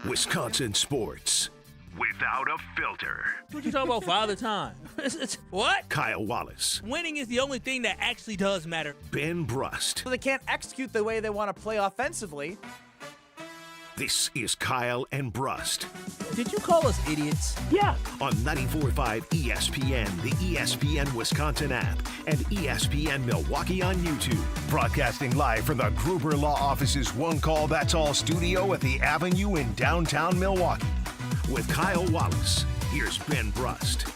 Wisconsin sports without a filter. What you talking about, Father Time? What? Kyle Wallace. Winning is the only thing that actually does matter. Ben Brust. So they can't execute the way they want to play offensively. This is Kyle and Brust. Did you call us idiots? Yeah. On 94.5 ESPN, the ESPN Wisconsin app, and ESPN Milwaukee on YouTube. Broadcasting live from the Gruber Law Office's One Call That's All studio at the Avenue in downtown Milwaukee. With Kyle Wallace, here's Ben Brust.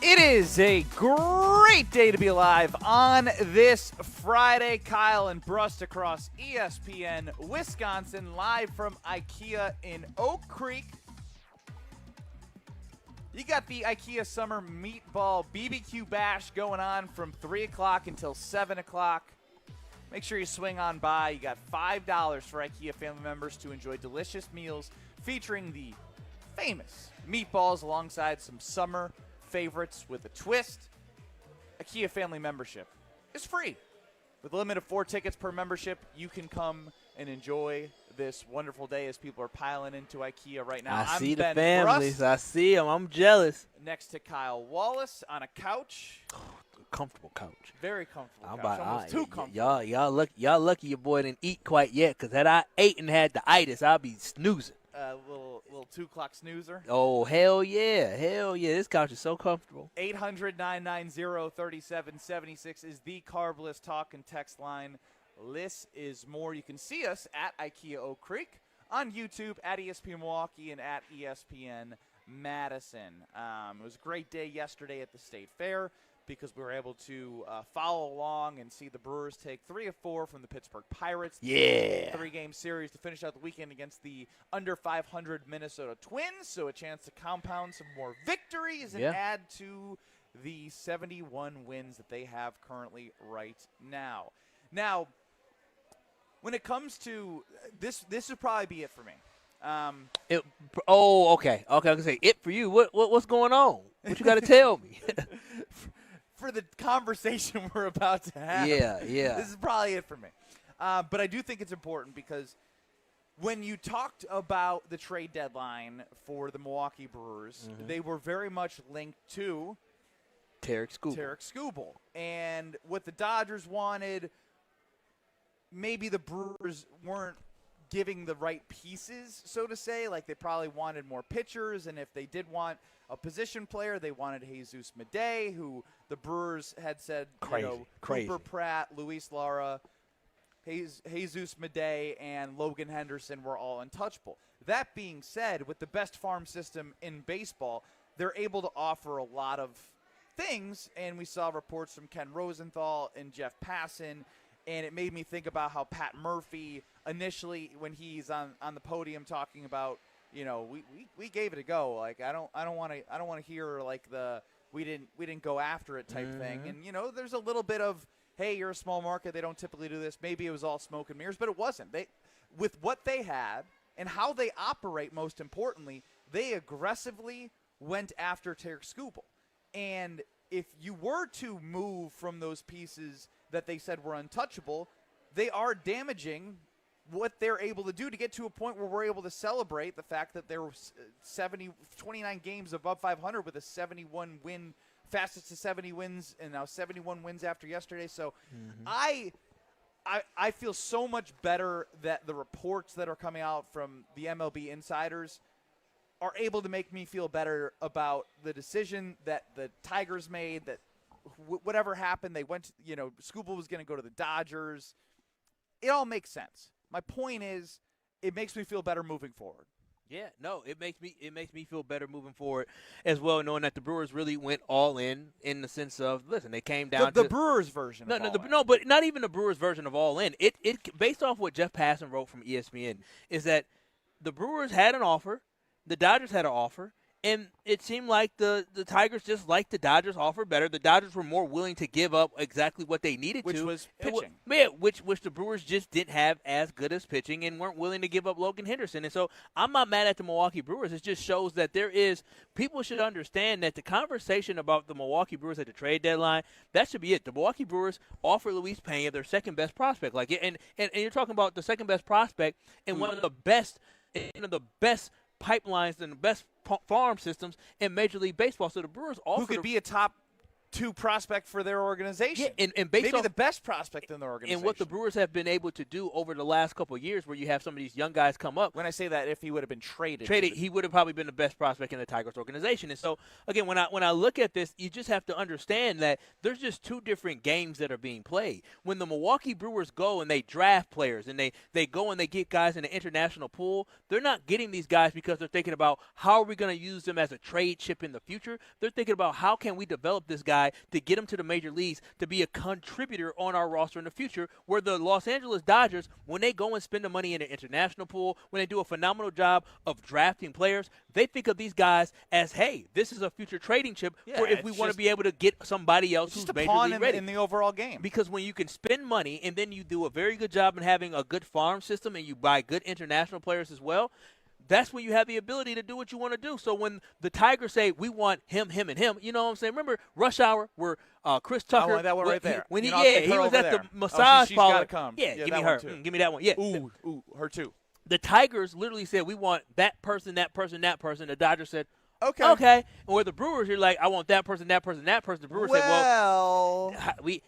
It is a great day to be alive on this Friday. Kyle and Brust across ESPN Wisconsin, live from IKEA in Oak Creek. You got the IKEA Summer Meatball BBQ Bash going on from 3 o'clock until 7 o'clock. Make sure you swing on by. You got $5 for IKEA family members to enjoy delicious meals featuring the famous meatballs alongside some summer favorites with a twist. IKEA family membership is free. With a limit of 4 tickets per membership, you can come and enjoy this wonderful day as people are piling into IKEA right now. I see Ben the families. Brust, I see them. I'm jealous. next to Kyle Wallace on a couch. Comfortable couch. Very comfortable I'm couch. about Almost too comfortable. Y'all lucky your boy didn't eat quite yet, because had I ate and had the itis, I'd be snoozing. Little 2 o'clock snoozer. Oh, hell yeah. Hell yeah. This couch is so comfortable. 800-990-3776 is the Carbless talk and text line. Less is more. You can see us at IKEA Oak Creek, on YouTube, at ESPN Milwaukee, and at ESPN Madison. It was a great day yesterday at the State Fair because we were able to follow along and see the Brewers take 3 of 4 from the Pittsburgh Pirates. Yeah. 3-game series to finish out the weekend against the under 500 Minnesota Twins. So a chance to compound some more victories and add to the 71 wins that they have currently right now. Now, when it comes to this would probably be it for me. Okay. Okay, I was gonna say it for you. What's going on? What you got to tell me? For the conversation we're about to have. Yeah. This is probably it for me. But I do think it's important because when you talked about the trade deadline for the Milwaukee Brewers, they were very much linked to Tarik Skubal. And what the Dodgers wanted, maybe the Brewers weren't giving the right pieces, so to say. Like, they probably wanted more pitchers, and if they did want a position player, they wanted Jesus Madej, who the Brewers had said, crazy. Cooper Pratt, Luis Lara, Jesus Madej, and Logan Henderson were all untouchable. That being said, with the best farm system in baseball, they're able to offer a lot of things, and we saw reports from Ken Rosenthal and Jeff Passan, and it made me think about how Pat Murphy initially, when he's on the podium talking about, we gave it a go. Like, I don't want to hear like the we didn't go after it type thing. And there's a little bit of, hey, you're a small market, they don't typically do this. Maybe it was all smoke and mirrors, but it wasn't. They, with what they had and how they operate, most importantly, they aggressively went after Tarik Skubal. And if you were to move from those pieces that they said were untouchable, they are damaging what they're able to do to get to a point where we're able to celebrate the fact that there were 29 games above 500 with a 71 win, fastest to 70 wins, and now 71 wins after yesterday. So I feel so much better that the reports that are coming out from the MLB insiders are able to make me feel better about the decision that the Tigers made, that whatever happened, they went to, Skubal was going to go to the Dodgers. It all makes sense. My point is, it makes me feel better moving forward. Yeah, no, it makes me feel better moving forward as well, knowing that the Brewers really went all in the sense of, listen, they came down to the Brewers version. But not even the Brewers version of all in. It based off what Jeff Passan wrote from ESPN is that the Brewers had an offer, the Dodgers had an offer, And it seemed like the Tigers just liked the Dodgers offer better. The Dodgers were more willing to give up exactly what they needed Which to. was pitching. Which the Brewers just didn't have as good as pitching and weren't willing to give up Logan Henderson. And so I'm not mad at the Milwaukee Brewers. It just shows that people should understand that the conversation about the Milwaukee Brewers at the trade deadline, that should be it. The Milwaukee Brewers offer Luis Pena their second best prospect. And you're talking about the second best prospect and one of the best pipelines and the best farm systems in Major League Baseball. So the Brewers offer who could be a top 2 prospect for their organization. Yeah, and based maybe off, the best prospect in their organization. And what the Brewers have been able to do over the last couple of years where you have some of these young guys come up. When I say that, if he would have been traded, he would have probably been the best prospect in the Tigers organization. And so, again, when I look at this, you just have to understand that there's just two different games that are being played. When the Milwaukee Brewers go and they draft players and they go and they get guys in the international pool, they're not getting these guys because they're thinking about how are we going to use them as a trade chip in the future. They're thinking about how can we develop this guy to get him to the major leagues to be a contributor on our roster in the future, where the Los Angeles Dodgers, when they go and spend the money in the international pool, when they do a phenomenal job of drafting players, they think of these guys as, hey, this is a future trading chip for if we want to be able to get somebody else who's major league ready. In the overall game. Because when you can spend money and then you do a very good job in having a good farm system and you buy good international players as well, that's when you have the ability to do what you want to do. So when the Tigers say, we want him, and him, you know what I'm saying? Remember Rush Hour where Chris Tucker. I want that one right there. He was at the massage parlor. Yeah, give me her. Give me that one. Yeah. Ooh, her too. The Tigers literally said, we want that person, that person, that person. The Dodgers said, okay. And where the Brewers, you're like, I want that person, that person, that person. The Brewers said, well,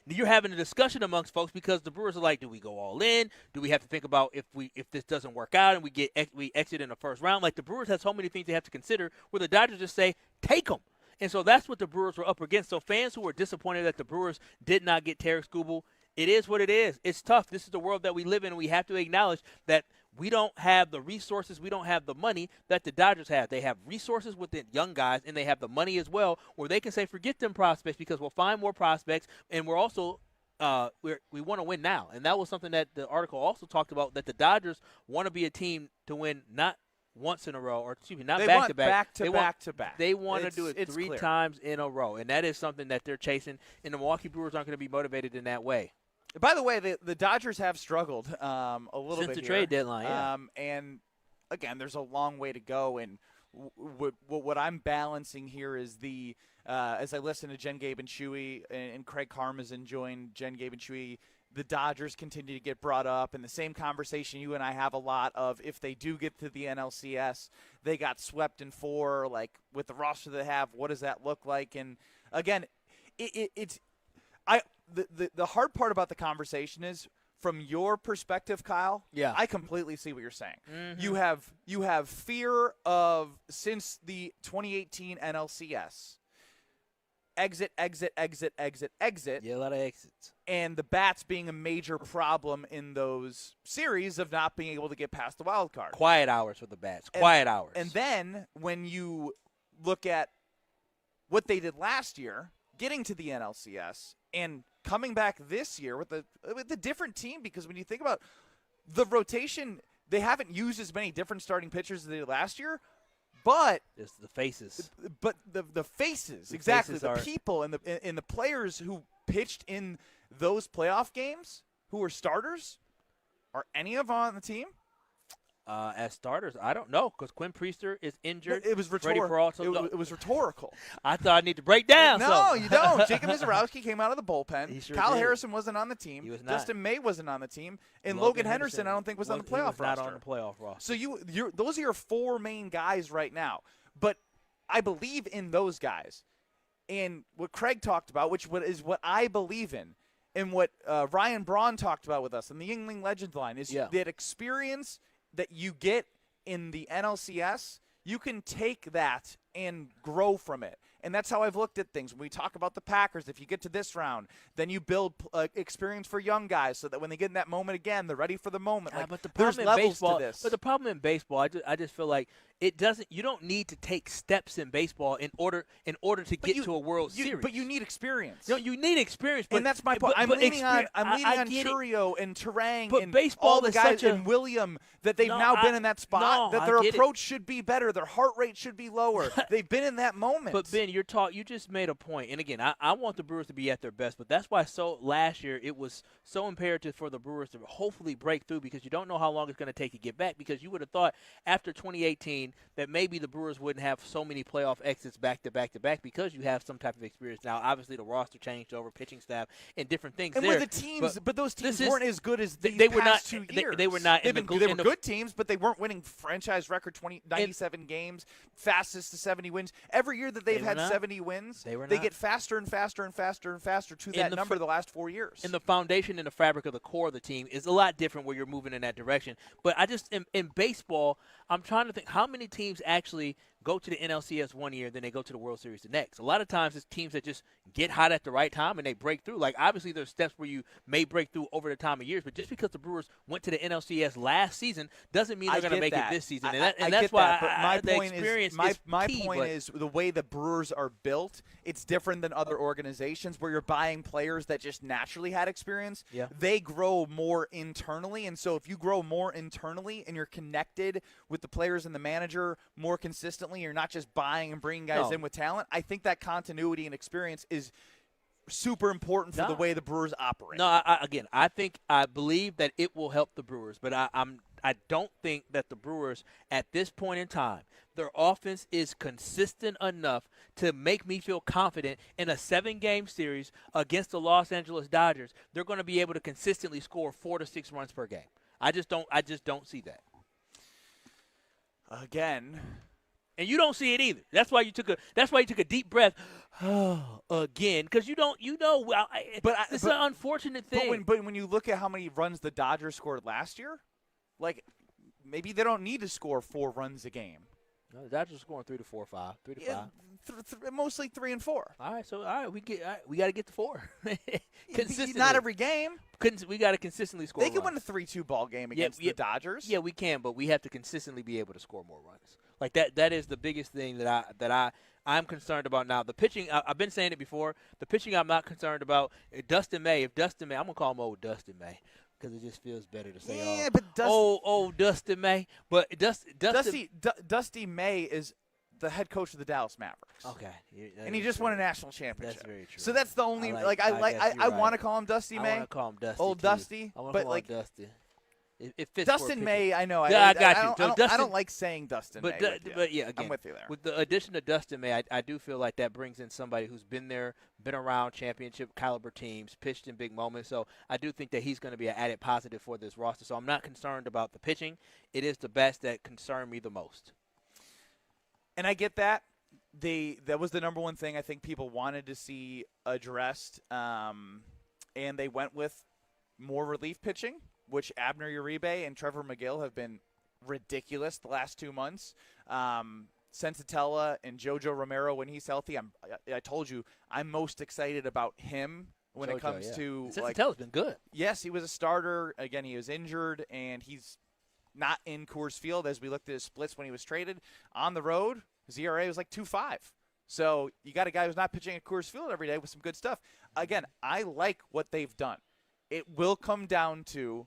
you're having a discussion amongst folks because the Brewers are like, do we go all in? Do we have to think about if this doesn't work out and we exit in the first round? Like the Brewers have so many things they have to consider where the Dodgers just say, take them. And so that's what the Brewers were up against. So fans who were disappointed that the Brewers did not get Tarik Skubal, it is what it is. It's tough. This is the world that we live in, and we have to acknowledge that we don't have the resources, we don't have the money that the Dodgers have. They have resources with the young guys, and they have the money as well, where they can say, forget them prospects because we'll find more prospects, and we're also we want to win now. And that was something that the article also talked about, that the Dodgers want to be a team to win not once in a row, or excuse me, not back-to-back. Back-to-back. They want to do it 3 times in a row, and that is something that they're chasing, and the Milwaukee Brewers aren't going to be motivated in that way. By the way, the Dodgers have struggled a little bit since the here. trade deadline. Yeah. And again, there's a long way to go. And what I'm balancing here is as I listen to Jen, Gabe, and Chewy, and Craig Karmazin join Jen, Gabe, and Chewy, the Dodgers continue to get brought up. And the same conversation you and I have a lot of, if they do get to the NLCS, they got swept in 4. Like with the roster they have, what does that look like? And again, the hard part about the conversation is, from your perspective, Kyle, yeah, I completely see what you're saying. Mm-hmm. You have fear of, since the 2018 NLCS, exit. Yeah, a lot of exits. And the bats being a major problem in those series of not being able to get past the wild card. Quiet hours for the bats. Quiet hours. And then when you look at what they did last year, getting to the NLCS and coming back this year with a different team, because when you think about the rotation, they haven't used as many different starting pitchers as they did last year, but it's the faces. But the faces, the exactly, faces the people and the players who pitched in those playoff games who were starters, are any of them on the team? As starters, I don't know, because Quinn Priester is injured. It was rhetorical. It was rhetorical. I thought I need to break down. No, you don't. Jacob Mizorowski came out of the bullpen. He sure Kyle did. Harrison wasn't on the team. He was not. Justin May wasn't on the team, and Logan Henderson I don't think was on the playoff roster. Not on the playoff roster. So those are your 4 main guys right now. But I believe in those guys, and what Craig talked about, is what I believe in, and what Ryan Braun talked about with us in the Yingling Legends line, is that experience that you get in the NLCS, you can take that and grow from it. And that's how I've looked at things. When we talk about the Packers, if you get to this round, then you build experience for young guys so that when they get in that moment again, they're ready for the moment. But the there's problem in levels baseball, to this. But the problem in baseball, I just feel like it doesn't. You don't need to take steps in baseball in order to get to a World Series. But you need experience. No, you need experience. But, and that's my point. I'm leaning on Churio and Turang and all the guys and William that they've now been in that spot. That their approach should be better. Their heart rate should be lower. They've been in that moment. But Ben, you just made a point. And again, I want the Brewers to be at their best. But that's why last year it was so imperative for the Brewers to hopefully break through, because you don't know how long it's going to take to get back. Because you would have thought after 2018 that maybe the Brewers wouldn't have so many playoff exits back to back to back, because you have some type of experience. Now, obviously, the roster changed over, pitching staff, and different things. And there. with the teams, but those teams weren't as good as they were past not, 2 years. They were not. They were good teams, but they weren't winning franchise record 97 games, fastest to 70 wins. Every year that they've had 70 wins, they get faster and faster and faster and faster to that number the last 4 years. And the foundation and the fabric of the core of the team is a lot different where you're moving in that direction. But I just in baseball, I'm trying to think how many teams actually go to the NLCS one year, then they go to the World Series the next. A lot of times it's teams that just get hot at the right time and they break through. Like, obviously there's steps where you may break through over the time of years, but just because the Brewers went to the NLCS last season doesn't mean they're going to make it this season. And that's why my point is the way the Brewers are built, it's different than other organizations where you're buying players that just naturally had experience. Yeah. They grow more internally, and so if you grow more internally and you're connected with the players and the manager more consistently, you're not just buying and bringing guys in with talent. I think that continuity and experience is super important for the way the Brewers operate. No, I believe that it will help the Brewers, but I don't think that the Brewers at this point in time, their offense is consistent enough to make me feel confident in a 7-game series against the Los Angeles Dodgers. They're going to be able to consistently score 4 to 6 runs per game. I just don't see that. Again. And you don't see it either. That's why you took a deep breath again, because it's an unfortunate thing. But when you look at how many runs the Dodgers scored last year, like maybe they don't need to score 4 runs a game. No, the Dodgers are scoring 3 to 4, 5, 3 to 5. Mostly 3 and 4. All right, we got to get to 4. Consistently. Not every game. We got to consistently score. They can win a 3-2 ball game against the Dodgers. Yeah, we can, but we have to consistently be able to score more runs. Like that is the biggest thing that I'm concerned about now. The pitching, I've been saying it before. The pitching, I'm not concerned about. Dustin May, I'm gonna call him old Dustin May, because it just feels better to say old Dustin May. But Dusty May is the head coach of the Dallas Mavericks. Okay, and he just won a national championship. That's very true. So that's the only I want to call him Dusty May. I want to call him Dusty. Old Dusty, I want to call him Dusty. It fits Dustin May, I know. I got you. I don't like saying Dustin May. But yeah, again, I'm with you there. With the addition of Dustin May, I do feel like that brings in somebody who's been there, been around championship caliber teams, pitched in big moments. So I do think that he's going to be an added positive for this roster. So I'm not concerned about the pitching. It is the bats that concern me the most. And I get that. That was the number one thing I think people wanted to see addressed, and they went with more relief pitching, which Abner Uribe and Trevor McGill have been ridiculous the last 2 months. Sensatella and JoJo Romero, when he's healthy, I told you, I'm most excited about him when it comes to – Sensatella's been good. Yes, he was a starter. Again, he was injured, and he's not in Coors Field as we looked at his splits when he was traded. On the road, his ERA was like 2.5. So you got a guy who's not pitching at Coors Field every day with some good stuff. Again, I like what they've done. It will come down to,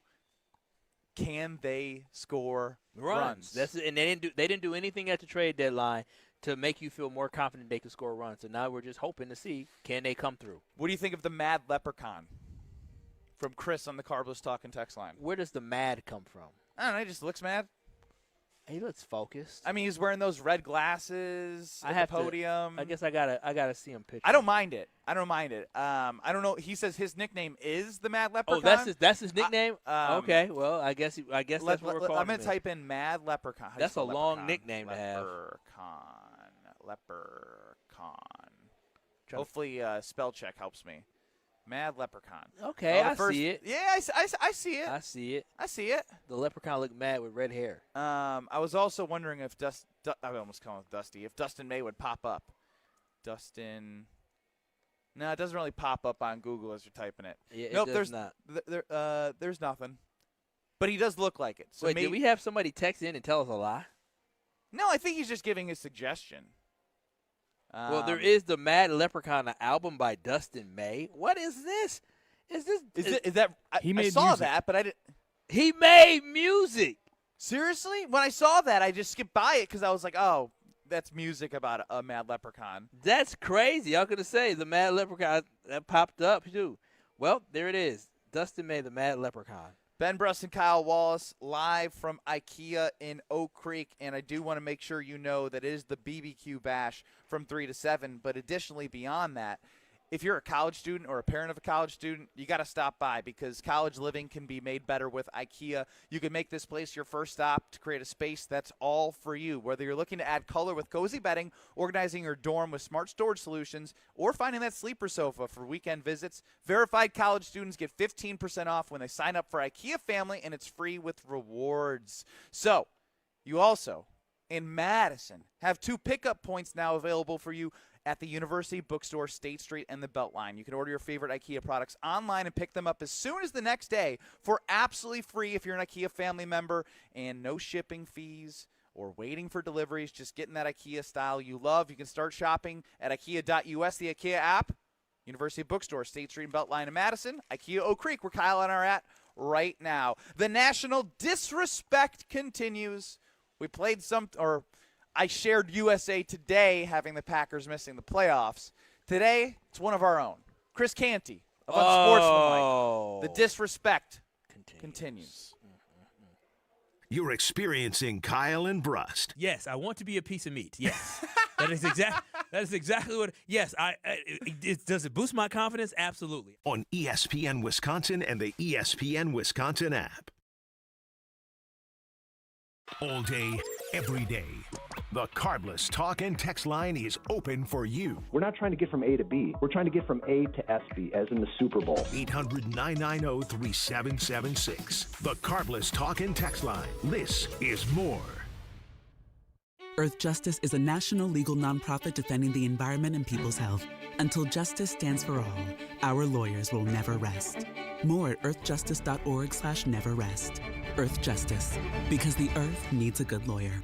can they score runs? And they didn't do anything at the trade deadline to make you feel more confident they could score runs. So now we're just hoping to see, can they come through? What do you think of the Mad Leprechaun from Chris on the Carbless Talking text line? Where does the mad come from? I don't know. He just looks mad. He looks focused. I mean, he's wearing those red glasses at the podium. I guess I gotta see him pitch. I don't mind it. I don't know. He says his nickname is the Mad Leprechaun. Oh, that's his nickname. Okay, well, I guess that's what we're calling I'm gonna type in Mad Leprechaun. That's a long nickname to have. Leprechaun. Hopefully, spell check helps me. Mad Leprechaun. Okay, I see it. Yeah, I see it. I see it. I see it. The leprechaun looked mad with red hair. I was also wondering if I almost call him Dusty. If Dustin May would pop up. Dustin. No, it doesn't really pop up on Google as you're typing it. Yeah, nope, there's not. There's nothing. But he does look like it. So wait, did we have somebody text in and tell us a lie? No, I think he's just giving a suggestion. Well, there is the Mad Leprechaun album by Dustin May. What is this? Is that? I saw music. that, but I didn't. He made music. Seriously? When I saw that, I just skipped by it because I was like, oh, that's music about a Mad Leprechaun. That's crazy. I was going to say the Mad Leprechaun that popped up, too. Well, there it is. Dustin May, the Mad Leprechaun. Ben Brust and Kyle Wallace live from IKEA in Oak Creek, and I do want to make sure you know that it is the BBQ Bash from 3 to 7, but additionally beyond that, if you're a college student or a parent of a college student, you got to stop by because college living can be made better with IKEA. You can make this place your first stop to create a space that's all for you. Whether you're looking to add color with cozy bedding, organizing your dorm with smart storage solutions, or finding that sleeper sofa for weekend visits, verified college students get 15% off when they sign up for IKEA Family, and it's free with rewards. So, you also, in Madison, have 2 pickup points now available for you at the University Bookstore, State Street, and the Beltline. You can order your favorite IKEA products online and pick them up as soon as the next day for absolutely free if you're an IKEA family member, and no shipping fees or waiting for deliveries. Just getting that IKEA style you love. You can start shopping at IKEA.us, the IKEA app, University Bookstore, State Street, and Beltline in Madison, IKEA Oak Creek, where Kyle and I are at right now. The national disrespect continues. We played I shared USA Today having the Packers missing the playoffs. Today, it's one of our own. Chris Canty of Unsportsmanlike. The disrespect continues. You're experiencing Kyle and Brust. Yes, I want to be a piece of meat. Yes. That is exactly what. Yes, does it boost my confidence? Absolutely. On ESPN Wisconsin and the ESPN Wisconsin app. All day, every day. The Carbless talk and text line is open for you. We're not trying to get from A to B. We're trying to get from A to SB, as in the Super Bowl. 800-990-3776. The Carbless talk and text line. This is more. Earth Justice is a national legal nonprofit defending the environment and people's health. Until justice stands for all, our lawyers will never rest. More at earthjustice.org/neverrest. Earth Justice, because the earth needs a good lawyer.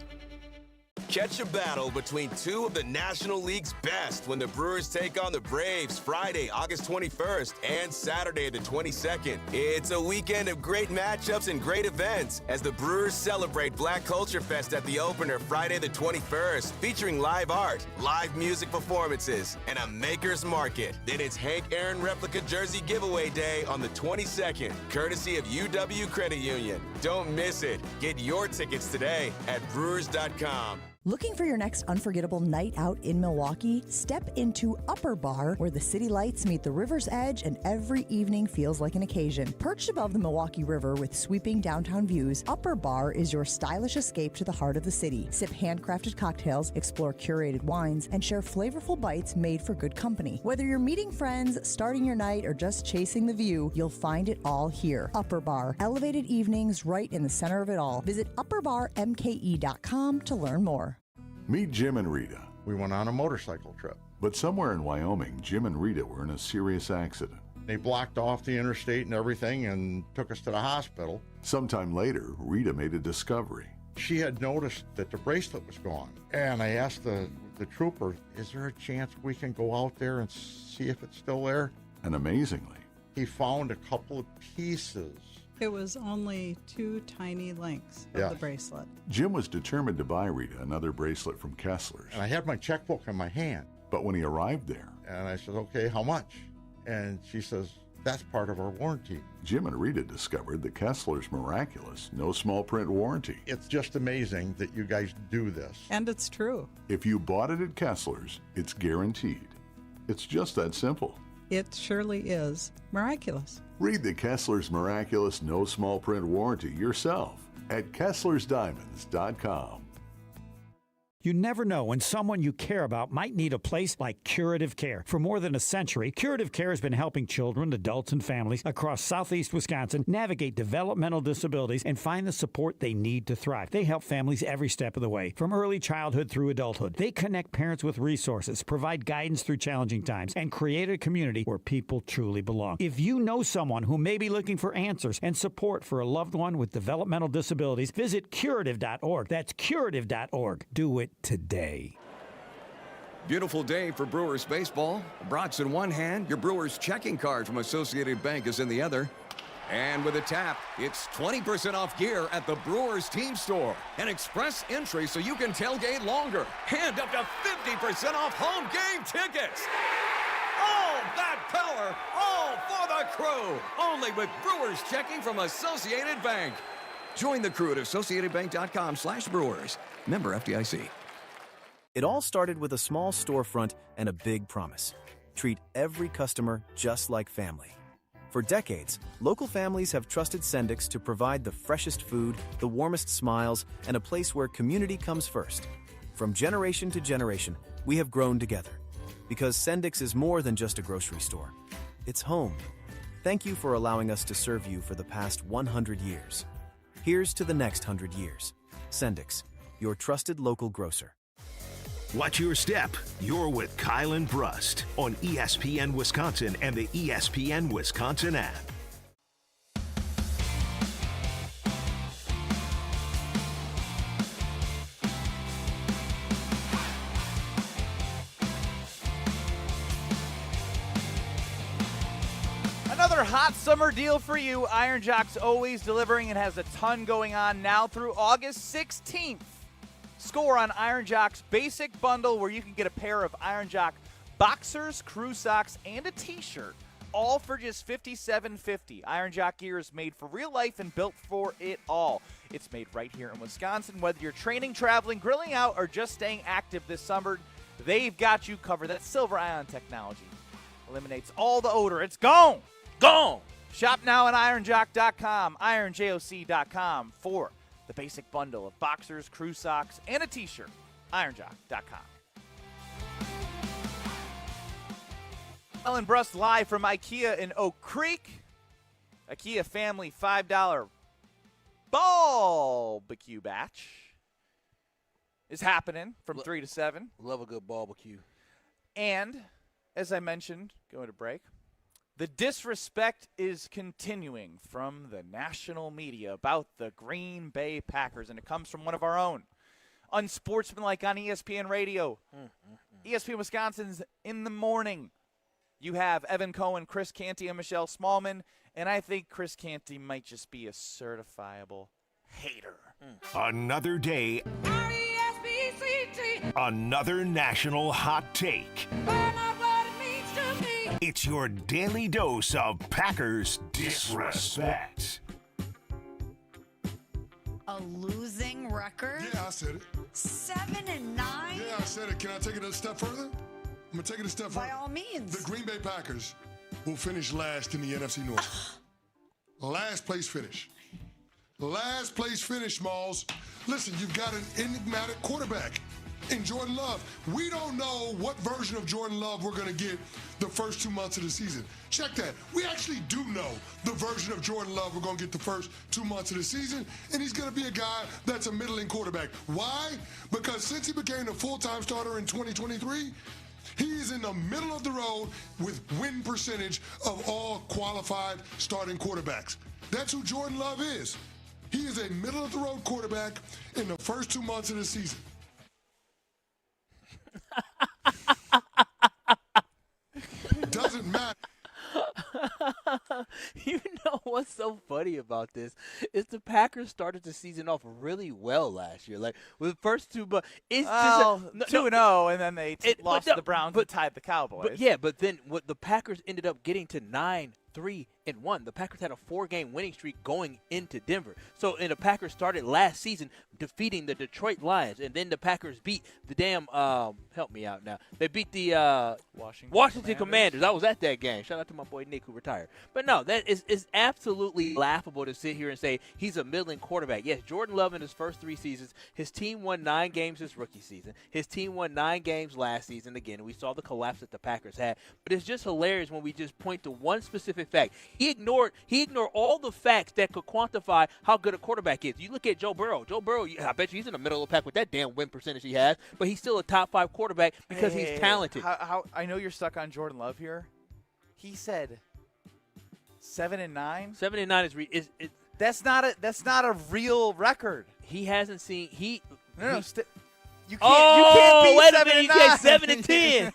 Catch a battle between 2 of the National League's best when the Brewers take on the Braves Friday, August 21st and Saturday the 22nd. It's a weekend of great matchups and great events as the Brewers celebrate Black Culture Fest at the opener Friday the 21st, featuring live art, live music performances, and a maker's market. Then it's Hank Aaron replica jersey giveaway day on the 22nd, courtesy of UW Credit Union. Don't miss it. Get your tickets today at brewers.com. Looking for your next unforgettable night out in Milwaukee? Step into Upper Bar, where the city lights meet the river's edge and every evening feels like an occasion. Perched above the Milwaukee River with sweeping downtown views, Upper Bar is your stylish escape to the heart of the city. Sip handcrafted cocktails, explore curated wines, and share flavorful bites made for good company. Whether you're meeting friends, starting your night, or just chasing the view, you'll find it all here. Upper Bar. Elevated evenings right in the center of it all. Visit upperbarmke.com to learn more. Meet Jim and Rita. We went on a motorcycle trip. But somewhere in Wyoming, Jim and Rita were in a serious accident. They blocked off the interstate and everything and took us to the hospital. Sometime later, Rita made a discovery. She had noticed that the bracelet was gone. And I asked the trooper, is there a chance we can go out there and see if it's still there? And amazingly, he found a couple of pieces. It was only 2 tiny links of the bracelet. Jim was determined to buy Rita another bracelet from Kessler's. And I had my checkbook in my hand. But when he arrived there, and I said, okay, how much? And she says, that's part of our warranty. Jim and Rita discovered the Kessler's miraculous, no small print warranty. It's just amazing that you guys do this. And it's true. If you bought it at Kessler's, it's guaranteed. It's just that simple. It surely is miraculous. Read the Kessler's Miraculous No Small Print Warranty yourself at Kessler'sDiamonds.com. You never know when someone you care about might need a place like Curative Care. For more than a century, Curative Care has been helping children, adults, and families across southeast Wisconsin navigate developmental disabilities and find the support they need to thrive. They help families every step of the way, from early childhood through adulthood. They connect parents with resources, provide guidance through challenging times, and create a community where people truly belong. If you know someone who may be looking for answers and support for a loved one with developmental disabilities, visit curative.org. That's curative.org. Do it today. Beautiful day for Brewers baseball. Brats in one hand, your Brewers checking card from Associated Bank is in the other. And with a tap, it's 20% off gear at the Brewers team store. An express entry so you can tailgate longer. And up to 50% off home game tickets. All that power, all for the crew. Only with Brewers checking from Associated Bank. Join the crew at AssociatedBank.com/Brewers. Member FDIC. It all started with a small storefront and a big promise. Treat every customer just like family. For decades, local families have trusted Sendix to provide the freshest food, the warmest smiles, and a place where community comes first. From generation to generation, we have grown together. Because Sendix is more than just a grocery store. It's home. Thank you for allowing us to serve you for the past 100 years. Here's to the next 100 years. Sendix, your trusted local grocer. Watch your step. You're with Kyle and Brust on ESPN Wisconsin and the ESPN Wisconsin app. Another hot summer deal for you. Iron Jock's always delivering and has a ton going on now through August 16th. Score on Iron Jock's basic bundle where you can get a pair of Iron Jock boxers, crew socks, and a t-shirt, all for just $57.50. Iron Jock gear is made for real life and built for it all. It's made right here in Wisconsin. Whether you're training, traveling, grilling out, or just staying active this summer, they've got you covered. That silver ion technology eliminates all the odor. It's gone. Gone. Shop now at ironjock.com, ironjoc.com for the basic bundle of boxers, crew socks, and a t-shirt. ironjock.com. Ellen Brust live from IKEA in Oak Creek. IKEA family $5 barbecue batch is happening from 3 to 7. Love a good barbecue. And, as I mentioned, going to break, the disrespect is continuing from the national media about the Green Bay Packers, and it comes from one of our own. Unsportsmanlike on ESPN Radio. ESPN Wisconsin's In the Morning. You have Evan Cohen, Chris Canty, and Michelle Smallman, and I think Chris Canty might just be a certifiable hater. Another day. Another national hot take. It's your daily dose of Packers disrespect. A losing record? Yeah, I said it. 7-9? Yeah, I said it. Can I take it a step further? I'm going to take it a step further. By all means. The Green Bay Packers will finish last in the NFC North. Last place finish. Last place finish, Smalls. Listen, you've got an enigmatic quarterback in Jordan Love. We don't know what version of Jordan Love we're going to get the first 2 months of the season. Check that. We actually do know the version of Jordan Love we're going to get the first 2 months of the season, and he's going to be a guy that's a middling quarterback. Why? Because since he became a full-time starter in 2023, he is in the middle of the road with win percentage of all qualified starting quarterbacks. That's who Jordan Love is. He is a middle-of-the-road quarterback in the first 2 months of the season. Doesn't matter. You know what's so funny about this is the Packers started the season off really well last year. Like with the first two, but it's just 2-0, and then they lost to the Browns and tied the Cowboys. But then what the Packers ended up getting to 9-3 The Packers had a 4-game winning streak going into Denver. So, and the Packers started last season defeating the Detroit Lions, and then the Packers beat the damn help me out now. They beat the Washington Commanders. I was at that game. Shout out to my boy Nick who retired. But no, that is absolutely laughable to sit here and say he's a middling quarterback. Yes, Jordan Love in his first 3 seasons, his team won 9 games his rookie season. His team won 9 games last season. Again, we saw the collapse that the Packers had. But it's just hilarious when we just point to one specific fact. He ignored all the facts that could quantify how good a quarterback is. You look at Joe Burrow. Joe Burrow, I bet you he's in the middle of the pack with that damn win percentage he has, but he's still a top 5 quarterback because he's talented. How I know you're stuck on Jordan Love here. He said 7-9. 7-9 is that's not a real record. He hasn't seen You can't be wait 7-9. a minute, you said 7 and 10.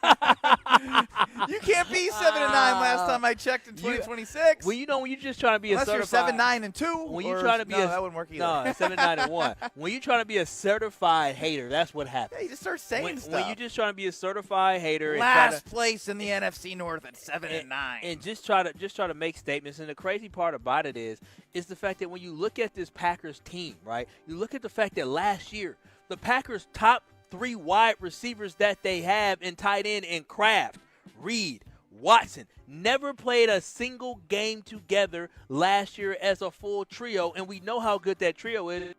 You can't be 7-9. Last time I checked in 2026. Well, when you're just trying to be a certified, you're 7-9 and 2. When you're trying to be that wouldn't work either. No, 7-9 and 1. When you're trying to be a certified hater, that's what happens. Yeah, you just start saying stuff. When you're just trying to be a certified hater, last place in the NFC North at 7-9, and just try to make statements. And the crazy part about it is the fact that when you look at this Packers team, right? You look at the fact that last year the Packers' top 3 wide receivers that they have in tight end and Kraft, Reed, Watson never played a single game together last year as a full trio, and we know how good that trio is.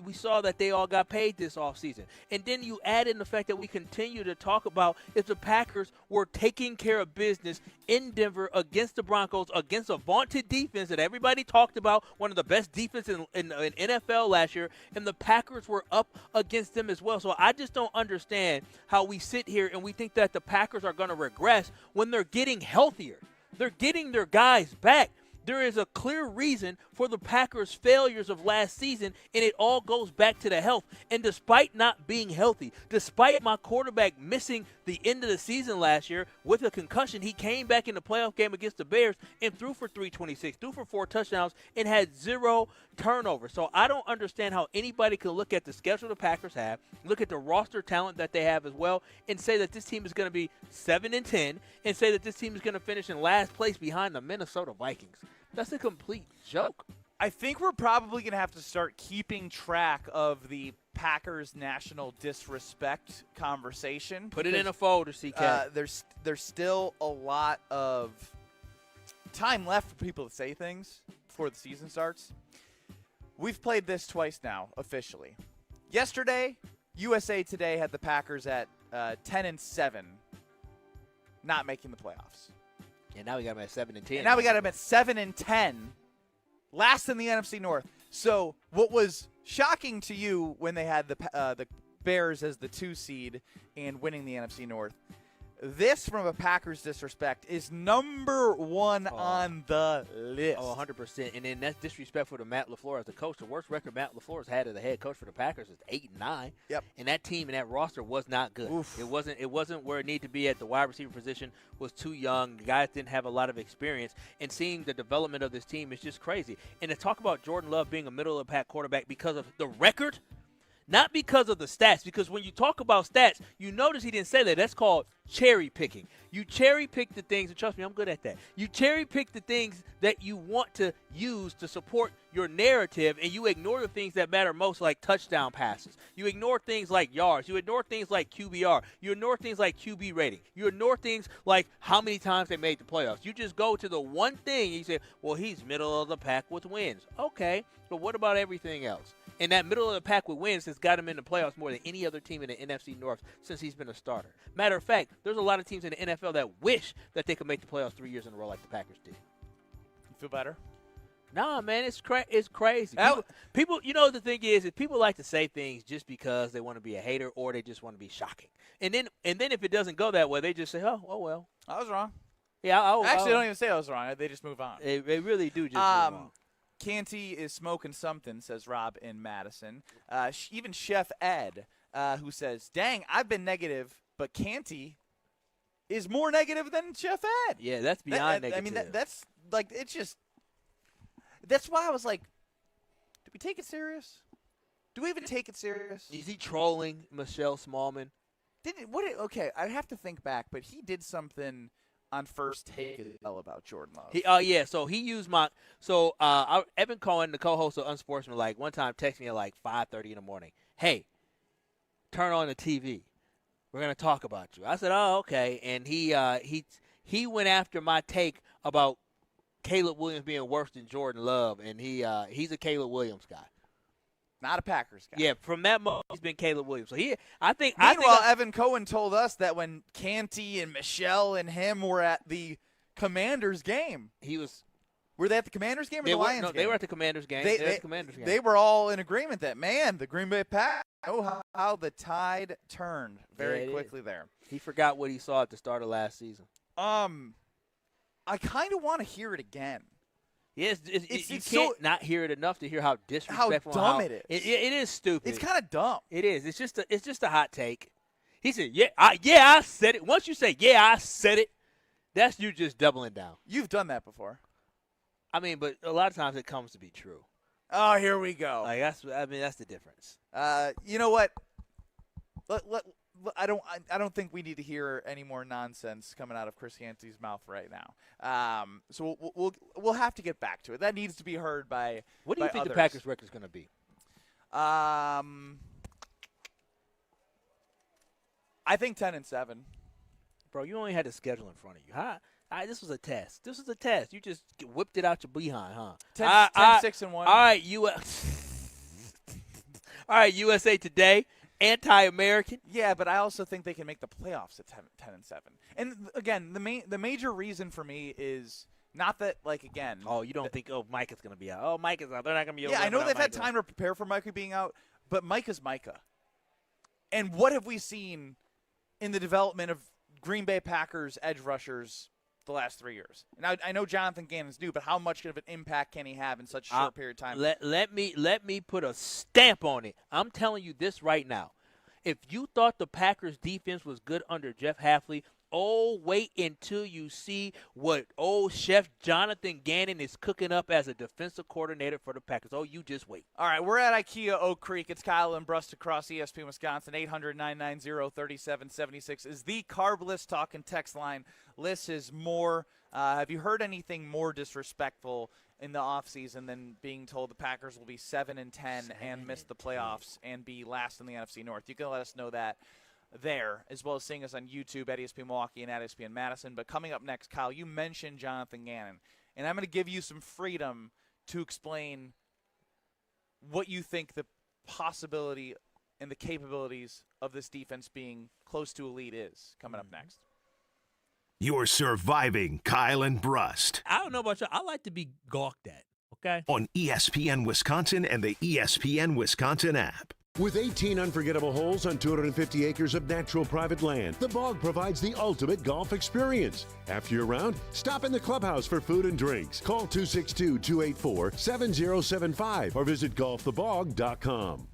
We saw that they all got paid this offseason. And then you add in the fact that we continue to talk about if the Packers were taking care of business in Denver against the Broncos, against a vaunted defense that everybody talked about, one of the best defenses in NFL last year, and the Packers were up against them as well. So I just don't understand how we sit here and we think that the Packers are going to regress when they're getting healthier. They're getting their guys back. There is a clear reason for the Packers' failures of last season, and it all goes back to the health. And despite not being healthy, despite my quarterback missing the end of the season last year with a concussion, he came back in the playoff game against the Bears and threw for 326, threw for 4 touchdowns, and had 0 turnovers. So I don't understand how anybody can look at the schedule the Packers have, look at the roster talent that they have as well, and say that this team is going to be 7-10, and say that this team is going to finish in last place behind the Minnesota Vikings. That's a complete joke. I think we're probably going to have to start keeping track of the Packers national disrespect conversation. Put it in a folder, CK. There's still a lot of time left for people to say things before the season starts. We've played this twice now, officially. Yesterday, USA Today had the Packers at 10-7, not making the playoffs. And now we got them at 7-10. And now we got them at 7-10, last in the NFC North. So what was shocking to you when they had the Bears as the 2 seed and winning the NFC North, this, from a Packers disrespect, is number 1 on the list. Oh, 100%. And then that's disrespectful to Matt LaFleur as the coach. The worst record Matt LaFleur's had as the head coach for the Packers is 8-9. Yep. And that team and that roster was not good. Oof. It wasn't where it needed to be at the wide receiver position. Was too young. The guys didn't have a lot of experience. And seeing the development of this team is just crazy. And to talk about Jordan Love being a middle-of-the-pack quarterback because of the record, not because of the stats, because when you talk about stats, you notice he didn't say that. That's called cherry picking. You cherry pick the things, and trust me, I'm good at that. You cherry pick the things that you want to use to support your narrative, and you ignore the things that matter most, like touchdown passes. You ignore things like yards. You ignore things like QBR. You ignore things like QB rating. You ignore things like how many times they made the playoffs. You just go to the one thing, and you say, well, he's middle of the pack with wins. Okay, but what about everything else? And that middle of the pack with wins has got him in the playoffs more than any other team in the NFC North since he's been a starter. Matter of fact, there's a lot of teams in the NFL that wish that they could make the playoffs 3 years in a row like the Packers did. You feel better? Nah, man, it's crazy. People, you know, the thing is people like to say things just because they want to be a hater or they just want to be shocking. And then if it doesn't go that way, they just say, oh well. I was wrong. Yeah, actually, don't even say I was wrong. They just move on. They really do just move on. Canty is smoking something, says Rob in Madison. Even Chef Ed, who says, dang, I've been negative, but Canty is more negative than Chef Ed. Yeah, that's beyond negative. I mean, that's like, it's just, that's why I was like, do we take it serious? Do we even take it serious? Is he trolling Michelle Smallman? Okay, I'd have to think back, but he did something on First Take as well about Jordan Love. So he used my Evan Cohen, the co-host of Unsportsmanlike, one time texted me at like 5:30 in the morning. Hey, turn on the TV. We're gonna talk about you. I said, oh, okay. And he went after my take about Caleb Williams being worse than Jordan Love, and he's a Caleb Williams guy. Not a Packers guy. Yeah, from that moment, he's been Caleb Williams. So Meanwhile, Evan Cohen told us that when Canty and Michelle and him were at the Commanders game, Were they at the Commanders game or the Lions game? They were at the Commanders game. They were all in agreement that, man, the Green Bay Packers, how the tide turned very quickly there. He forgot what he saw at the start of last season. I kind of want to hear it again. Yes, you can't not hear it enough to hear how disrespectful. How dumb it is. It is stupid. It's kind of dumb. It is. It's just a hot take. He said, I said it. Once you say, I said it, that's you just doubling down. You've done that before. I mean, but a lot of times it comes to be true. Oh, here we go. Like that's the difference. You know what? I don't think we need to hear any more nonsense coming out of Chris Yancey's mouth right now. So we'll have to get back to it. That needs to be heard by. What do you think others. the Packers' record is going to be? I think 10-7. Bro, you only had the schedule in front of you. This was a test. You just whipped it out your behind, huh? 10-6-1. All right, USA Today. Anti-American. Yeah, but I also think they can make the playoffs at 10-7. And again, the major reason for me is not that again. Oh, you don't think Micah's going to be out? Oh, Micah's out. They're not going to be. Yeah, I know they've had time to prepare for Micah being out, but Micah's Micah. And what have we seen in the development of Green Bay Packers edge rushers the last 3 years? Now I know Jonathan Gannon's new, but how much of an impact can he have in such a short period of time? Let me put a stamp on it. I'm telling you this right now. If you thought the Packers defense was good under Jeff Hafley, wait until you see what old Chef Jonathan Gannon is cooking up as a defensive coordinator for the Packers. You just wait. All right, we're at IKEA Oak Creek. It's Kyle and Brust across ESPN Wisconsin. 800-990-3776 is the Carbless talk and text line. Liz is more. Have you heard anything more disrespectful in the offseason than being told the Packers will be 7-10 and miss the playoffs and be last in the NFC North? You can let us know that there, as well as seeing us on YouTube at ESPN Milwaukee and at ESPN Madison. But coming up next, Kyle, you mentioned Jonathan Gannon, and I'm going to give you some freedom to explain what you think the possibility and the capabilities of this defense being close to elite is coming up next. You're surviving Kyle and Brust. I don't know about you. I like to be gawked at, okay? On ESPN Wisconsin and the ESPN Wisconsin app. With 18 unforgettable holes on 250 acres of natural private land, the Bog provides the ultimate golf experience. After your round, stop in the clubhouse for food and drinks. Call 262-284-7075 or visit golfthebog.com.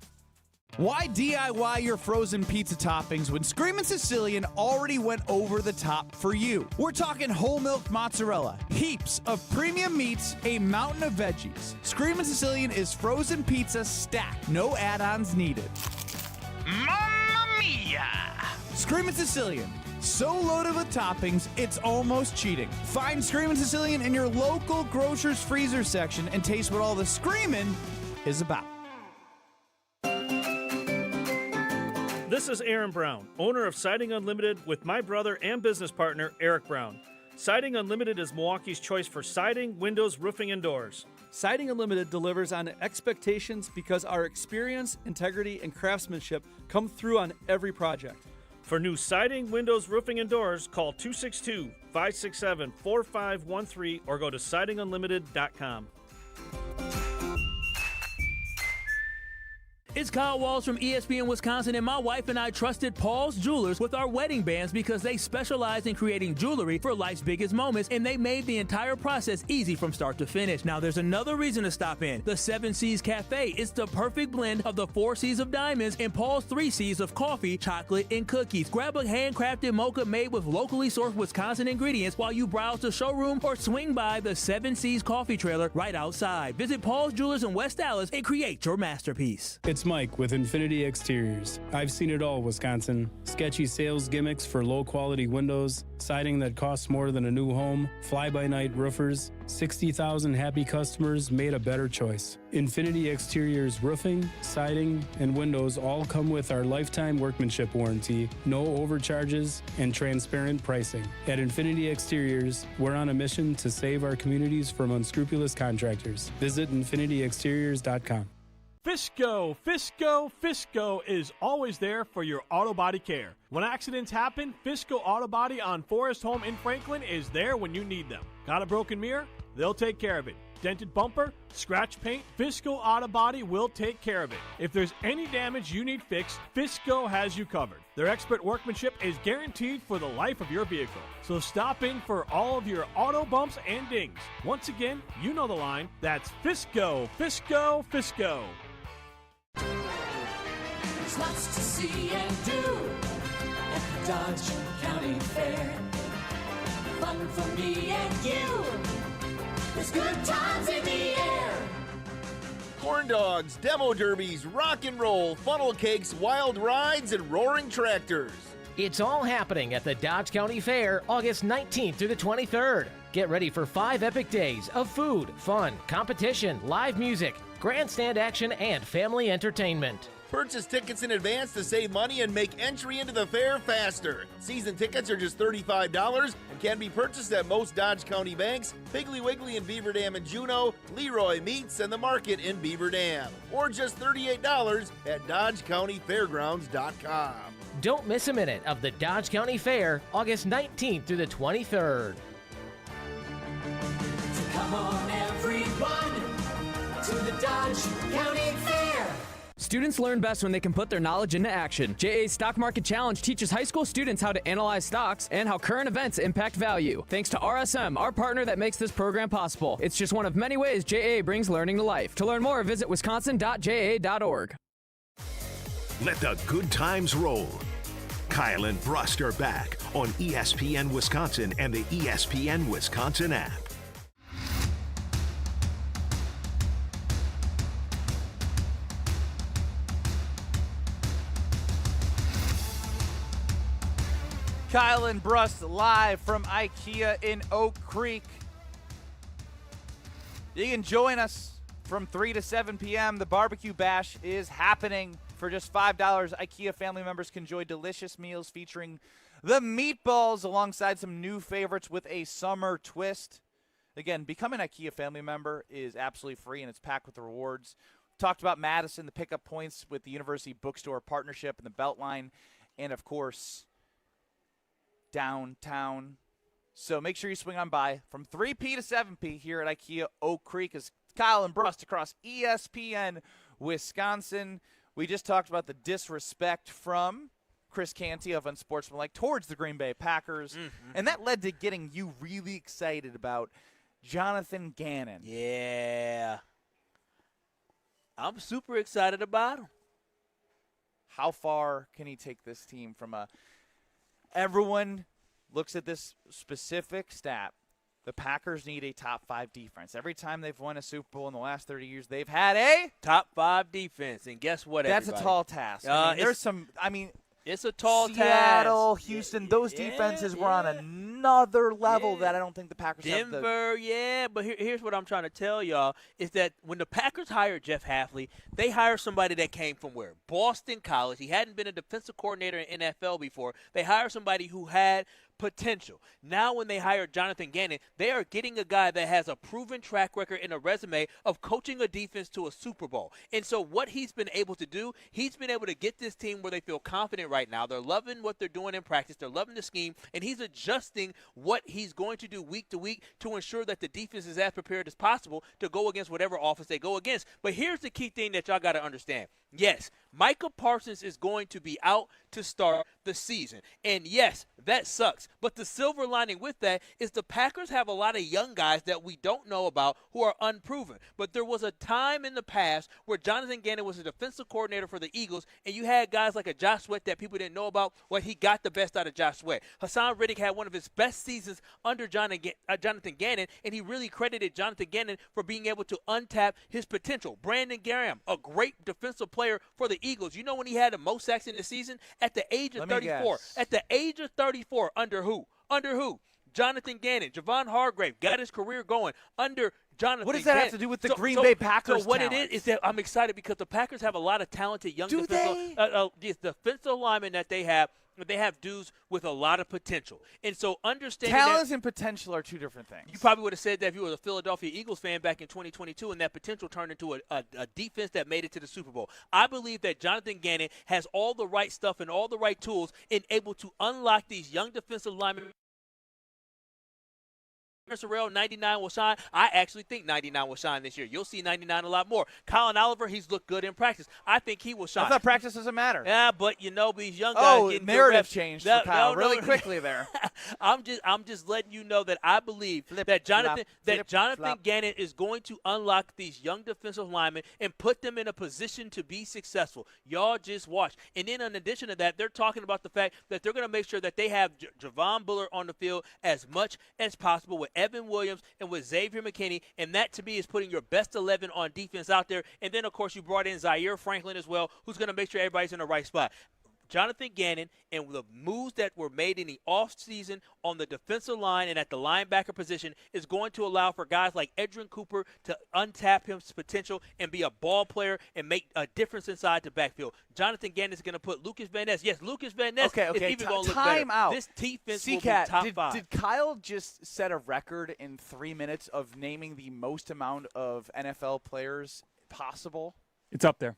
Why DIY your frozen pizza toppings when Screamin' Sicilian already went over the top for you? We're talking whole milk mozzarella, heaps of premium meats, a mountain of veggies. Screamin' Sicilian is frozen pizza stacked, no add-ons needed. Mamma mia! Screamin' Sicilian, so loaded with toppings, it's almost cheating. Find Screamin' Sicilian in your local grocer's freezer section and taste what all the screamin' is about. This is Aaron Brown, owner of Siding Unlimited with my brother and business partner, Eric Brown. Siding Unlimited is Milwaukee's choice for siding, windows, roofing, and doors. Siding Unlimited delivers on expectations because our experience, integrity, and craftsmanship come through on every project. For new siding, windows, roofing, and doors, call 262-567-4513 or go to sidingunlimited.com. It's Kyle Walsh from ESPN Wisconsin, and my wife and I trusted Paul's Jewelers with our wedding bands because they specialize in creating jewelry for life's biggest moments, and they made the entire process easy from start to finish. Now, there's another reason to stop in. The 7 C's Cafe. It's the perfect blend of the 4 C's of diamonds and Paul's 3 C's of coffee, chocolate, and cookies. Grab a handcrafted mocha made with locally sourced Wisconsin ingredients while you browse the showroom or swing by the 7 C's coffee trailer right outside. Visit Paul's Jewelers in West Dallas and create your masterpiece. It's Mike with Infinity Exteriors. I've seen it all, Wisconsin. Sketchy sales gimmicks for low-quality windows, siding that costs more than a new home, fly-by-night roofers. 60,000 happy customers made a better choice. Infinity Exteriors roofing, siding, and windows all come with our lifetime workmanship warranty, no overcharges, and transparent pricing. At Infinity Exteriors, we're on a mission to save our communities from unscrupulous contractors. Visit infinityexteriors.com. Fisco is always there for your auto body care. When accidents happen, Fisco Auto Body on Forest Home in Franklin is there when you need them. Got a broken mirror? They'll take care of it. Dented bumper? Scratch paint? Fisco Auto Body will take care of it. If there's any damage you need fixed, Fisco has you covered. Their expert workmanship is guaranteed for the life of your vehicle. So stop in for all of your auto bumps and dings. Once again, you know the line. That's Fisco. There's lots to see and do at the Dodge County Fair. Fun for me and you. There's good times in the air. Corn dogs, demo derbies, rock and roll, funnel cakes, wild rides, and roaring tractors. It's all happening at the Dodge County Fair, August 19th through the 23rd. Get ready for 5 epic days of food, fun, competition, live music, grandstand action, and family entertainment. Purchase tickets in advance to save money and make entry into the fair faster. Season tickets are just $35 and can be purchased at most Dodge County banks, Piggly Wiggly in Beaver Dam and Juneau, Leroy Meats, and the Market in Beaver Dam. Or just $38 at DodgeCountyFairgrounds.com. Don't miss a minute of the Dodge County Fair, August 19th through the 23rd. So come on, everyone, to the Dodge County Fair. Students learn best when they can put their knowledge into action. JA's Stock Market Challenge teaches high school students how to analyze stocks and how current events impact value. Thanks to RSM, our partner that makes this program possible. It's just one of many ways JA brings learning to life. To learn more, visit wisconsin.ja.org. Let the good times roll. Kyle and Brust are back on ESPN Wisconsin and the ESPN Wisconsin app. Kyle and Brust live from IKEA in Oak Creek. You can join us from 3 to 7 p.m. The barbecue bash is happening. For just $5, IKEA family members can enjoy delicious meals featuring the meatballs alongside some new favorites with a summer twist. Again, becoming an IKEA family member is absolutely free and it's packed with rewards. We've talked about Madison, the pickup points with the University Bookstore partnership and the Beltline, and of course, downtown. So make sure you swing on by from 3P to 7P here at IKEA Oak Creek as Kyle and Brust across ESPN Wisconsin. We just talked about the disrespect from Chris Canty of Unsportsmanlike towards the Green Bay Packers, and that led to getting you really excited about Jonathan Gannon. Yeah. I'm super excited about him. How far can he take this team from a everyone looks at this specific stat. The Packers need a top 5 defense. Every time they've won a Super Bowl in the last 30 years, they've had a top 5 defense. And guess what, That's everybody? a tall task. It's a tall task. Seattle, Houston, those defenses were on another level that I don't think the Packers have. Denver, but here's what I'm trying to tell y'all is that when the Packers hired Jeff Hafley, they hired somebody that came from where? Boston College. He hadn't been a defensive coordinator in NFL before. They hired somebody who had potential. Now when they hire Jonathan Gannon, they are getting a guy that has a proven track record and a resume of coaching a defense to a Super Bowl. And so what he's been able to do, he's been able to get this team where they feel confident right now. They're loving what they're doing in practice. They're loving the scheme. And he's adjusting what he's going to do week to week to ensure that the defense is as prepared as possible to go against whatever offense they go against. But here's the key thing that y'all got to understand. Yes, Micah Parsons is going to be out to start the season. And yes, that sucks. But the silver lining with that is the Packers have a lot of young guys that we don't know about who are unproven. But there was a time in the past where Jonathan Gannon was a defensive coordinator for the Eagles, and you had guys like a Josh Sweat that people didn't know about. Well, he got the best out of Josh Sweat. Hassan Reddick had one of his best seasons under Jonathan Gannon, and he really credited Jonathan Gannon for being able to untap his potential. Brandon Graham, a great defensive player for the Eagles. You know when he had the most sacks in the season? At the age of 34. At the age of 34, under who? Under who? Jonathan Gannon. Javon Hargrave got his career going under Jonathan Gannon. What does that have to do with the Green Bay Packers? So what talent? it is that I'm excited because the Packers have a lot of talented young defensive linemen that they have. They have dudes with a lot of potential. And so understanding talent and potential are two different things. You probably would have said that if you were a Philadelphia Eagles fan back in 2022 and that potential turned into a defense that made it to the Super Bowl. I believe that Jonathan Gannon has all the right stuff and all the right tools and able to unlock these young defensive linemen. Sorrell, 99 will shine. I actually think 99 will shine this year. You'll see 99 a lot more. Colin Oliver, he's looked good in practice. I think he will shine. I thought practice doesn't matter. Yeah, but you know these young guys getting narrative changed for Kyle really quickly there. I'm just letting you know that I believe that Jonathan Gannon is going to unlock these young defensive linemen and put them in a position to be successful. Y'all just watch. And then in addition to that, they're talking about the fact that they're going to make sure that they have Javon Bullard on the field as much as possible with Evan Williams and with Xavier McKinney, and that to me is putting your best 11 on defense out there. And then, of course, you brought in Zaire Franklin as well, who's going to make sure everybody's in the right spot. Jonathan Gannon and the moves that were made in the offseason on the defensive line and at the linebacker position is going to allow for guys like Edrin Cooper to untap his potential and be a ball player and make a difference inside the backfield. Jonathan Gannon is going to put Lucas Van Ness. Yes, Lucas Van Ness is even going to look better. Time out. This defense will be top five. Did Kyle just set a record in 3 minutes of naming the most amount of NFL players possible? It's up there.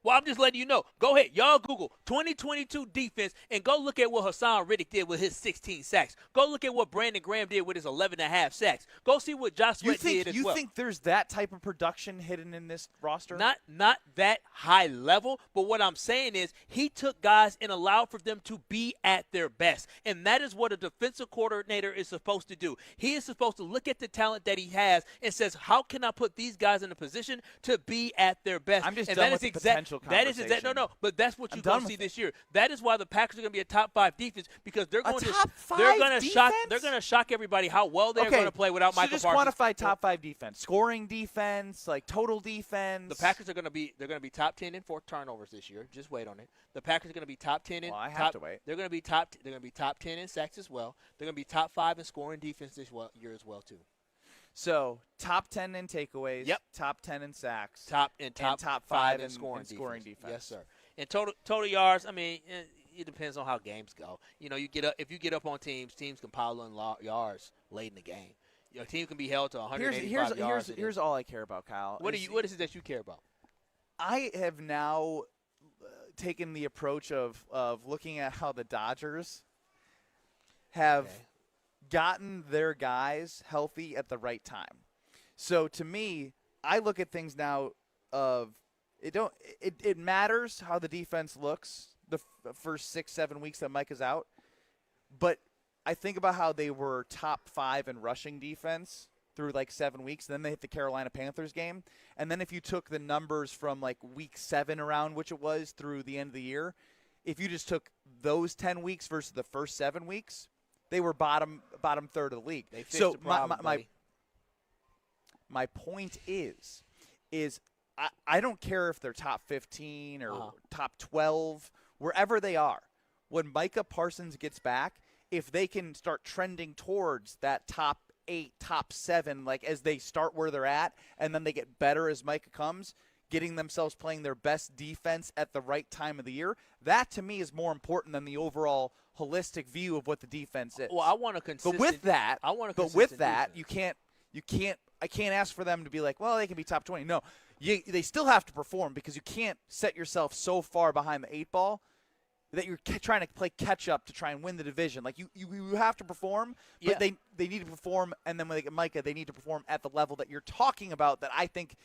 Well, I'm just letting you know. Go ahead. Y'all Google 2022 defense and go look at what Hassan Reddick did with his 16 sacks. Go look at what Brandon Graham did with his 11.5 sacks. Go see what Josh Sweat did as well. You think there's that type of production hidden in this roster? Not that high level, but what I'm saying is he took guys and allowed for them to be at their best. And that is what a defensive coordinator is supposed to do. He is supposed to look at the talent that he has and says, how can I put these guys in a position to be at their best? I'm just and done with the potential conversation. But that's what you're going to see this year. That is why the Packers are going to be a top 5 defense because they're going to shock everybody how well they're going to play without Michael Parsons. Just quantify top 5 defense, scoring defense, like total defense. The Packers are going to be top 10 in forced turnovers this year. Just wait on it. The Packers are going to be top 10 in. Well, I have to wait. They're going to be top 10 in sacks as well. They're going to be top 5 in scoring defense this year as well too. So top 10 in takeaways. Yep. Top 10 in sacks. Top 5 in scoring defense. Yes, sir. And total yards. I mean, it depends on how games go. You know, if you get up on teams can pile in yards late in the game. Your team can be held to 185 yards. Here's all I care about, Kyle. What is it that you care about? I have now taken the approach of looking at how the Dodgers have gotten their guys healthy at the right time. So to me, I look at things now of it matters how the defense looks the first 6-7 weeks that Mike is out, but I think about how they were top 5 in rushing defense through like 7 weeks. Then they hit the Carolina Panthers game. And then if you took the numbers from like week 7 around, which it was, through the end of the year, if you just took those 10 weeks versus the first 7 weeks, they were bottom third of the league. They fixed the problem, my point is I don't care if they're top 15 or top 12, wherever they are. When Micah Parsons gets back, if they can start trending towards that top 8, top 7, like as they start where they're at, and then they get better as Micah comes, getting themselves playing their best defense at the right time of the year, that to me is more important than the overall holistic view of what the defense is. Well, I want a consistent. But with that, defense. I can't ask for them to be like, well, they can be top 20. No, they still have to perform because you can't set yourself so far behind the 8 ball that you're trying to play catch up to try and win the division. Like you have to perform, but they need to perform, and then when they get Micah, they need to perform at the level that you're talking about. That I think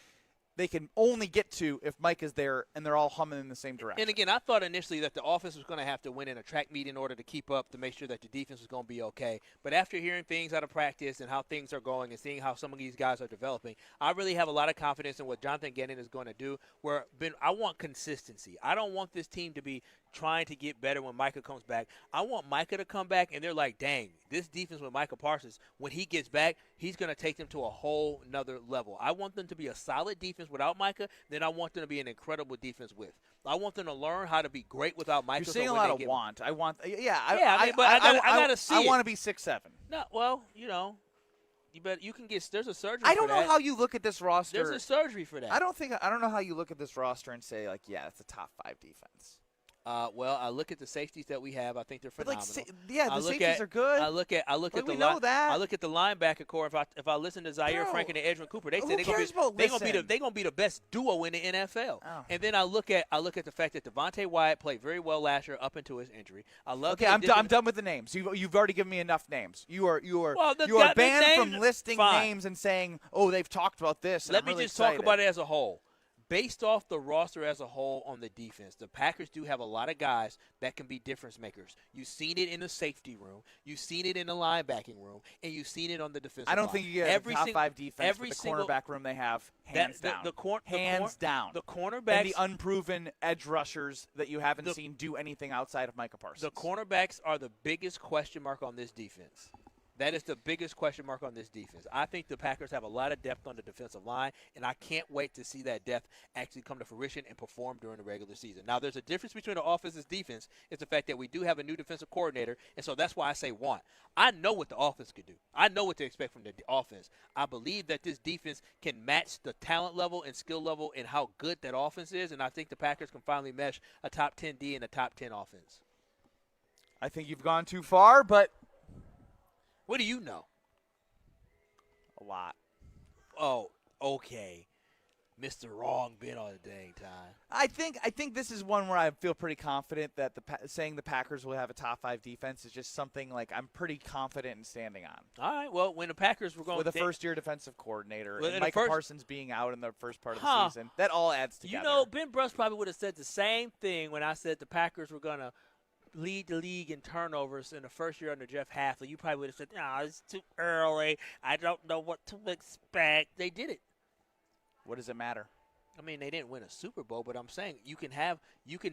they can only get to if Mike is there and they're all humming in the same direction. And again, I thought initially that the offense was going to have to win in a track meet in order to keep up, to make sure that the defense was going to be okay. But after hearing things out of practice and how things are going and seeing how some of these guys are developing, I really have a lot of confidence in what Jonathan Gannon is going to do. I want consistency. I don't want this team to be trying to get better when Micah comes back. I want Micah to come back and they're like, dang, this defense with Micah Parsons, when he gets back, he's going to take them to a whole nother level. I want them to be a solid defense without Micah, then I want them to be an incredible defense with. I want them to learn how to be great without Micah. You're saying a lot of want. I want, I got to see I it. want to be 6'7". No, well, you can get. There's a surgery. I don't for know that. how you look at this roster. There's a surgery for that. I don't know how you look at this roster and say like, yeah, it's a top 5 defense. Well, I look at the safeties that we have. I think they're phenomenal. The safeties are good. I look at we know that. I look at the linebacker core. If I listen to Zaire Franklin and Edwin Cooper, they say they're gonna be the best duo in the NFL. Oh. And then I look at the fact that Devontae Wyatt played very well last year up into his injury. I love. Okay, I'm done with the names. You've already given me enough names. You are the banned from listing names and saying, oh, they've talked about this. Let me just talk about it as a whole. Based off the roster as a whole on the defense, the Packers do have a lot of guys that can be difference makers. You've seen it in the safety room, you've seen it in the linebacking room, and you've seen it on the defensive line. I don't think you get a top 5 defense with the cornerback room they have, hands down. Hands down. The cornerbacks. And the unproven edge rushers that you haven't seen do anything outside of Micah Parsons. The cornerbacks are the biggest question mark on this defense. That is the biggest question mark on this defense. I think the Packers have a lot of depth on the defensive line, and I can't wait to see that depth actually come to fruition and perform during the regular season. Now, there's a difference between the offense and defense. It's the fact that we do have a new defensive coordinator, and so that's why I say want. I know what the offense could do. I know what to expect from the offense. I believe that this defense can match the talent level and skill level and how good that offense is, and I think the Packers can finally mesh a top 10 D and a top 10 offense. I think you've gone too far, but what do you know? A lot. Oh, okay. Mr. Wrong been all the dang time. I think this is one where I feel pretty confident that saying the Packers will have a top 5 defense is just something like I'm pretty confident in standing on. All right. Well, when the Packers were going with a first-year defensive coordinator and Micah Parsons being out in the first part of the season, that all adds together. Ben Brust probably would have said the same thing when I said the Packers were going to lead the league in turnovers in the first year under Jeff Hafley. You probably would have said, no, it's too early. I don't know what to expect. They did it. What does it matter? I mean, they didn't win a Super Bowl, but I'm saying you can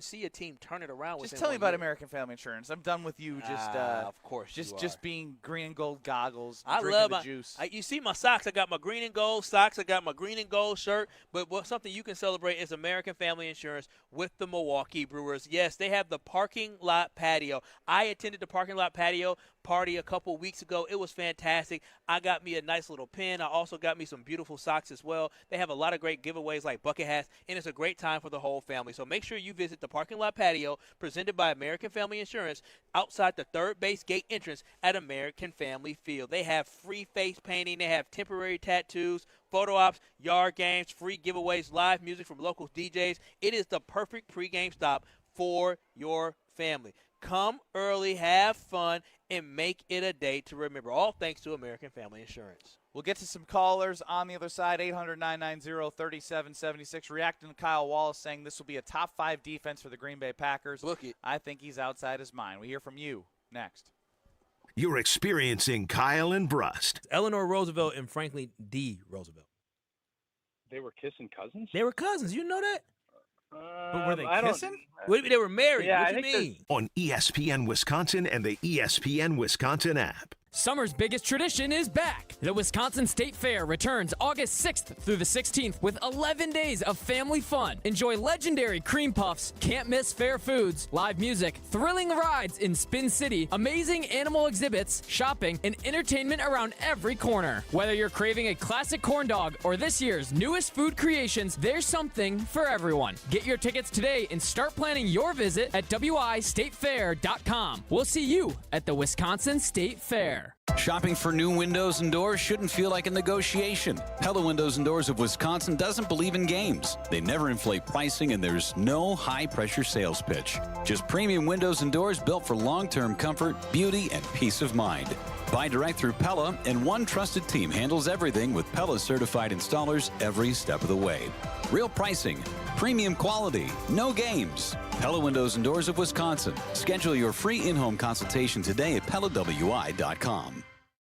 see a team turn it around. Just tell me about American Family Insurance. I'm done with you. Just of course, just being green and gold goggles. I drinking love the juice. You see my socks. I got my green and gold socks. I got my green and gold shirt. But something you can celebrate is American Family Insurance with the Milwaukee Brewers. Yes, they have the parking lot patio. I attended the parking lot patio party a couple weeks ago. It was fantastic. I got me a nice little pin. I also got me some beautiful socks as well. They have a lot of great giveaways like bucket hats, and it's a great time for the whole family. So make sure you visit the parking lot patio presented by American Family Insurance outside the third base gate entrance at American Family Field. They have free face painting. They have temporary tattoos, photo ops, yard games, free giveaways, live music from local DJs. It is the perfect pregame stop for your family. Come early, have fun, and make it a day to remember. All thanks to American Family Insurance. We'll get to some callers on the other side, 800-990-3776. Reacting to Kyle Wallace saying this will be a top 5 defense for the Green Bay Packers. Look it. I think he's outside his mind. We hear from you next. You're experiencing Kyle and Brust. Eleanor Roosevelt and Franklin D. Roosevelt. They were kissing cousins? They were cousins. You know that? But were they kissing? They were married. Yeah, what do you mean? On ESPN Wisconsin and the ESPN Wisconsin app. Summer's biggest tradition is back. The Wisconsin State Fair returns August 6th through the 16th with 11 days of family fun. Enjoy legendary cream puffs, can't miss fair foods, live music, thrilling rides in Spin City, amazing animal exhibits, shopping, and entertainment around every corner. Whether you're craving a classic corn dog or this year's newest food creations, there's something for everyone. Get your tickets today and start planning your visit at wistatefair.com. We'll see you at the Wisconsin State Fair. Fair. Shopping for new windows and doors shouldn't feel like a negotiation. Pella Windows and Doors of Wisconsin doesn't believe in games. They never inflate pricing, and there's no high-pressure sales pitch. Just premium windows and doors built for long-term comfort, beauty, and peace of mind. Buy direct through Pella, and one trusted team handles everything with Pella certified installers every step of the way. Real pricing, premium quality, no games. Pella Windows and Doors of Wisconsin. Schedule your free in-home consultation today at PellaWI.com.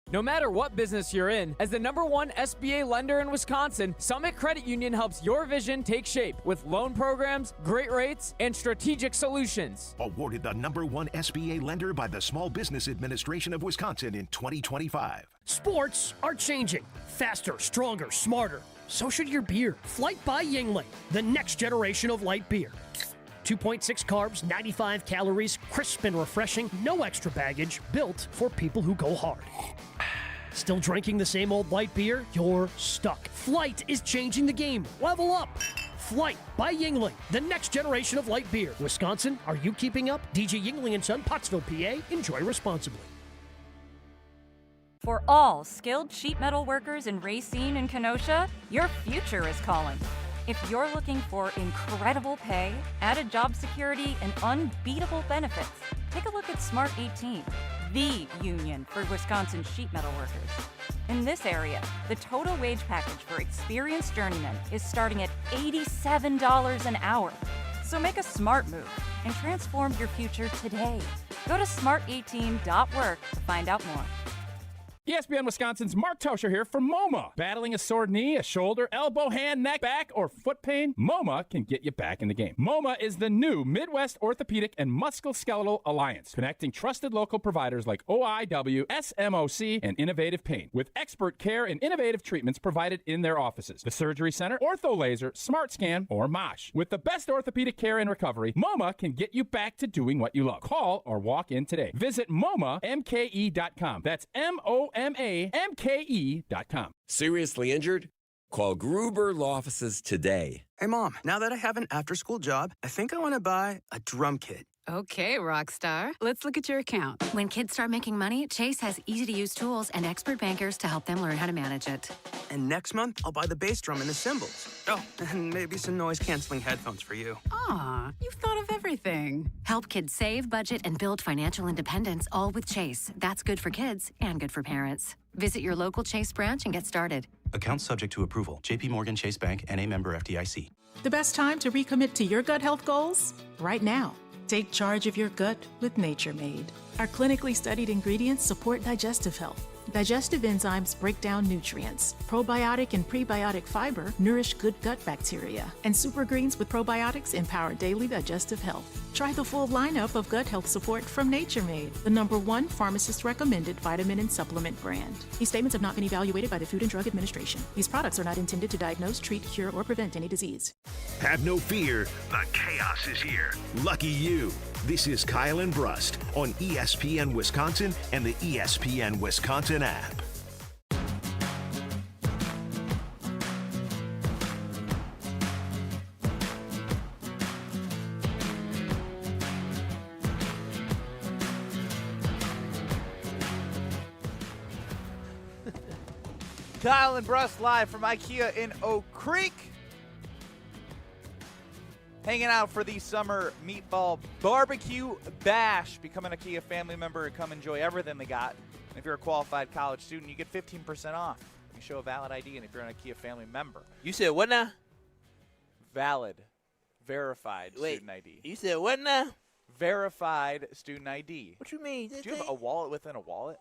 No matter what business you're in, as the #1 SBA lender in Wisconsin, Summit Credit Union helps your vision take shape with loan programs, great rates, and strategic solutions. Awarded the #1 SBA lender by the Small Business Administration of Wisconsin in 2025. Sports are changing. Faster, stronger, smarter. So should your beer. Flight by Yingling, the next generation of light beer. 2.6 carbs, 95 calories, crisp and refreshing, no extra baggage, built for people who go hard. Still drinking the same old light beer? You're stuck. Flight is changing the game. Level up. Flight by Yingling, the next generation of light beer. Wisconsin, are you keeping up? DJ Yingling & Son, Pottsville, PA. Enjoy responsibly. For all skilled sheet metal workers in Racine and Kenosha, your future is calling. If you're looking for incredible pay, added job security, and unbeatable benefits, take a look at Smart 18, the union for Wisconsin sheet metal workers. In this area, the total wage package for experienced journeymen is starting at $87 an hour. So make a smart move and transform your future today. Go to smart18.work to find out more. ESPN Wisconsin's Mark Toscher here from MoMA. Battling a sore knee, a shoulder, elbow, hand, neck, back, or foot pain? MoMA can get you back in the game. MoMA is the new Midwest Orthopedic and Musculoskeletal Alliance, connecting trusted local providers like OIW, SMOC, and Innovative Pain, with expert care and innovative treatments provided in their offices. The Surgery Center, Ortho Laser, Smart Scan, or MOSH. With the best orthopedic care and recovery, MoMA can get you back to doing what you love. Call or walk in today. Visit MoMAMKE.com. That's MoMAMKE.com. Seriously injured? Call Gruber Law Offices today. Hey, Mom, now that I have an after-school job, I think I want to buy a drum kit. Okay, Rockstar. Let's look at your account. When kids start making money, Chase has easy-to-use tools and expert bankers to help them learn how to manage it. And next month, I'll buy the bass drum and the cymbals. Oh, and maybe some noise-canceling headphones for you. Aw, you've thought of everything. Help kids save, budget, and build financial independence, all with Chase. That's good for kids and good for parents. Visit your local Chase branch and get started. Account subject to approval. J.P. Morgan Chase Bank, N.A. member FDIC. The best time to recommit to your gut health goals? Right now. Take charge of your gut with Nature Made. Our clinically studied ingredients support digestive health. Digestive enzymes break down nutrients. Probiotic and prebiotic fiber nourish good gut bacteria. And super greens with probiotics empower daily digestive health. Try the full lineup of gut health support from Nature Made, the #1 pharmacist-recommended vitamin and supplement brand. These statements have not been evaluated by the Food and Drug Administration. These products are not intended to diagnose, treat, cure, or prevent any disease. Have no fear, the chaos is here. Lucky you. This is Kyle and Brust on ESPN Wisconsin and the ESPN Wisconsin app. Kyle and Brust live from IKEA in Oak Creek. Hanging out for the summer meatball barbecue bash. Become an IKEA family member and come enjoy everything they got. And if you're a qualified college student, you get 15% off. You show a valid ID, and if you're an IKEA family member. You said what now? Valid, verified student ID. You said what now? Verified student ID. What you mean? Do you have a wallet within a wallet?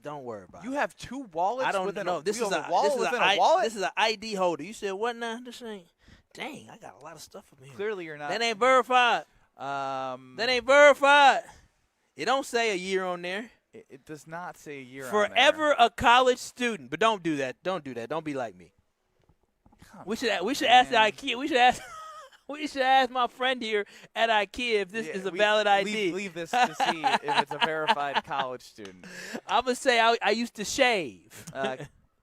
Don't worry about it. You have two wallets I don't within know. a wallet within a wallet? This is an ID holder. You said what now? This ain't. Dang, I got a lot of stuff up here. Clearly you're not. That ain't verified. That ain't verified. It don't say a year on there. It does not say a year on there. Forever a college student. But don't do that. Don't do that. Don't be like me. We should ask the IKEA. We should ask my friend here at IKEA if this is a valid ID. Leave this to see if it's a verified college student. I'm going to say I used to shave.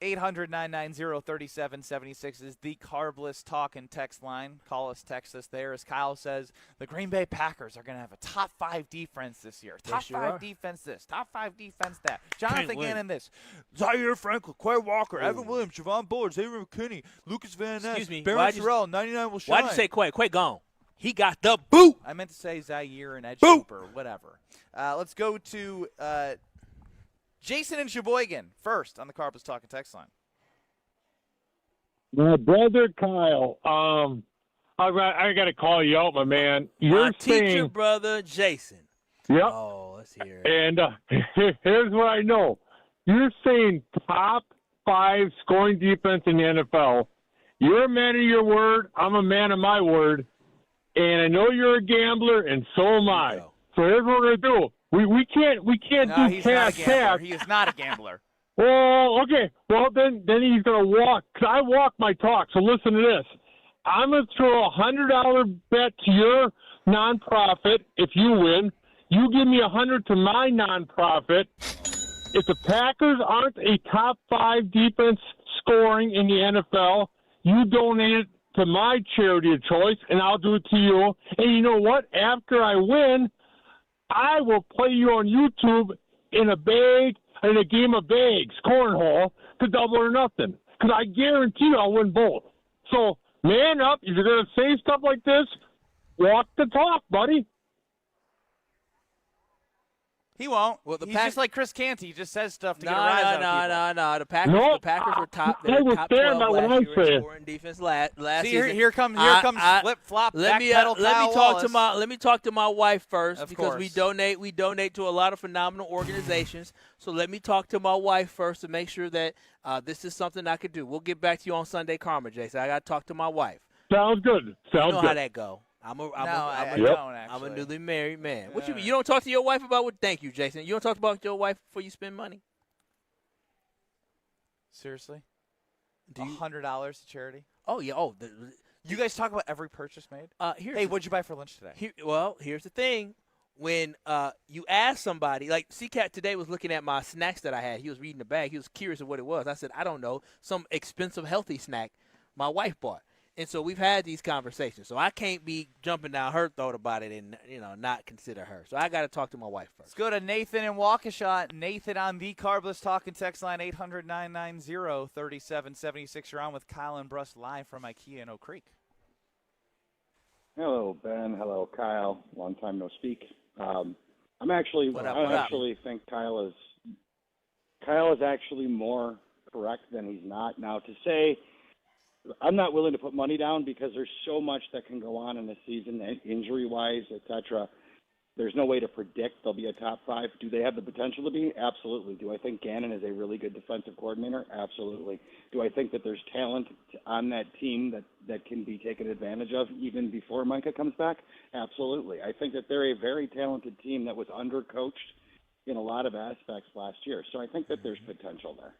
800-990-3776 is the Carbless talk and text line. Call us, text us there. As Kyle says, the Green Bay Packers are going to have a top 5 defense this year. Top 5 defense this, top 5 defense that. Jonathan Gannon this. Zaire Franklin, Quay Walker, Evan Williams, Javon Bullard, Xavier McKinney, Lucas Van Ness, Baron Terrell, 99 will shine. Why'd you say Quay? Quay gone. He got the boot. I meant to say Zaire and Edge Cooper, whatever. Let's go to Jason and Sheboygan first on the Carbless Talk and Text line. My brother Kyle, I got to call you out, my man. You're teacher brother Jason. Yep. Oh, let's hear it. And here's what I know. You're saying top 5 scoring defense in the NFL. You're a man of your word. I'm a man of my word. And I know you're a gambler, and so am I. So here's what we're gonna do. We can't do cash. He is not a gambler. Well, okay. Well, then he's gonna walk. 'Cause I walk my talk. So listen to this. I'm gonna throw a $100 bet to your nonprofit if you win. You give me 100 to my nonprofit. If the Packers aren't a top 5 defense scoring in the NFL, you donate it to my charity of choice, and I'll do it to you. And you know what? After I win, I will play you on YouTube in a game of bags, cornhole, to double or nothing. Because I guarantee I'll win both. So, man up. If you're going to say stuff like this, walk the talk, buddy. He won't. Well, He's just like Chris Canty. He just says stuff to get a rise out of people. No. The Packers were top. They were top 12 last year in scoring defense last season. Here comes flip flop. Let me talk to my wife first because we donate to a lot of phenomenal organizations. So let me talk to my wife first to make sure that this is something I could do. We'll get back to you on Sunday Karma, Jason. I got to talk to my wife. Sounds good. You know how that go. I'm a newly married man. What you mean? You don't talk to your wife about what? Thank you, Jason. You don't talk about your wife before you spend money? Seriously? $100 to charity? Oh, yeah. You guys talk about every purchase made? Hey, what'd you buy for lunch today? Here's the thing. When you ask somebody, like C-Cat today was looking at my snacks that I had. He was reading the bag. He was curious of what it was. I said, I don't know. Some expensive, healthy snack my wife bought. And so we've had these conversations. So I can't be jumping down her throat about it and, not consider her. So I got to talk to my wife first. Let's go to Nathan in Waukesha. Nathan on the Carbless Talk and Text line 800-990-3776. You're on with Kyle and Brust live from IKEA in Oak Creek. Hello, Ben. Hello, Kyle. Long time no speak. I actually think Kyle is actually more correct than he's not. Now, to say I'm not willing to put money down because there's so much that can go on in the season, injury-wise, etc. There's no way to predict they'll be a top 5. Do they have the potential to be? Absolutely. Do I think Gannon is a really good defensive coordinator? Absolutely. Do I think that there's talent on that team that can be taken advantage of even before Micah comes back? Absolutely. I think that they're a very talented team that was undercoached in a lot of aspects last year. So I think that their potential there.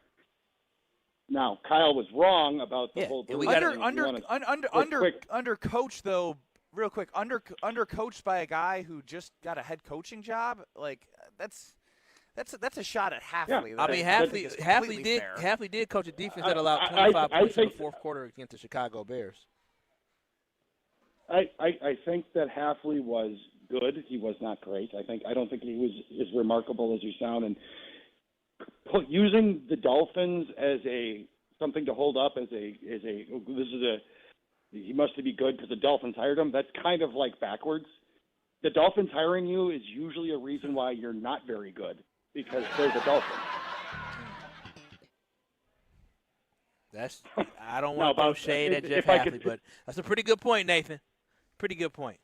Now, Kyle was wrong about the whole. Undercoached though, real quick. Undercoached by a guy who just got a head coaching job. Like that's a shot at Hafley. Yeah. I mean, Hafley did coach a defense that allowed 25 points in the fourth quarter against the Chicago Bears. I think that Hafley was good. He was not great. I don't think he was as remarkable as you sound. And using the Dolphins as something to hold up he must be good because the Dolphins hired him. That's kind of like backwards. The Dolphins hiring you is usually a reason why you're not very good because they're the Dolphins. I don't want to throw shade at Jeff Hafley, but that's a pretty good point, Nathan. Pretty good point.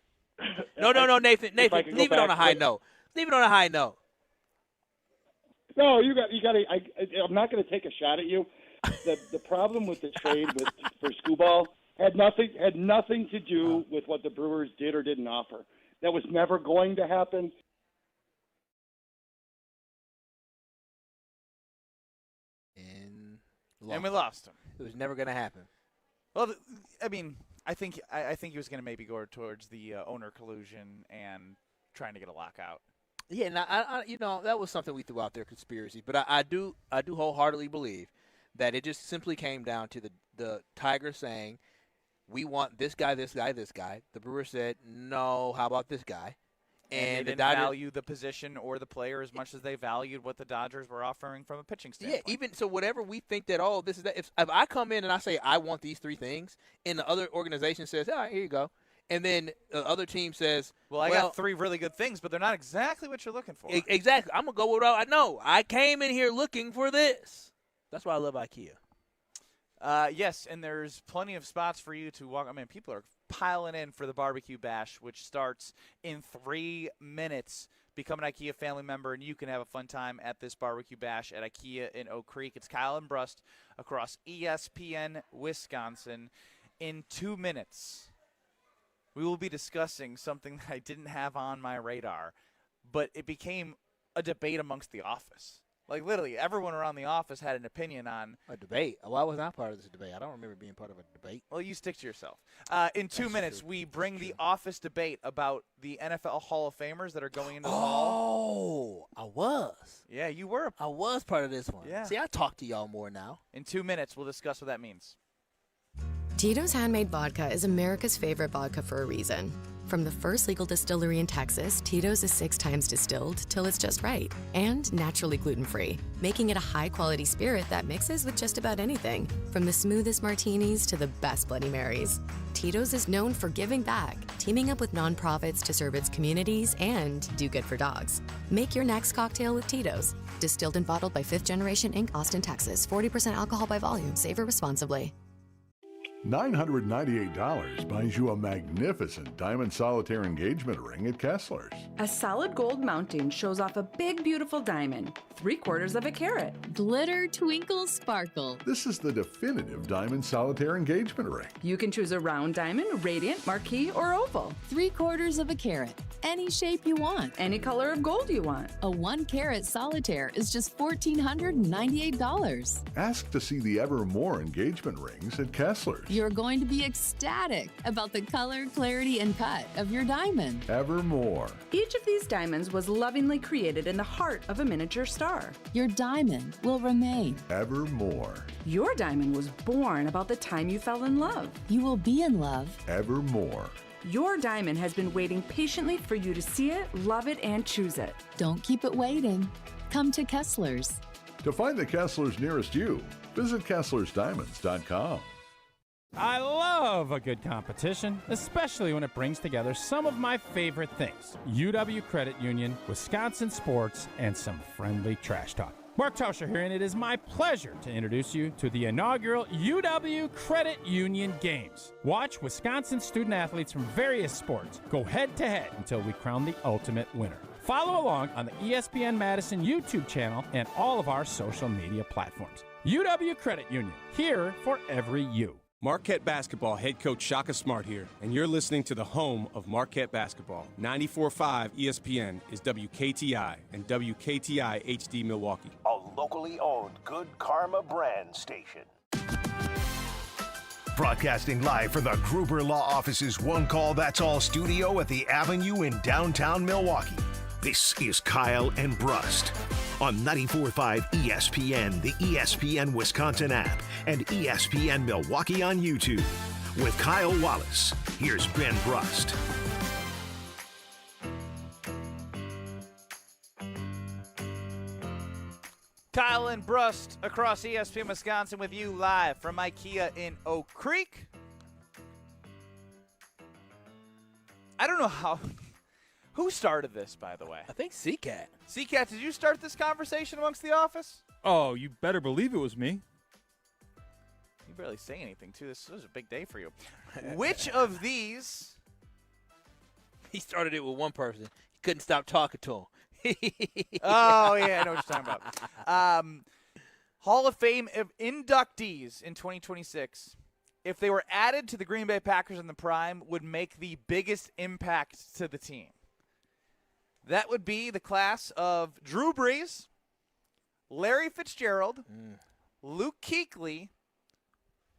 No, Nathan, leave it on a high note. Leave it on a high note. No, you got. I'm not going to take a shot at you. The problem with the trade for Skubal had nothing to do with what the Brewers did or didn't offer. That was never going to happen. And we lost him. It was never going to happen. Well, I mean, I think he was going to maybe go towards the owner collusion and trying to get a lockout. Yeah, now I that was something we threw out there, conspiracy. But I do wholeheartedly believe that it just simply came down to the Tigers saying, we want this guy, this guy, this guy. The Brewers said, no, how about this guy? And they the didn't Dodgers value the position or the player as much as they valued what the Dodgers were offering from a pitching standpoint. Yeah, even so, whatever we think that, this is that. If I come in and I say I want these three things, and the other organization says, all right, here you go. And then the other team says, well, I got three really good things, but they're not exactly what you're looking for. Exactly. I'm going to go with what I know. I came in here looking for this. That's why I love IKEA. Yes, and there's plenty of spots for you to walk. I mean, people are piling in for the barbecue bash, which starts in 3 minutes. Become an IKEA family member, and you can have a fun time at this barbecue bash at IKEA in Oak Creek. It's Kyle and Brust across ESPN Wisconsin. In 2 minutes, we will be discussing something that I didn't have on my radar, but it became a debate amongst the office. Like, literally, everyone around the office had an opinion on a debate. Why was I part of this debate? I don't remember being part of a debate. Well, you stick to yourself. In 2 minutes, we bring the office debate about the NFL Hall of Famers that are going into the Hall. Oh, I was. Yeah, you were. I was part of this one. Yeah. See, I talk to y'all more now. In 2 minutes, we'll discuss what that means. Tito's Handmade Vodka is America's favorite vodka for a reason. From the first legal distillery in Texas, Tito's is 6 times distilled till it's just right and naturally gluten-free, making it a high-quality spirit that mixes with just about anything, from the smoothest martinis to the best Bloody Marys. Tito's is known for giving back, teaming up with nonprofits to serve its communities and do good for dogs. Make your next cocktail with Tito's. Distilled and bottled by 5th Generation Inc., Austin, Texas. 40% alcohol by volume. Savor responsibly. $998 buys you a magnificent diamond solitaire engagement ring at Kessler's. A solid gold mounting shows off a big, beautiful diamond, 3/4 of a carat. Glitter, twinkle, sparkle. This is the definitive diamond solitaire engagement ring. You can choose a round diamond, radiant, marquise, or oval. 3/4 of a carat. Any shape you want. Any color of gold you want. A 1-carat solitaire is just $1,498. Ask to see the Evermore engagement rings at Kessler's. You're going to be ecstatic about the color, clarity, and cut of your diamond. Evermore. Each of these diamonds was lovingly created in the heart of a miniature star. Your diamond will remain. Evermore. Your diamond was born about the time you fell in love. You will be in love. Evermore. Your diamond has been waiting patiently for you to see it, love it, and choose it. Don't keep it waiting. Come to Kessler's. To find the Kessler's nearest you, visit KesslersDiamonds.com. I love a good competition, especially when it brings together some of my favorite things. UW Credit Union, Wisconsin sports, and some friendly trash talk. Mark Tauscher here, and it is my pleasure to introduce you to the inaugural UW Credit Union Games. Watch Wisconsin student athletes from various sports go head-to-head until we crown the ultimate winner. Follow along on the ESPN Madison YouTube channel and all of our social media platforms. UW Credit Union, here for every you. Marquette Basketball head coach Shaka Smart here, and you're listening to the home of Marquette Basketball. 94.5 ESPN is WKTI and WKTI HD Milwaukee. A locally owned Good Karma brand station. Broadcasting live from the Gruber Law Office's One Call That's All studio at the Avenue in downtown Milwaukee. This is Kyle and Brust on 94.5 ESPN, the ESPN Wisconsin app, and ESPN Milwaukee on YouTube. With Kyle Wallace, here's Ben Brust. Kyle and Brust across ESPN Wisconsin with you live from IKEA in Oak Creek. I don't know how... Who started this, by the way? I think C-Cat. C-Cat, did you start this conversation amongst the office? Oh, you better believe it was me. You barely say anything, too. This is a big day for you. Which of these... He started it with one person. He couldn't stop talking to him. Oh, yeah, I know what you're talking about. Hall of Fame inductees in 2026, if they were added to the Green Bay Packers in the prime, would make the biggest impact to the team. That would be the class of Drew Brees, Larry Fitzgerald, Luke Kuechly,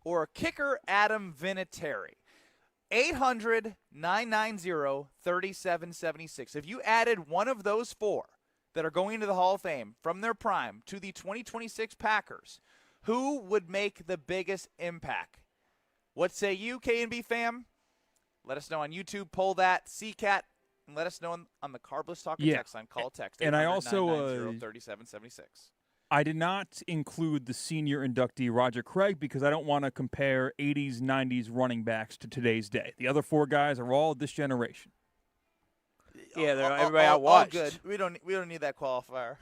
or kicker Adam Vinatieri. 800-990-3776. If you added one of those four that are going into the Hall of Fame from their prime to the 2026 Packers, Who would make the biggest impact? What say you, K&B fam? Let us know on YouTube. Poll that, CCAT, and let us know on the Carbless Talk and Text line. Call text. And I also 800-990-3776. I did not include the senior inductee Roger Craig because I don't want to compare 80s, 90s running backs to today's day. The other 4 guys are all this generation. Yeah, they're everybody I watched. All good. We don't need that qualifier.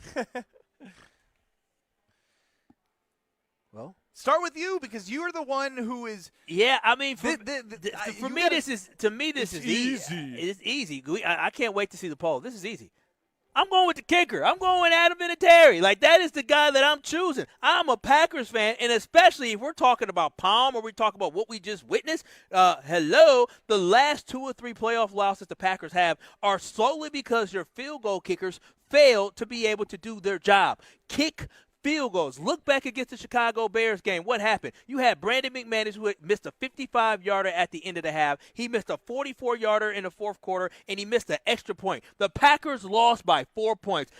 Well, start with you because you are the one who is. Yeah, I mean, for me, this is easy. It's easy. I can't wait to see the poll. This is easy. I'm going with the kicker. I'm going with Adam Vinatieri. Like, that is the guy that I'm choosing. I'm a Packers fan, and especially if we're talking about Palm or we talk about what we just witnessed, the last 2 or 3 playoff losses the Packers have are solely because your field goal kickers failed to be able to do their job. Kick field goals. Look back against the Chicago Bears game. What happened? You had Brandon McManus who had missed a 55-yarder at the end of the half. He missed a 44-yarder in the fourth quarter, and he missed an extra point. The Packers lost by 4 points.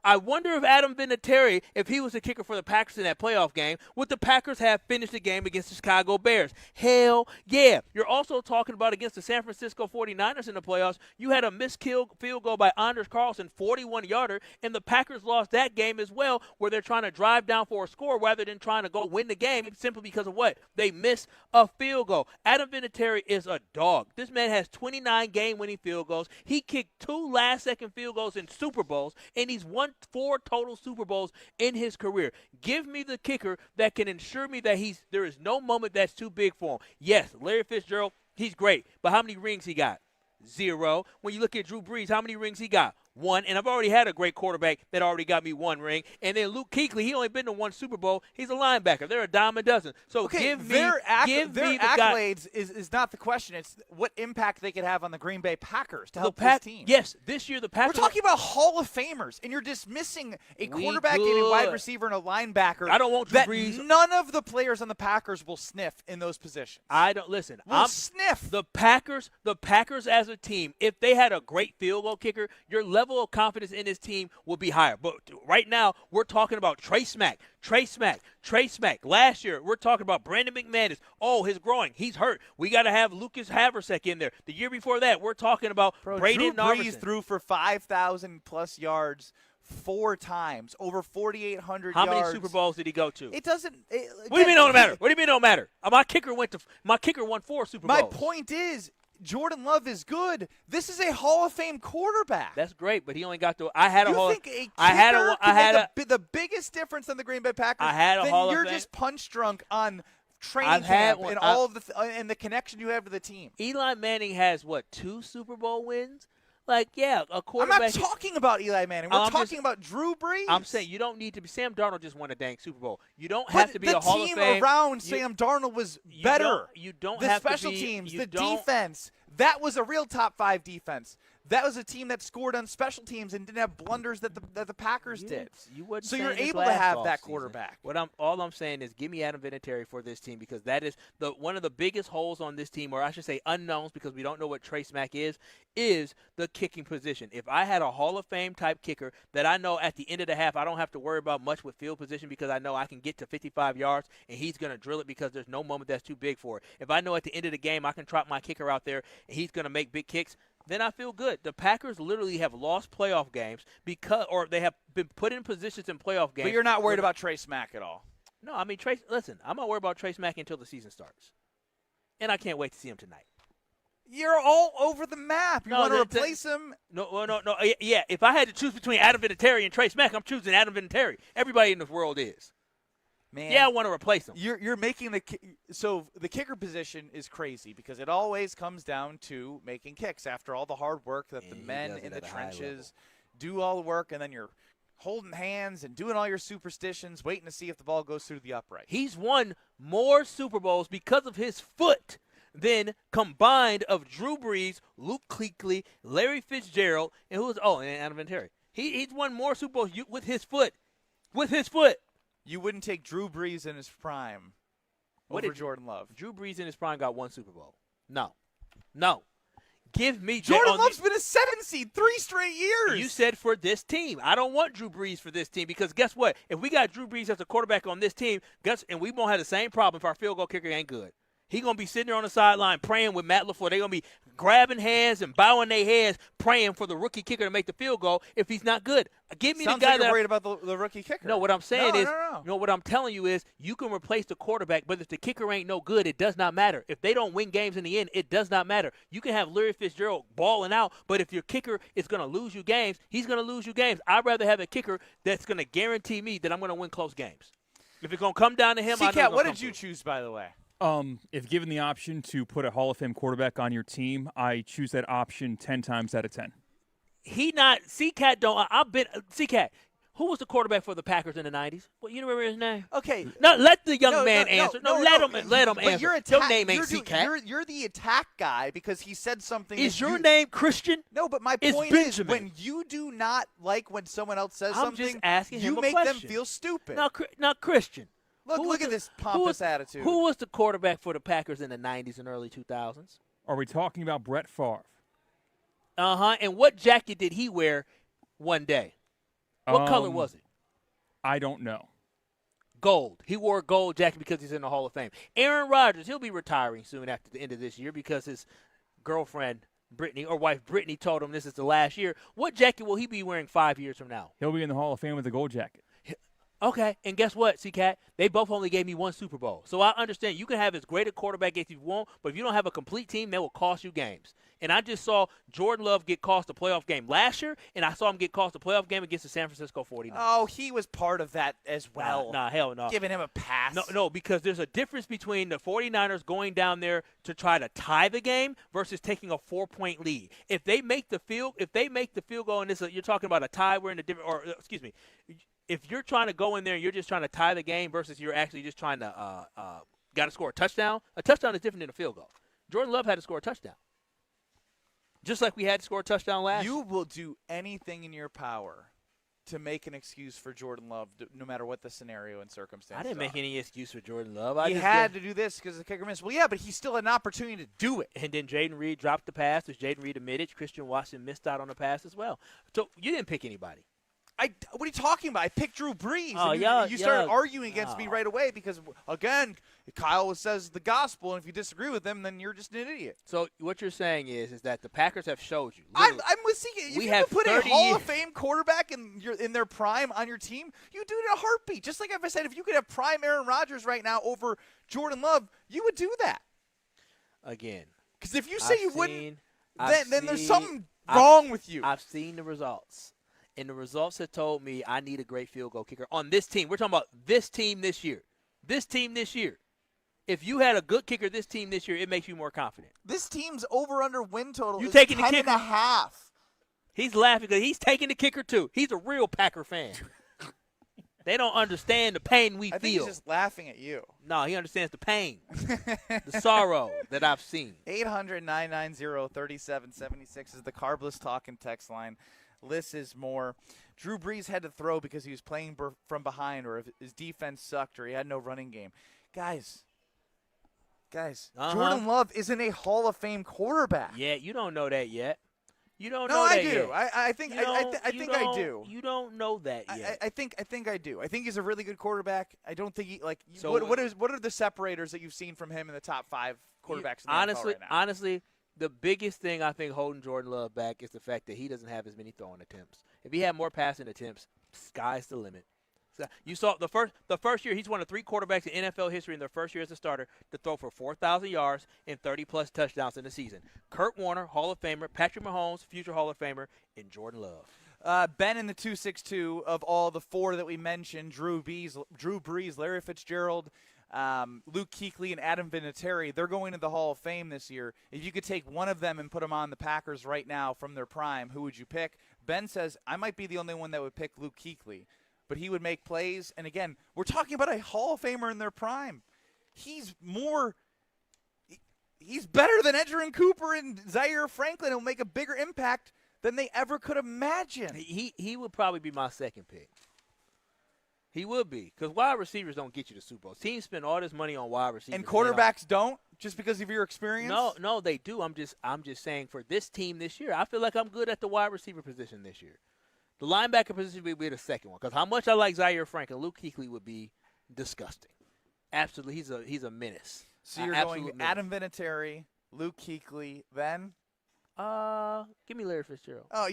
I wonder if Adam Vinatieri, if he was the kicker for the Packers in that playoff game, would the Packers have finished the game against the Chicago Bears? Hell yeah. You're also talking about against the San Francisco 49ers in the playoffs. You had a missed field goal by Anders Carlson, 41-yarder, and the Packers lost that game as well, where they're trying to drive down for a score rather than trying to go win the game simply because of what? They missed a field goal. Adam Vinatieri is a dog. This man has 29 game-winning field goals. He kicked 2 last-second field goals in Super Bowls, and he's won 4 total Super Bowls in his career. Give me the kicker that can ensure me that there is no moment that's too big for him. Yes, Larry Fitzgerald, he's great, but how many rings he got? 0. When you look at Drew Brees, how many rings he got? 1. And I've already had a great quarterback that already got me 1 ring. And then Luke Kuechly, he only been to 1 Super Bowl. He's a linebacker. They're a dime a dozen. So give me their the accolades is not the question. It's what impact they could have on the Green Bay Packers to help this team. Yes, this year the Packers. We're talking about Hall of Famers, and you're dismissing a quarterback and a wide receiver and a linebacker. I don't want Drew Brees. None of the players on the Packers will sniff in those positions. I don't listen. Will sniff. The Packers as a team, if they had a great field goal kicker, your level of confidence in this team will be higher. But right now, we're talking about Trey Smack. Last year, we're talking about Brandon McManus. Oh, his groin. He's hurt. We got to have Lucas Haversek in there. The year before that, we're talking about Braden Drew Brees Narveson. threw for 5,000-plus yards 4 times, over 4,800 yards. How many Super Bowls did he go to? It doesn't. What do you mean don't matter? What do you mean don't matter? My kicker won 4 Super Bowls. My point is, Jordan Love is good. This is a Hall of Fame quarterback. That's great, but he only got to. I had a you Hall. Think a kicker the biggest difference on the Green Bay Packers. I had a Hall of Fame. You're just punch drunk on training camp and all of the connection you have to the team. Eli Manning has 2 Super Bowl wins. Like, yeah, a quarterback. I'm not talking about Eli Manning. We're talking about Drew Brees. I'm saying you don't need to be. Sam Darnold just won a dang Super Bowl. You don't have to be a Hall of Fame. The team around Sam Darnold was better. You don't the have special to be, teams, the defense. That was a real top 5 defense. That was a team that scored on special teams and didn't have blunders that the Packers did. So you're able to have that quarterback. All I'm saying is give me Adam Vinatieri for this team because that is one of the biggest holes on this team, or I should say unknowns because we don't know what Trey Smack is the kicking position. If I had a Hall of Fame type kicker that I know at the end of the half I don't have to worry about much with field position because I know I can get to 55 yards and he's going to drill it because there's no moment that's too big for it. If I know at the end of the game I can trot my kicker out there and he's going to make big kicks, then I feel good. The Packers literally have lost playoff games or they have been put in positions in playoff games. But you're not worried about Trey Smack at all. No, I mean, listen, I'm not worried about Trey Smack until the season starts. And I can't wait to see him tonight. You're all over the map. You want to replace him? No. Yeah, if I had to choose between Adam Vinatieri and Trey Smack, I'm choosing Adam Vinatieri. Everybody in this world is. Man, yeah, I want to replace him. You're making the kicker position is crazy because it always comes down to making kicks after all the hard work that the men in the trenches do all the work, and then you're holding hands and doing all your superstitions, waiting to see if the ball goes through the upright. He's won more Super Bowls because of his foot than combined of Drew Brees, Luke Kuechly, Larry Fitzgerald, and and Adam Vinatieri. He's won more Super Bowls with his foot. With his foot. You wouldn't take Drew Brees in his prime over Jordan Love. Drew Brees in his prime got 1 Super Bowl. No. Give me Jordan Love's been a 7 seed 3 straight years. You said for this team. I don't want Drew Brees for this team because guess what? If we got Drew Brees as a quarterback on this team, and we won't have the same problem if our field goal kicker ain't good. He's going to be sitting there on the sideline praying with Matt LaFleur. They're going to be grabbing hands and bowing their heads praying for the rookie kicker to make the field goal if he's not good. Give me Sounds the guy like you're that worried about the rookie kicker. No, what I'm saying is, no. what I'm telling you is you can replace the quarterback, but if the kicker ain't no good, it does not matter. If they don't win games in the end, it does not matter. You can have Larry Fitzgerald balling out, but if your kicker is going to lose you games, he's going to lose you games. I'd rather have a kicker that's going to guarantee me that I'm going to win close games. If it's going to come down to him, C-Cat, what did you choose, by the way? If given the option to put a Hall of Fame quarterback on your team, I choose that option 10 times out of 10. C-Cat don't. C-Cat. Who was the quarterback for the Packers in the 90s? Well, you remember his name? Okay. No, let the young man answer. Let him answer. Your name ain't C-Cat. You're the attack guy because he said something. Is your name Christian? No, but my point is when you do not like when someone else says something, just asking him you a make question. them feel stupid. Now Christian. Look at this pompous attitude. Who was the quarterback for the Packers in the 90s and early 2000s? Are we talking about Brett Favre? Uh-huh. And what jacket did he wear one day? What color was it? I don't know. Gold. He wore a gold jacket because he's in the Hall of Fame. Aaron Rodgers, he'll be retiring soon after the end of this year because his girlfriend, Brittany, or wife Brittany, told him this is the last year. What jacket will he be wearing 5 years from now? He'll be in the Hall of Fame with a gold jacket. Okay, and guess what, C-Cat? They both only gave me one Super Bowl. So I understand you can have as great a quarterback as you want, but if you don't have a complete team, that will cost you games. And I just saw Jordan Love get cost a playoff game last year, and I saw him get cost a playoff game against the San Francisco 49ers. Oh, he was part of that as well. Nah, hell no. Giving him a pass. No, because there's a difference between the 49ers going down there to try to tie the game versus taking a 4-point lead. If they make the field goal, and you're talking about a tie, we're in a different, or excuse me, if you're trying to go in there and you're just trying to tie the game versus you're actually just trying to got to score a touchdown is different than a field goal. Jordan Love had to score a touchdown. Just like we had to score a touchdown last year. You will do anything in your power to make an excuse for Jordan Love, no matter what the scenario and circumstances I didn't make any excuse for Jordan Love. He had to do this because the kicker missed. Well, yeah, but he still had an opportunity to do it. And then Jaden Reed dropped the pass, which Jaden Reed admitted. Christian Watson missed out on the pass as well. So you didn't pick anybody. What are you talking about? I picked Drew Brees. Oh, you started arguing against me right away because, again, Kyle says the gospel, and if you disagree with him, then you're just an idiot. So what you're saying is that the Packers have showed you. I'm with CK. If you put a Hall of Fame quarterback in their prime on your team, you do it in a heartbeat. Just like I said, if you could have prime Aaron Rodgers right now over Jordan Love, you would do that. Again. Because if you say you wouldn't, then there's something wrong with you. I've seen the results. And the results have told me I need a great field goal kicker on this team. We're talking about this team this year. This team this year. If you had a good kicker this team this year, it makes you more confident. This team's over-under win total is taking 10.5. He's laughing because he's taking the kicker too. He's a real Packer fan. They don't understand the pain we feel. I think he's just laughing at you. No, he understands the pain, the sorrow that I've seen. 800-990-3776 is the Carbless Talking text line. Less is more. Drew Brees had to throw because he was playing from behind, or if his defense sucked, or he had no running game. Guys, Jordan Love isn't a Hall of Fame quarterback. Yeah, you don't know that yet. You don't know that yet. No, I do. I think I do. You don't know that yet. I think I do. I think he's a really good quarterback. I don't think he So what are the separators that you've seen from him in the top 5 quarterbacks in the NFL right now? Honestly, the biggest thing I think holding Jordan Love back is the fact that he doesn't have as many throwing attempts. If he had more passing attempts, sky's the limit. So you saw the first year, he's one of 3 quarterbacks in NFL history in their first year as a starter to throw for 4,000 yards and 30-plus touchdowns in the season. Kurt Warner, Hall of Famer, Patrick Mahomes, future Hall of Famer, and Jordan Love. Ben in the 262 of all the 4 that we mentioned, Drew Brees, Larry Fitzgerald, Luke Kuechly, and Adam Vinatieri, they're going to the Hall of Fame this year. If you could take one of them and put them on the Packers right now from their prime, who would you pick? Ben says, I might be the only one that would pick Luke Kuechly, but he would make plays. And again, we're talking about a Hall of Famer in their prime. He's better than Edgerrin Cooper and Zaire Franklin. He'll make a bigger impact than they ever could imagine. He would probably be my second pick. He would be, because wide receivers don't get you to Super Bowl. Teams spend all this money on wide receivers. And quarterbacks don't? Just because of your experience? No, they do. I'm just saying for this team this year, I feel like I'm good at the wide receiver position this year. The linebacker position would be the second one because how much I like Zaire Franklin, Luke Kuechly would be disgusting. Absolutely, he's a menace. So you're going Adam Vinatieri, Luke Kuechly, then? Give me Larry Fitzgerald. Oh,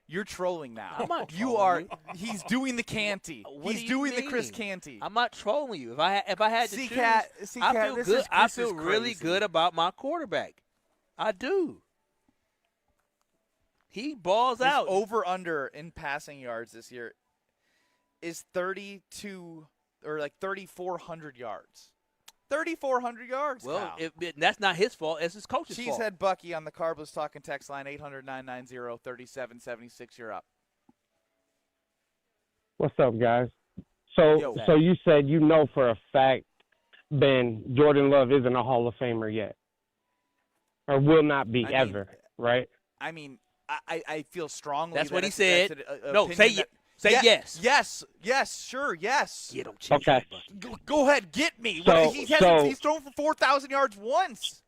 you're trolling now. I'm not trolling you are. you. He's doing the Canty. He's doing the Chris Canty. I'm not trolling you. If I had to choose, I feel good. I feel really good about my quarterback. I do. He balls His out. Over under in passing yards this year is 3,400 yards. 3,400 yards. Well, that's not his fault. It's his coach's fault. Cheesehead Bucky on the Carbless Talking text line 800-990-3776. You're up. What's up, guys? So you said for a fact, Ben, Jordan Love isn't a Hall of Famer yet, or will not be ever, right? I mean, I feel strongly. That's what he that's said. No, say yes. Yes, sure, yes. Get him. Okay. Go ahead, get me. He's thrown for 4,000 yards once.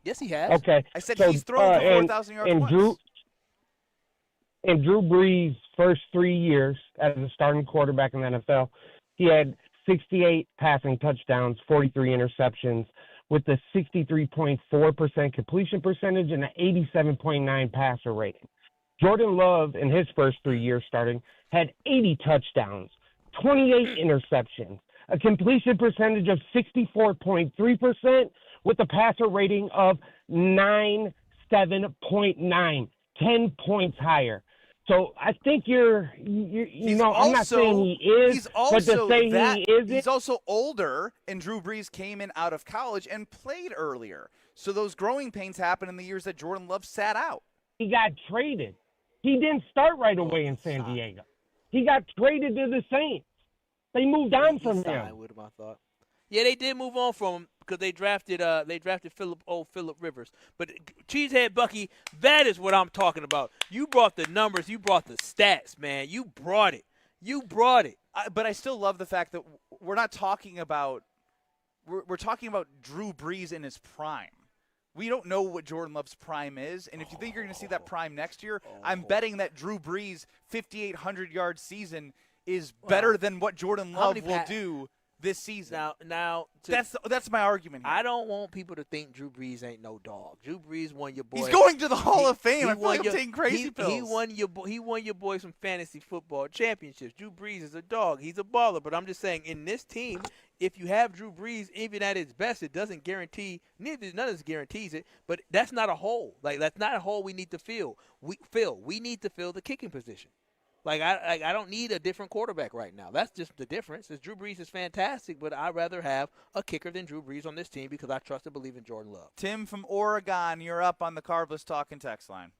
Yes, he has. Okay. I said he's thrown for 4,000 yards once. Drew Brees' first 3 years as a starting quarterback in the NFL, he had 68 passing touchdowns, 43 interceptions, with a 63.4% completion percentage and an 87.9 passer rating. Jordan Love, in his first 3 years starting, had 80 touchdowns, 28 interceptions, a completion percentage of 64.3%, with a passer rating of 97.9, 10 points higher. So I think I'm not saying he is, but to say he isn't. He's also older, and Drew Brees came in out of college and played earlier. So those growing pains happened in the years that Jordan Love sat out. He got traded. He didn't start right away in San Diego. He got traded to the Saints. They moved on from him. I thought. Yeah, they did move on from him because they drafted Phillip Rivers. But Cheesehead Bucky, that is what I'm talking about. You brought the numbers, you brought the stats, man. You brought it. But I still love the fact that we're not talking about we're talking about Drew Brees in his prime. We don't know what Jordan Love's prime is, and if you think you're going to see that prime next year, I'm betting that Drew Brees' 5,800-yard season is better than what Jordan Love will do this season. Now that's my argument here. I don't want people to think Drew Brees ain't no dog. Drew Brees won your boy. He's going to the Hall of Fame. I feel like I'm taking crazy pills. He won your boy some fantasy football championships. Drew Brees is a dog. He's a baller. But I'm just saying, in this team, if you have Drew Brees, even at his best, it doesn't guarantee. None of this guarantees it. But that's not a hole. That's not a hole we need to fill. We need to fill the kicking position. I don't need a different quarterback right now. That's just the difference. Drew Brees is fantastic, but I'd rather have a kicker than Drew Brees on this team because I trust and believe in Jordan Love. Tim from Oregon, you're up on the Carbless Talking text line.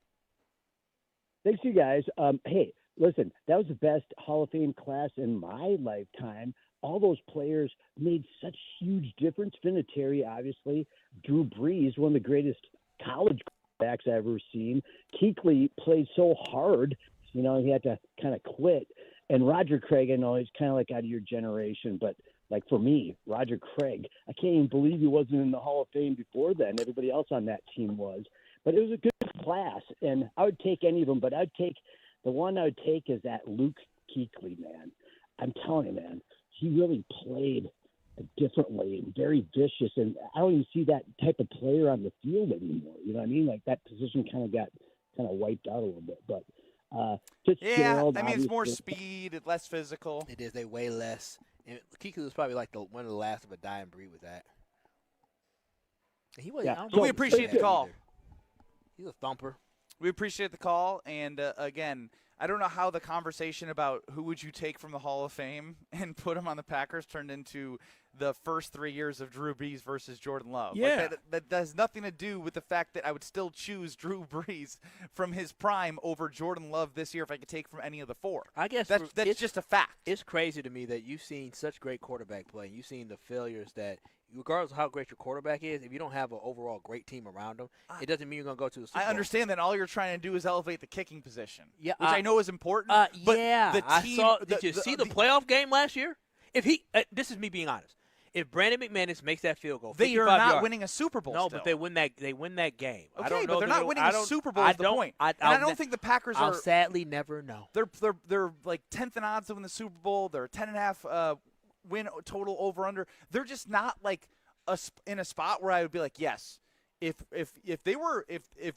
Thanks, you guys. Hey, listen, that was the best Hall of Fame class in my lifetime. All those players made such huge difference. Vinatieri, obviously. Drew Brees, one of the greatest college quarterbacks I've ever seen. Kuechly played so hard. He had to kind of quit. And Roger Craig, I know he's kind of out of your generation, but for me, Roger Craig, I can't even believe he wasn't in the Hall of Fame before then. Everybody else on that team was. But it was a good class, and I would take any of them, but the one I would take is that Luke Kuechly, man. I'm telling you, man, he really played differently and very vicious, and I don't even see that type of player on the field anymore. You know what I mean? That position kind of got wiped out a little bit, but Fitzgerald, it's more speed, less physical. It is. They weigh less. And Kuechly was probably one of the last of a dying breed with that. We appreciate the call. He's a thumper. We appreciate the call, and again, I don't know how the conversation about who would you take from the Hall of Fame and put him on the Packers turned into the first 3 years of Drew Brees versus Jordan Love. Yeah. That has nothing to do with the fact that I would still choose Drew Brees from his prime over Jordan Love this year if I could take from any of the four. I guess that's just a fact. It's crazy to me that you've seen such great quarterback play. You've seen the failures that, regardless of how great your quarterback is, if you don't have an overall great team around him, it doesn't mean you're going to go to the Super Bowl. I understand that all you're trying to do is elevate the kicking position, which I know is important. But the team, did you see the playoff game last year? If he, this is me being honest. If Brandon McManus makes that field goal, they are not winning a Super Bowl. No, still. but they win that game. Okay, I don't know but they're not winning a Super Bowl. Is the point. I don't think the Packers are. I'll sadly never know. They're like 10th in odds to win the Super Bowl. They're 10.5 win total over under. They're just not like in a spot where I would be like, yes. If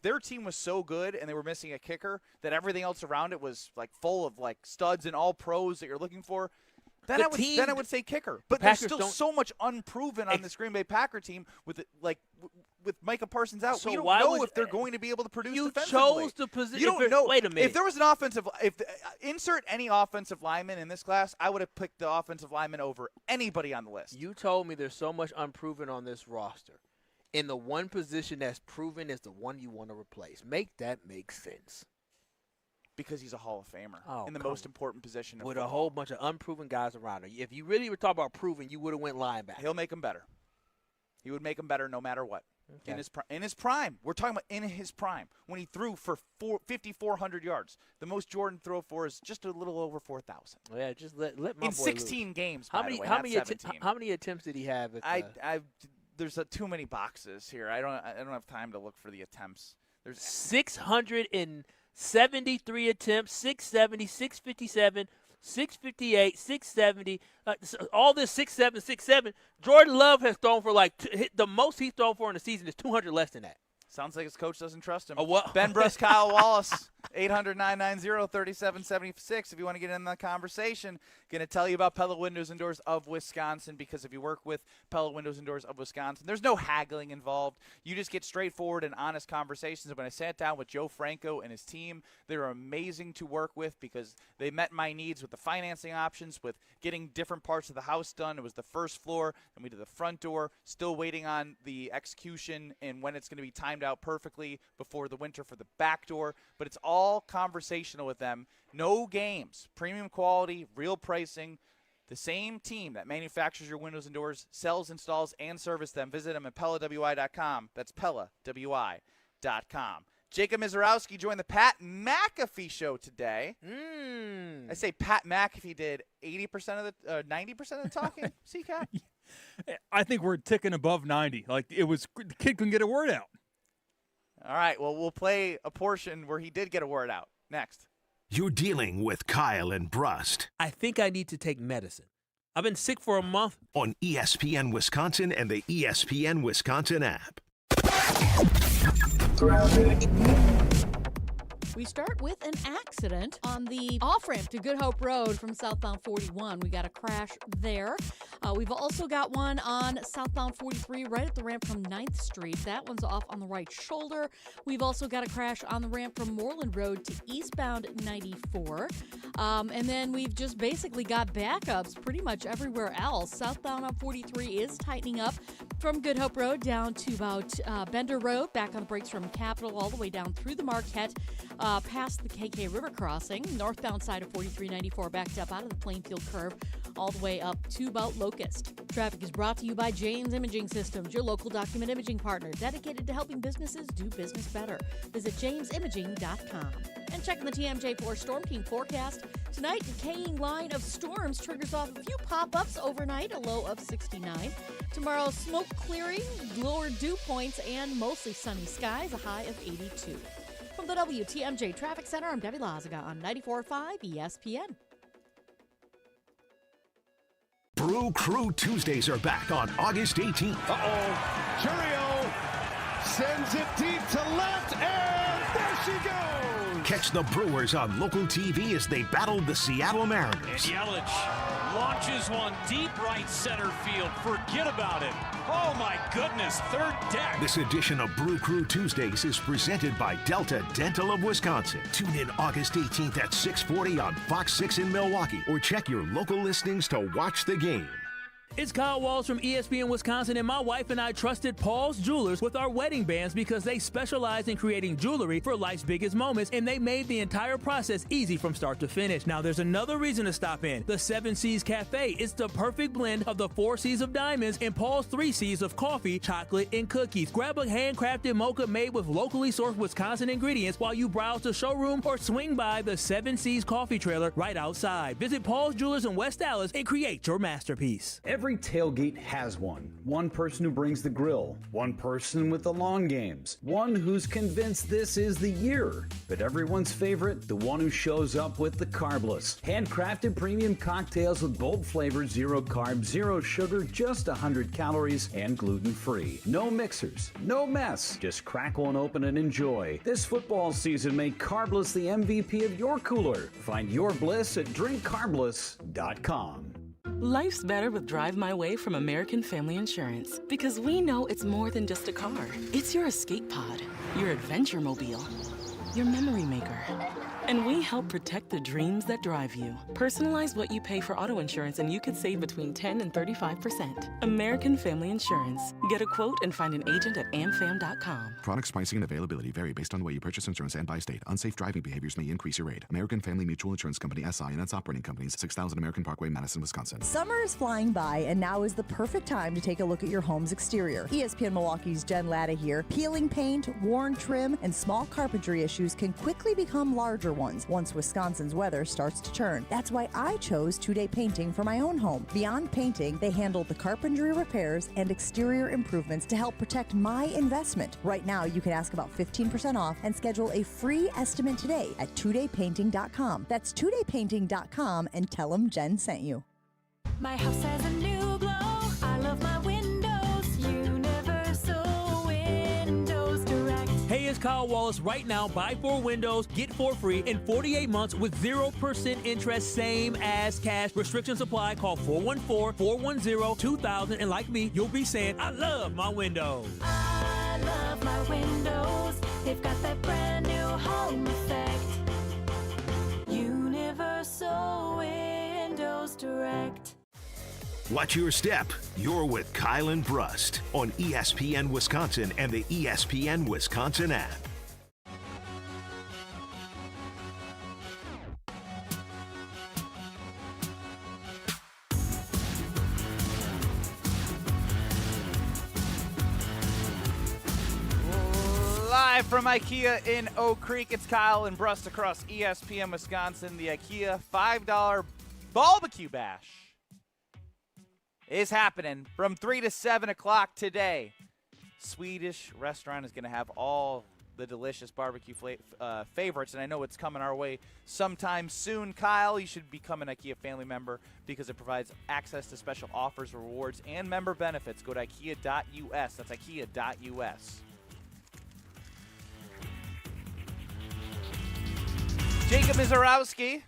their team was so good and they were missing a kicker that everything else around it was like full of like studs and all pros that you're looking for, then I would say kicker. But there's still so much unproven on this Green Bay Packer team with Micah Parsons out. So we don't know if they're going to be able to produce defensively. You chose the position. You don't know. Wait a minute. If there was insert any offensive lineman in this class, I would have picked the offensive lineman over anybody on the list. You told me there's so much unproven on this roster. And the one position that's proven is the one you want to replace. Make that make sense. Because he's a Hall of Famer in the most important position. With a whole bunch of unproven guys around him. If you really were talking about proven, you would have went linebacker. He'll make them better. He would make them better no matter what. Okay. In his prime. We're talking about in his prime. When he threw for 5,400 yards. The most Jordan threw for is just a little over 4,000. Yeah, just let my boy in 16 lose. games, how by many, the way, how not many 17. How many attempts did he have? There's too many boxes here. I don't have time to look for the attempts. There's 673 attempts, 670, 657, 658, 670. All this 6'7", 6'7". Jordan Love has thrown for the most he's thrown for in the season is 200 less than that. Sounds like his coach doesn't trust him. Oh, what? Ben Brust, Kyle Wallace, 800-990-3776. If you want to get in the conversation, going to tell you about Pella Windows and Doors of Wisconsin, because if you work with Pella Windows and Doors of Wisconsin, there's no haggling involved. You just get straightforward and honest conversations. And when I sat down with Joe Franco and his team, they were amazing to work with because they met my needs with the financing options, with getting different parts of the house done. It was the first floor, and we did the front door, still waiting on the execution and when it's going to be timed out perfectly before the winter for the back door. But it's all conversational with them. No games. Premium quality, real pricing. The same team that manufactures your windows and doors sells, installs, and services them. Visit them at PellaWI.com. That's PellaWI.com. Jacob Mizorowski joined the Pat McAfee show today. I say Pat McAfee did 90% of the talking. C-Cap? I think we're ticking above 90. The kid couldn't get a word out. All right, well, we'll play a portion where he did get a word out next. You're dealing with Kyle and Brust. I think I need to take medicine. I've been sick for a month. On ESPN Wisconsin and the ESPN Wisconsin app. We start with an accident on the off-ramp to Good Hope Road from southbound 41. We got a crash there. We've also got one on southbound 43 right at the ramp from 9th Street. That one's off on the right shoulder. We've also got a crash on the ramp from Moreland Road to eastbound 94. And then we've just basically got backups pretty much everywhere else. Southbound on 43 is tightening up from Good Hope Road down to about Bender Road, back on the brakes from Capitol all the way down through the Marquette, past the KK River crossing. Northbound side of 4394 backed up out of the Plainfield curve all the way up to about Locust. Traffic is brought to you by James Imaging Systems, your local document imaging partner, dedicated to helping businesses do business better. Visit jamesimaging.com. And checking the TMJ4 Storm King forecast. Tonight, decaying line of storms triggers off a few pop-ups overnight, a low of 69. Tomorrow, smoke clearing, lower dew points, and mostly sunny skies, a high of 82. From the WTMJ Traffic Center, I'm Debbie Lazaga on 94.5 ESPN. Brew Crew Tuesdays are back on August 18th. Curio sends it deep to left, and there she goes. Catch the Brewers on local TV as they battle the Seattle Mariners. And Yelich launches one deep right center field. Forget about it. Oh, my goodness, third deck. This edition of Brew Crew Tuesdays is presented by Delta Dental of Wisconsin. Tune in August 18th at 6:40 on Fox 6 in Milwaukee, or check your local listings to watch the game. It's Kyle Walsh from ESPN Wisconsin, and my wife and I trusted Paul's Jewelers with our wedding bands because they specialize in creating jewelry for life's biggest moments, and they made the entire process easy from start to finish. Now, there's another reason to stop in. The 7 C's Cafe. It's the perfect blend of the 4 C's of diamonds and Paul's 3 C's of coffee, chocolate, and cookies. Grab a handcrafted mocha made with locally sourced Wisconsin ingredients while you browse the showroom or swing by the 7 C's coffee trailer right outside. Visit Paul's Jewelers in West Dallas and create your masterpiece. Every tailgate has one. One person who brings the grill, one person with the long games, one who's convinced this is the year. But everyone's favorite, the one who shows up with the carbless. Handcrafted premium cocktails with bold flavors, 0 carbs, 0 sugar, just 100 calories, and gluten-free. No mixers, no mess. Just crack one open and enjoy. This football season, make Carbless the MVP of your cooler. Find your bliss at drinkcarbless.com. Life's better with Drive My Way from American Family Insurance because we know it's more than just a car. It's your escape pod, your adventure mobile, your memory maker. And we help protect the dreams that drive you. Personalize what you pay for auto insurance and you could save between 10 and 35%. American Family Insurance. Get a quote and find an agent at amfam.com. Products, pricing, and availability vary based on the way you purchase insurance and by state. Unsafe driving behaviors may increase your rate. American Family Mutual Insurance Company, SI, and its operating companies, 6000 American Parkway, Madison, Wisconsin. Summer is flying by, and now is the perfect time to take a look at your home's exterior. ESPN Milwaukee's Jen Latta here. Peeling paint, worn trim, and small carpentry issues can quickly become larger ones once Wisconsin's weather starts to turn. That's why I chose 2-Day Painting for my own home. Beyond painting, they handle the carpentry repairs and exterior improvements to help protect my investment. Right now, you can ask about 15% off and schedule a free estimate today at 2daypainting.com. That's 2daypainting.com and tell them Jen sent you. My house has a new glow. I love my windows. Universal Windows Direct. Hey, it's Kyle Wallace. Right now, buy 4 windows, get 4 free in 48 months with 0% interest, same as cash. Restrictions apply. Call 414-410-2000. And like me, you'll be saying, I love my windows. I love my windows. They've got that brand new home effect. Universal Windows Direct. Watch your step. You're with Kyle and Brust on ESPN Wisconsin and the ESPN Wisconsin app. Live from IKEA in Oak Creek, it's Kyle and Brust across ESPN Wisconsin. The IKEA $5 barbecue bash is happening from 3 to 7 o'clock today. Swedish restaurant is going to have all the delicious barbecue favorites, and I know it's coming our way sometime soon. Kyle, you should become an IKEA family member because it provides access to special offers, rewards, and member benefits. Go to IKEA.us. That's IKEA.us. Jacob Mizorowski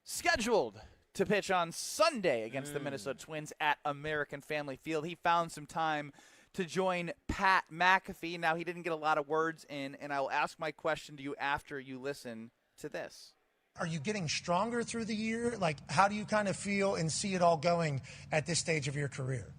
scheduled to pitch on Sunday against the Minnesota Twins at American Family Field. He found some time to join Pat McAfee. Now, he didn't get a lot of words in, and I will ask my question to you after you listen to this. Are you getting stronger through the year? Like, how do you kind of feel and see it all going at this stage of your career?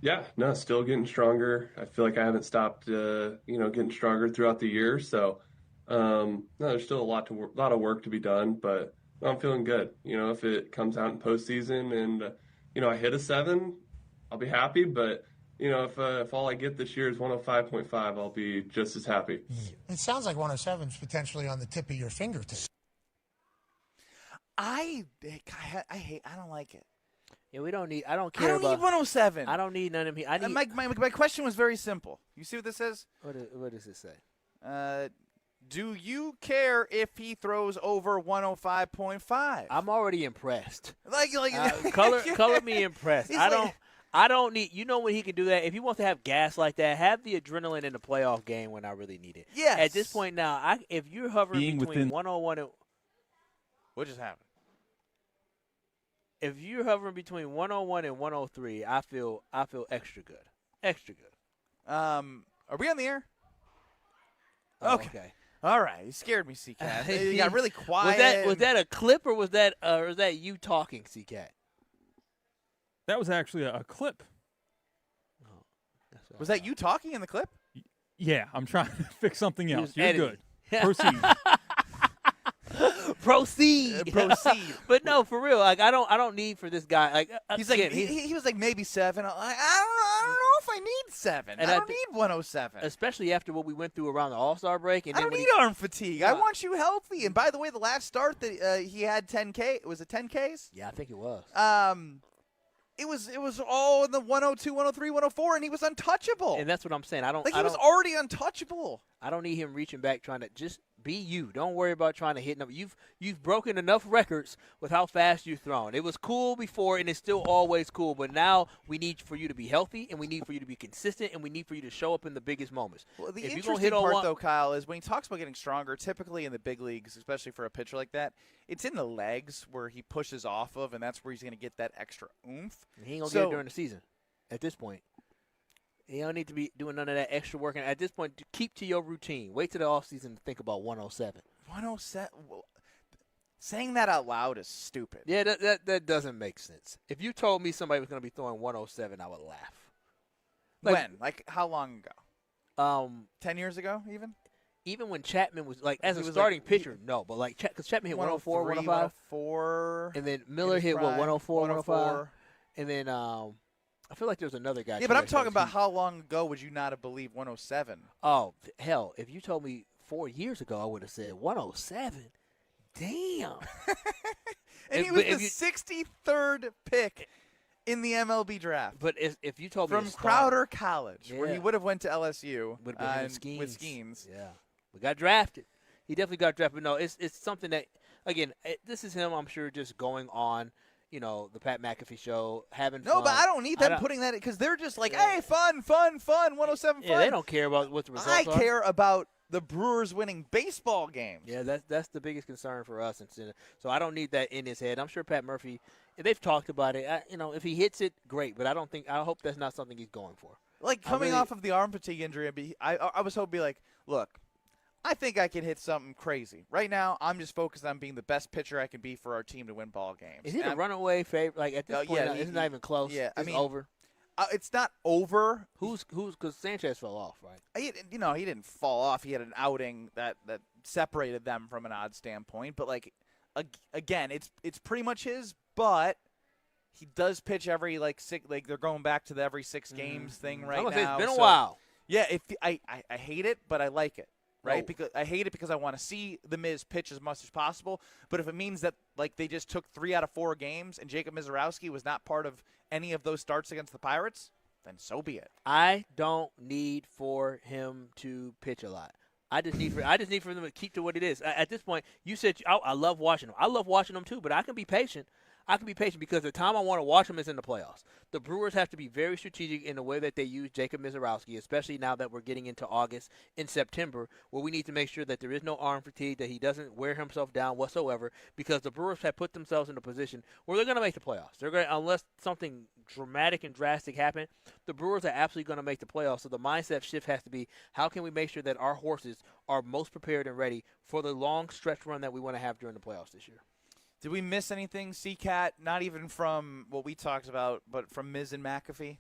Yeah, no, still getting stronger. I feel like I haven't stopped, getting stronger throughout the year. So, no, there's still a lot of work to be done, but I'm feeling good. If it comes out in postseason and, I hit a 7, I'll be happy. But, if all I get this year is 105.5, I'll be just as happy. It sounds like 107 is potentially on the tip of your fingertips. I don't like it. Yeah, I don't care I don't about. need 107. I don't need none of me. My question was very simple. You see what this is? What does it say? Do you care if he throws over 105.5? I'm already impressed. Color me impressed. I don't need. When he can do that. If he wants to have gas like that, have the adrenaline in the playoff game when I really need it. Yes. At this point now, if you're hovering between 101 and what just happened? If you're hovering between 101 and 103, I feel extra good. Extra good. Are we on the air? Oh, okay. All right. You scared me, C-Cat. You got really quiet. Was that a clip or was that you talking, C-Cat? That was actually a clip. Was that you talking in the clip? Yeah, I'm trying to fix something else. You're editing. Good. Proceed. Proceed. But no, for real. Like I don't need for this guy. Like he's like he was like maybe 7. I don't know if I need 7. I don't need 107. Especially after what we went through around the All-Star break. And I don't need arm fatigue. I want you healthy. And by the way, the last start that he had 10K. Was it 10Ks? Yeah, I think it was. It was all in the 102, 103, 104, and he was untouchable. And that's what I'm saying. He was already untouchable. I don't need him reaching back trying to just be you. Don't worry about trying to hit number. You've broken enough records with how fast you've thrown. It was cool before, and it's still always cool. But now we need for you to be healthy, and we need for you to be consistent, and we need for you to show up in the biggest moments. Well, the if interesting part, though, Kyle, is when he talks about getting stronger, typically in the big leagues, especially for a pitcher like that, it's in the legs where he pushes off of, and that's where he's going to get that extra oomph. He ain't going to get it during the season at this point. You don't need to be doing none of that extra work. And at this point, keep to your routine. Wait till the offseason to think about 107. 107? Well, saying that out loud is stupid. Yeah, that doesn't make sense. If you told me somebody was going to be throwing 107, I would laugh. When? Like, how long ago? 10 years ago, even? Even when Chapman was, as a starting pitcher, no. But, because Chapman hit 104, 105. 104. And then Miller hit, 104, 105. And then I feel like there was another guy. Yeah, but I'm talking about how long ago would you not have believed 107? Oh, hell. If you told me 4 years ago, I would have said 107. Damn. And he was the 63rd pick in the MLB draft. But if you told me from Crowder College, where he Yeah. would have went to LSU Would have been with Skeens. Yeah. We got drafted. He definitely got drafted. But no, it's something that, again, this is him, I'm sure, just going on, the Pat McAfee show, having fun. No, but I don't need them putting that because they're just like, hey, fun, 107 fun. Yeah, they don't care about what the results I are. care about the Brewers winning baseball games. Yeah, that's the biggest concern for us. So I don't need that in his head. I'm sure Pat Murphy, they've talked about it. If he hits it, great. But I hope that's not something he's going for. Like coming off of the arm fatigue injury, I was hoping to be like, look, I think I can hit something crazy. Right now, I'm just focused on being the best pitcher I can be for our team to win ball games. Is he the runaway favorite? Like at this point, it's not even close. Yeah, it's over. It's not over. Who's because Sanchez fell off, right? He didn't fall off. He had an outing that separated them from an odd standpoint. But again, it's pretty much his. But he does pitch every six. They're going back to the every 6 games thing right now. It's been a while. Yeah, I hate it, but I like it. Right, because I hate it because I want to see the Miz pitch as much as possible. But if it means that they just took 3 out of 4 games and Jacob Mizorowski was not part of any of those starts against the Pirates, then so be it. I don't need for him to pitch a lot. I just need for them to keep to what it is. At this point, you said I love watching them. I love watching them too, but I can be patient. Because the time I want to watch them is in the playoffs. The Brewers have to be very strategic in the way that they use Jacob Mizorowski, especially now that we're getting into August and September, where we need to make sure that there is no arm fatigue, that he doesn't wear himself down whatsoever, because the Brewers have put themselves in a position where they're going to make the playoffs. They're going unless something dramatic and drastic happen, the Brewers are absolutely going to make the playoffs. So the mindset shift has to be, how can we make sure that our horses are most prepared and ready for the long stretch run that we want to have during the playoffs this year? Did we miss anything, C-Cat? Not even from what we talked about, but from Miz and McAfee?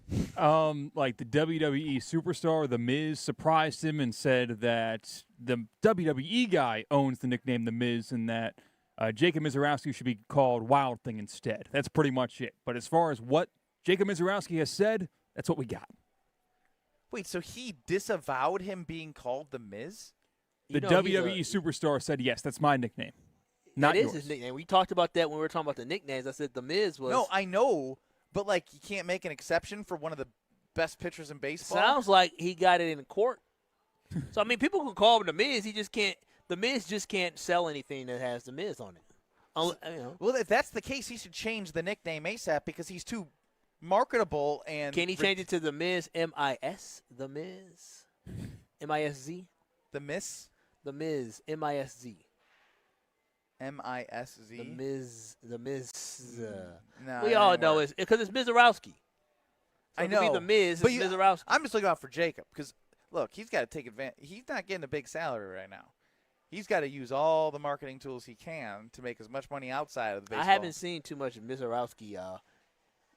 Like the WWE superstar, The Miz, surprised him and said that the WWE guy owns the nickname The Miz and that Jacob Mizorowski should be called Wild Thing instead. That's pretty much it. But as far as what Jacob Mizorowski has said, that's what we got. Wait, so he disavowed him being called The Miz? The WWE superstar said, yes, that's my nickname. Not that is yours. his nickname. We talked about that when we were talking about the nicknames. I said The Miz was. No, I know, but you can't make an exception for one of the best pitchers in baseball. Sounds like he got it in court. So people can call him The Miz. He just can't. The Miz just can't sell anything that has The Miz on it. Well, if that's the case, he should change the nickname ASAP because he's too marketable. And can he change it to The Miz? M-I-S? The Miz? M-I-S-Z? The Miz? The Miz. M-I-S-Z. M-I-S-Z? The Miz. No, we all know it's because it's Mizorowski. So I know. It could be The Miz. It's Mizorowski. I'm just looking out for Jacob because, look, he's got to take advantage. He's not getting a big salary right now. He's got to use all the marketing tools he can to make as much money outside of the baseball. I haven't seen too much of Mizorowski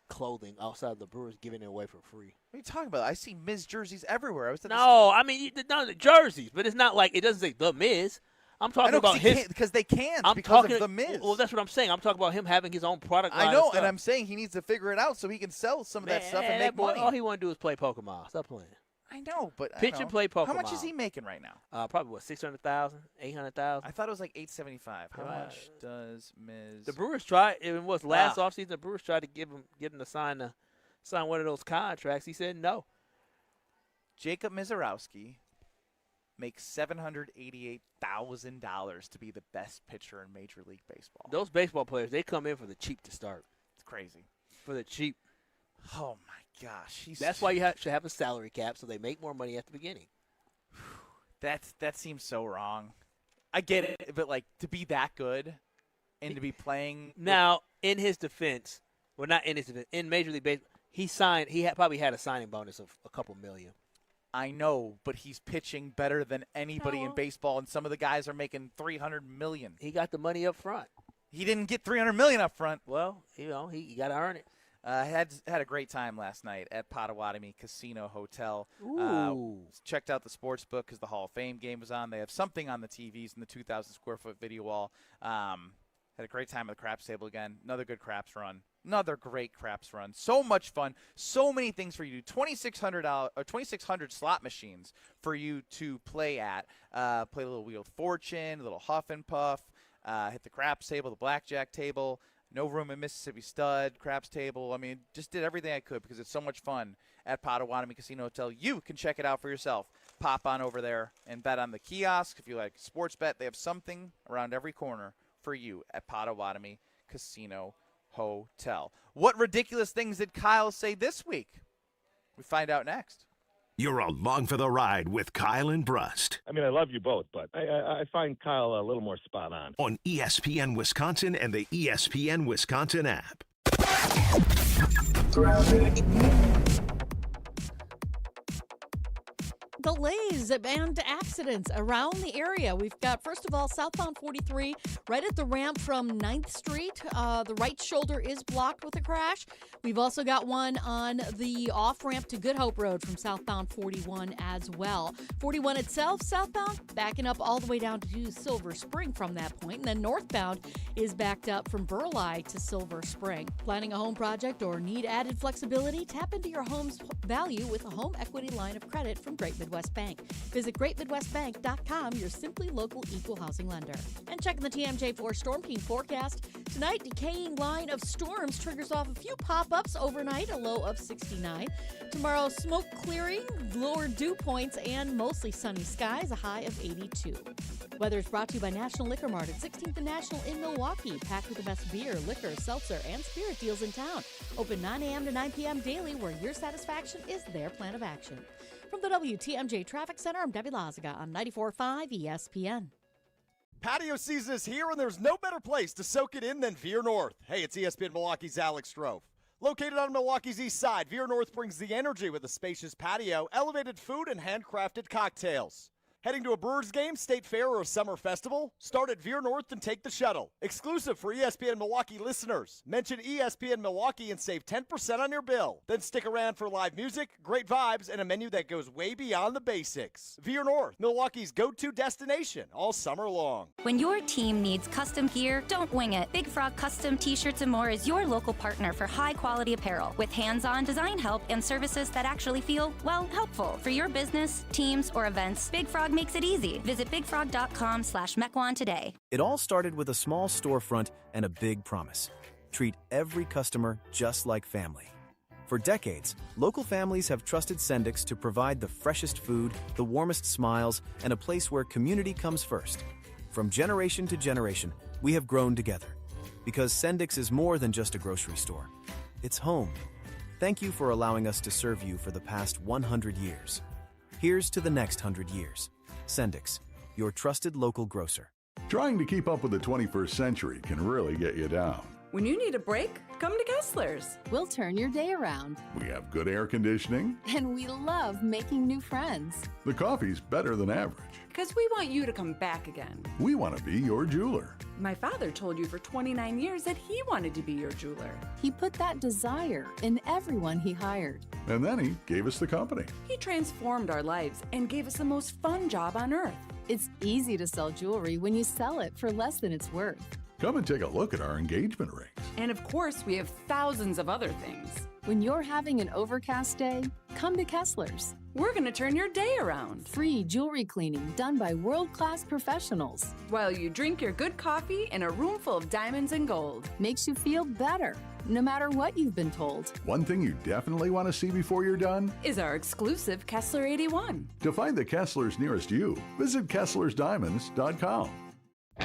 clothing outside of the Brewers giving it away for free. What are you talking about? I see Miz jerseys everywhere. The jerseys, but it's not like it doesn't say The Miz. I'm talking about his because they can't because of The Miz. Well, that's what I'm saying. I'm talking about him having his own product line. I know, and I'm saying he needs to figure it out so he can sell some of that stuff and make money. All he want to do is play Pokemon. Stop playing. I know, but pitch and play Pokemon. How much is he making right now? Probably what, 600,000, 800,000. I thought it was like 875. How much does Miz? The Brewers tried. It was last offseason. The Brewers tried to get him to sign one of those contracts. He said no. Jacob Mizorowski makes $788,000 to be the best pitcher in Major League Baseball. Those baseball players, they come in for the cheap to start. It's crazy. For the cheap. Oh my gosh. That's why you should have a salary cap so they make more money at the beginning. That seems so wrong. I get it, but like to be that good and to be playing now in his defense, well, not in his defense, in Major League Baseball, he probably had a signing bonus of a couple million. I know, but he's pitching better than anybody in baseball, and some of the guys are making $300 million. He got the money up front. He didn't get $300 million up front. Well, he got to earn it. Had a great time last night at Potawatomi Casino Hotel. Checked out the sports book because the Hall of Fame game was on. They have something on the TVs in the 2,000 square foot video wall. Had a great time at the craps table again. Another good craps run. Another great craps run. So much fun. So many things for you to do. 2,600 slot machines for you to play at. Play a little Wheel of Fortune, a little Huff and Puff. Hit the craps table, the blackjack table. No Room in Mississippi Stud, craps table. I mean, just did everything I could because it's so much fun at Potawatomi Casino Hotel. You can check it out for yourself. Pop on over there and bet on the kiosk. If you like sports bet, they have something around every corner for you at Potawatomi Casino Hotel. What ridiculous things did Kyle say this week? We find out next. You're along for the ride with Kyle and Brust. I mean, I love you both, but I find Kyle a little more spot on. On ESPN Wisconsin and the ESPN Wisconsin app. Delays and accidents around the area. We've got, first of all, southbound 43 right at the ramp from 9th Street. The right shoulder is blocked with a crash. We've also got one on the off-ramp to Good Hope Road from southbound 41 as well. 41 itself, southbound, backing up all the way down to Silver Spring from that point. And then northbound is backed up from Burleigh to Silver Spring. Planning a home project or need added flexibility? Tap into your home's value with a home equity line of credit from Great Midwest Bank. Visit greatmidwestbank.com, your simply local equal housing lender. And checking the TMJ4 Storm Team forecast. Tonight, decaying line of storms triggers off a few pop-ups overnight, a low of 69. Tomorrow, smoke clearing, lower dew points, and mostly sunny skies, a high of 82. Weather is brought to you by National Liquor Mart at 16th and National in Milwaukee. Packed with the best beer, liquor, seltzer, and spirit deals in town. Open 9 a.m. to 9 p.m. daily, where your satisfaction is their plan of action. From the WTMJ Traffic Center, I'm Debbie Lazaga on 94.5 ESPN. Patio season is here, and there's no better place to soak it in than Veer North. Hey, it's ESPN Milwaukee's Alex Strofe. Located on Milwaukee's east side, Veer North brings the energy with a spacious patio, elevated food, and handcrafted cocktails. Heading to a Brewers game, state fair, or a summer festival? Start at Veer North and take the shuttle. Exclusive for ESPN Milwaukee listeners. Mention ESPN Milwaukee and save 10% on your bill. Then stick around for live music, great vibes, and a menu that goes way beyond the basics. Veer North, Milwaukee's go-to destination all summer long. When your team needs custom gear, don't wing it. Big Frog Custom T-Shirts and More is your local partner for high-quality apparel with hands-on design help and services that actually feel, well, helpful. For your business, teams, or events, Big Frog makes it easy. Visit bigfrog.com/Mequon today. It all started with a small storefront and a big promise. Treat every customer just like family. For decades, local families have trusted Sendix to provide the freshest food, the warmest smiles, and a place where community comes first. From generation to generation, we have grown together. Because Sendix is more than just a grocery store. It's home. Thank you for allowing us to serve you for the past 100 years. Here's to the next 100 years. Sendix, your trusted local grocer. Trying to keep up with the 21st century can really get you down. When you need a break, come to Kessler's. We'll turn your day around. We have good air conditioning. And we love making new friends. The coffee's better than average. Because we want you to come back again. We want to be your jeweler. My father told you for 29 years that he wanted to be your jeweler. He put that desire in everyone he hired. And then he gave us the company. He transformed our lives and gave us the most fun job on earth. It's easy to sell jewelry when you sell it for less than it's worth. Come and take a look at our engagement rings. And of course, we have thousands of other things. When you're having an overcast day, come to Kessler's. We're going to turn your day around. Free jewelry cleaning done by world-class professionals. While you drink your good coffee in a room full of diamonds and gold. Makes you feel better, no matter what you've been told. One thing you definitely want to see before you're done Is our exclusive Kessler 81. To find the Kesslers nearest you, visit KesslersDiamonds.com.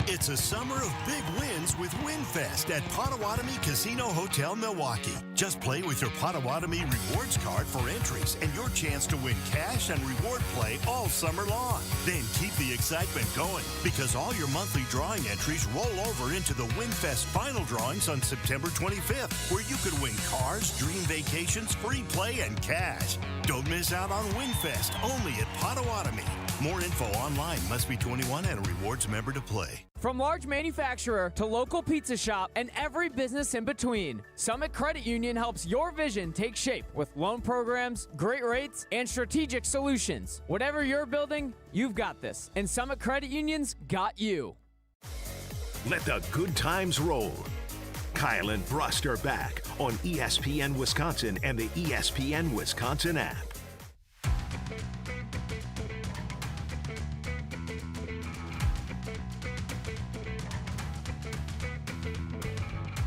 It's a summer of big wins with WinFest at Potawatomi Casino Hotel, Milwaukee. Just play with your Potawatomi Rewards card for entries and your chance to win cash and reward play all summer long. Then keep the excitement going because all your monthly drawing entries roll over into the WinFest final drawings on September 25th, where you could win cars, dream vacations, free play, and cash. Don't miss out on WinFest, only at Potawatomi. More info online. Must be 21 and a rewards member to play. From large manufacturer to local pizza shop and every business in between, Summit Credit Union helps your vision take shape with loan programs, great rates, and strategic solutions. Whatever you're building, you've got this. And Summit Credit Union's got you. Let the good times roll. Kyle and Brust are back on ESPN Wisconsin and the ESPN Wisconsin app.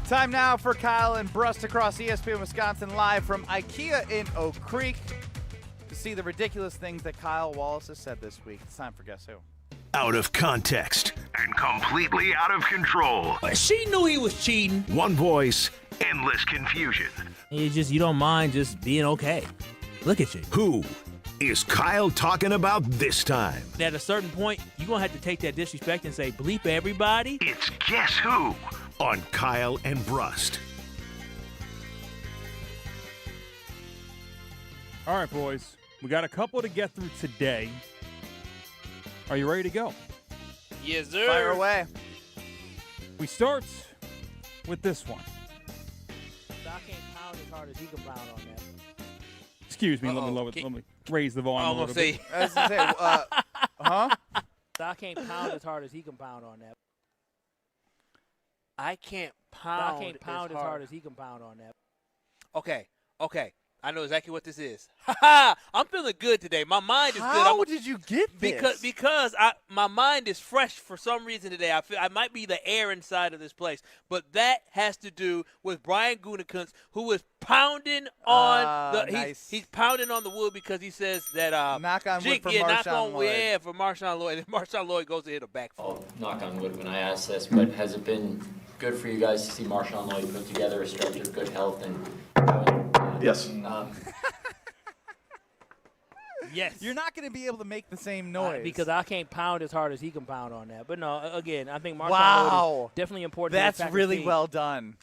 Time now for Kyle and Brust across ESPN Wisconsin live from IKEA in Oak Creek to see the ridiculous things that Kyle Wallace has said this week. It's time for Guess Who. Out of context and completely out of control. She knew he was cheating. One voice, endless confusion. You don't mind just being okay. Look at you. Who is Kyle talking about this time? At a certain point, you're going to have to take that disrespect and say, bleep everybody. It's Guess Who on Kyle and Brust. All right, boys. We got a couple to get through today. Are you ready to go? Yes, sir. Fire away. We start with this one. I can't pound as hard as he can pound on that. Excuse me. Let me raise the volume a little bit. I was gonna say, huh? I can't pound as hard as he can pound on that. I can't pound as hard as he can pound on that. Okay. I know exactly what this is. I'm feeling good today. My mind is good. How did you get this? Because my mind is fresh for some reason today. I feel I might be the air inside of this place, but that has to do with Brian Gutekunst, who is pounding on he's pounding on the wood because he says that knock on wood for Marshawn Lloyd. Yeah, for Marshawn Lloyd. And Marshawn Lloyd goes to hit a backflip. I'll knock on wood when I ask this, but has it been good for you guys to see Marshawn Lloyd put together a stretch of good health and Yes. Yes. You're not going to be able to make the same noise. Because I can't pound as hard as he can pound on that. But no, again, I think Marshawn Lloyd is definitely important. That's to the really team. well done.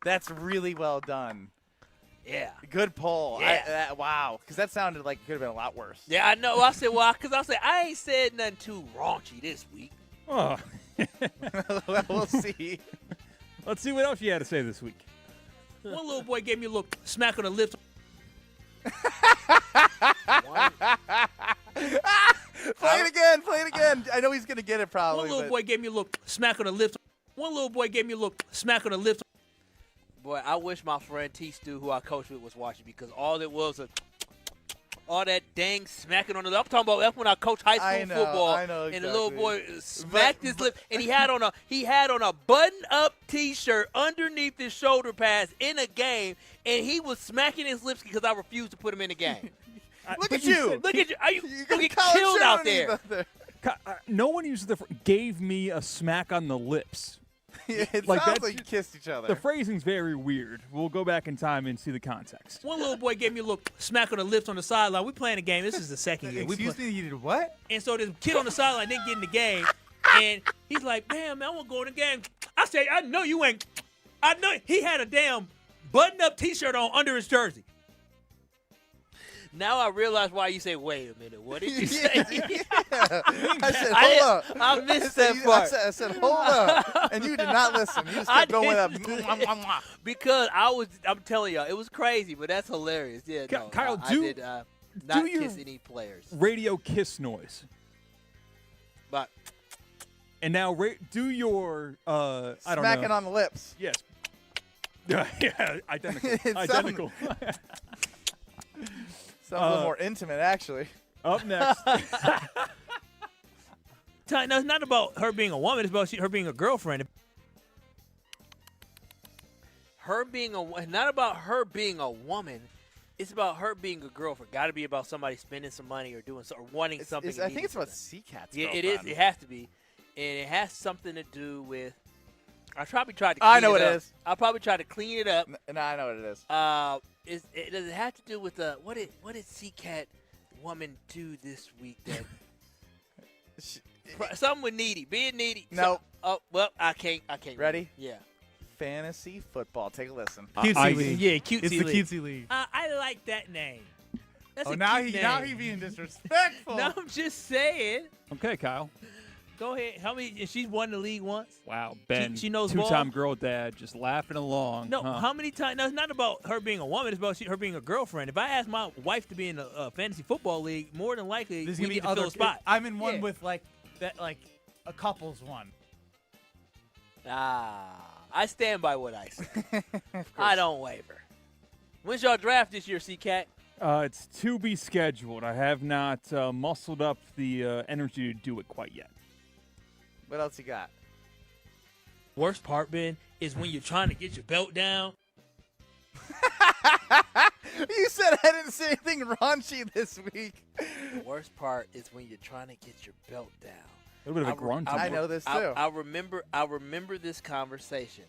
That's really well done. Yeah. Good pull. Yeah. Wow. Because that sounded like it could have been a lot worse. Yeah, I know. I said, I ain't said nothing too raunchy this week. Oh. Well, we'll see. Let's see what else you had to say this week. One little boy gave me a little smack on the lips. Play it again. I know he's going to get it probably. One little boy gave me a little smack on the lips. Boy, I wish my friend T. Stu, who I coach with, was watching because all it was all that dang smacking on the lip. I'm talking about that's when I coached high school football. I know exactly. And the little boy smacked his lip, and he had on a button-up T-shirt underneath his shoulder pads in a game, and he was smacking his lips because I refused to put him in the game. Look at you. Look at you. Are you get killed out there? No one uses gave me a smack on the lips. It sounds like you kissed each other. The phrasing's very weird. We'll go back in time and see the context. One little boy gave me a little smack on the lips on the sideline. We playing a game. This is the second game. Excuse me, you did what? And so this kid on the sideline didn't get in the game, and he's like, "Damn, man, I want to go in the game." I said, "I know you ain't." I know he had a damn button-up T-shirt on under his jersey. Now I realize why you say, "Wait a minute, what did you say?" I said, "Hold up." I missed that part. I said, "Hold up," and you did not listen. You just kept going with that. Because I'm telling y'all, it was crazy, but that's hilarious. Yeah, no, Kyle, I did not kiss any players. Radio kiss noise. But And now do your I don't know. Smacking on the lips. Yes. Yeah, identical. Sounds a little more intimate, actually. Up next. No, it's not about her being a woman. It's about her being a girlfriend. Not about her being a woman. It's about her being a girlfriend. Got to be about somebody spending some money or doing or wanting something. I think it's about C-Cat's Yeah, girlfriend. it is. It has to be, and it has something to do with. I probably tried to. I know what it it up. is. I probably tried to clean it up. No, I know what it is. Does it have to do with what did C-Cat woman do this week? That something with needy, being needy. No. Oh well, I can't. Ready? Yeah. Fantasy football. Take a listen. Cutesy league. Yeah, cutesy It's the league. cutesy league. I like that name. That's a now cute now name. he being disrespectful. No, I'm just saying. Okay, Kyle. Go ahead. How many? She's won the league once. Wow, Ben. She knows two-time ball? girl dad, just laughing along. No, huh? how many times? No, it's not about her being a woman. It's about her being a girlfriend. If I ask my wife to be in a fantasy football league, more than likely There's we gonna need be to fill other. a spot. I'm in one Yeah. with like a couples one. I stand by what I say. I don't waver. When's y'all draft this year, C-Cat? It's to be scheduled. I have not muscled up the energy to do it quite yet. What else you got? Worst part, Ben, is when you're trying to get your belt down. You said I didn't say anything raunchy this week. The worst part is when you're trying to get your belt down. A little bit of a grunt. I know this too. I remember this conversation.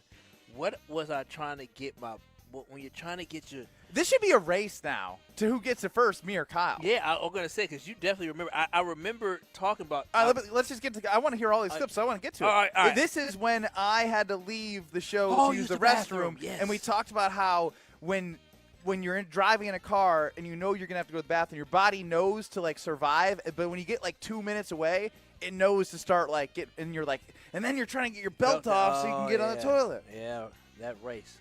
What was I trying to get when you're trying to get your... This should be a race now to who gets it first, me or Kyle. Yeah, I'm going to say, because you definitely remember. I remember talking about... All right, let's just get to... I want to hear all these clips, so I want to get to it. All right. This is when I had to leave the show to use the restroom, yes. and we talked about how when you're driving in a car and you know you're going to have to go to the bathroom, your body knows to, survive, but when you get, 2 minutes away, it knows to start, and you're and then you're trying to get your belt off so you can get on the toilet. Yeah, that race.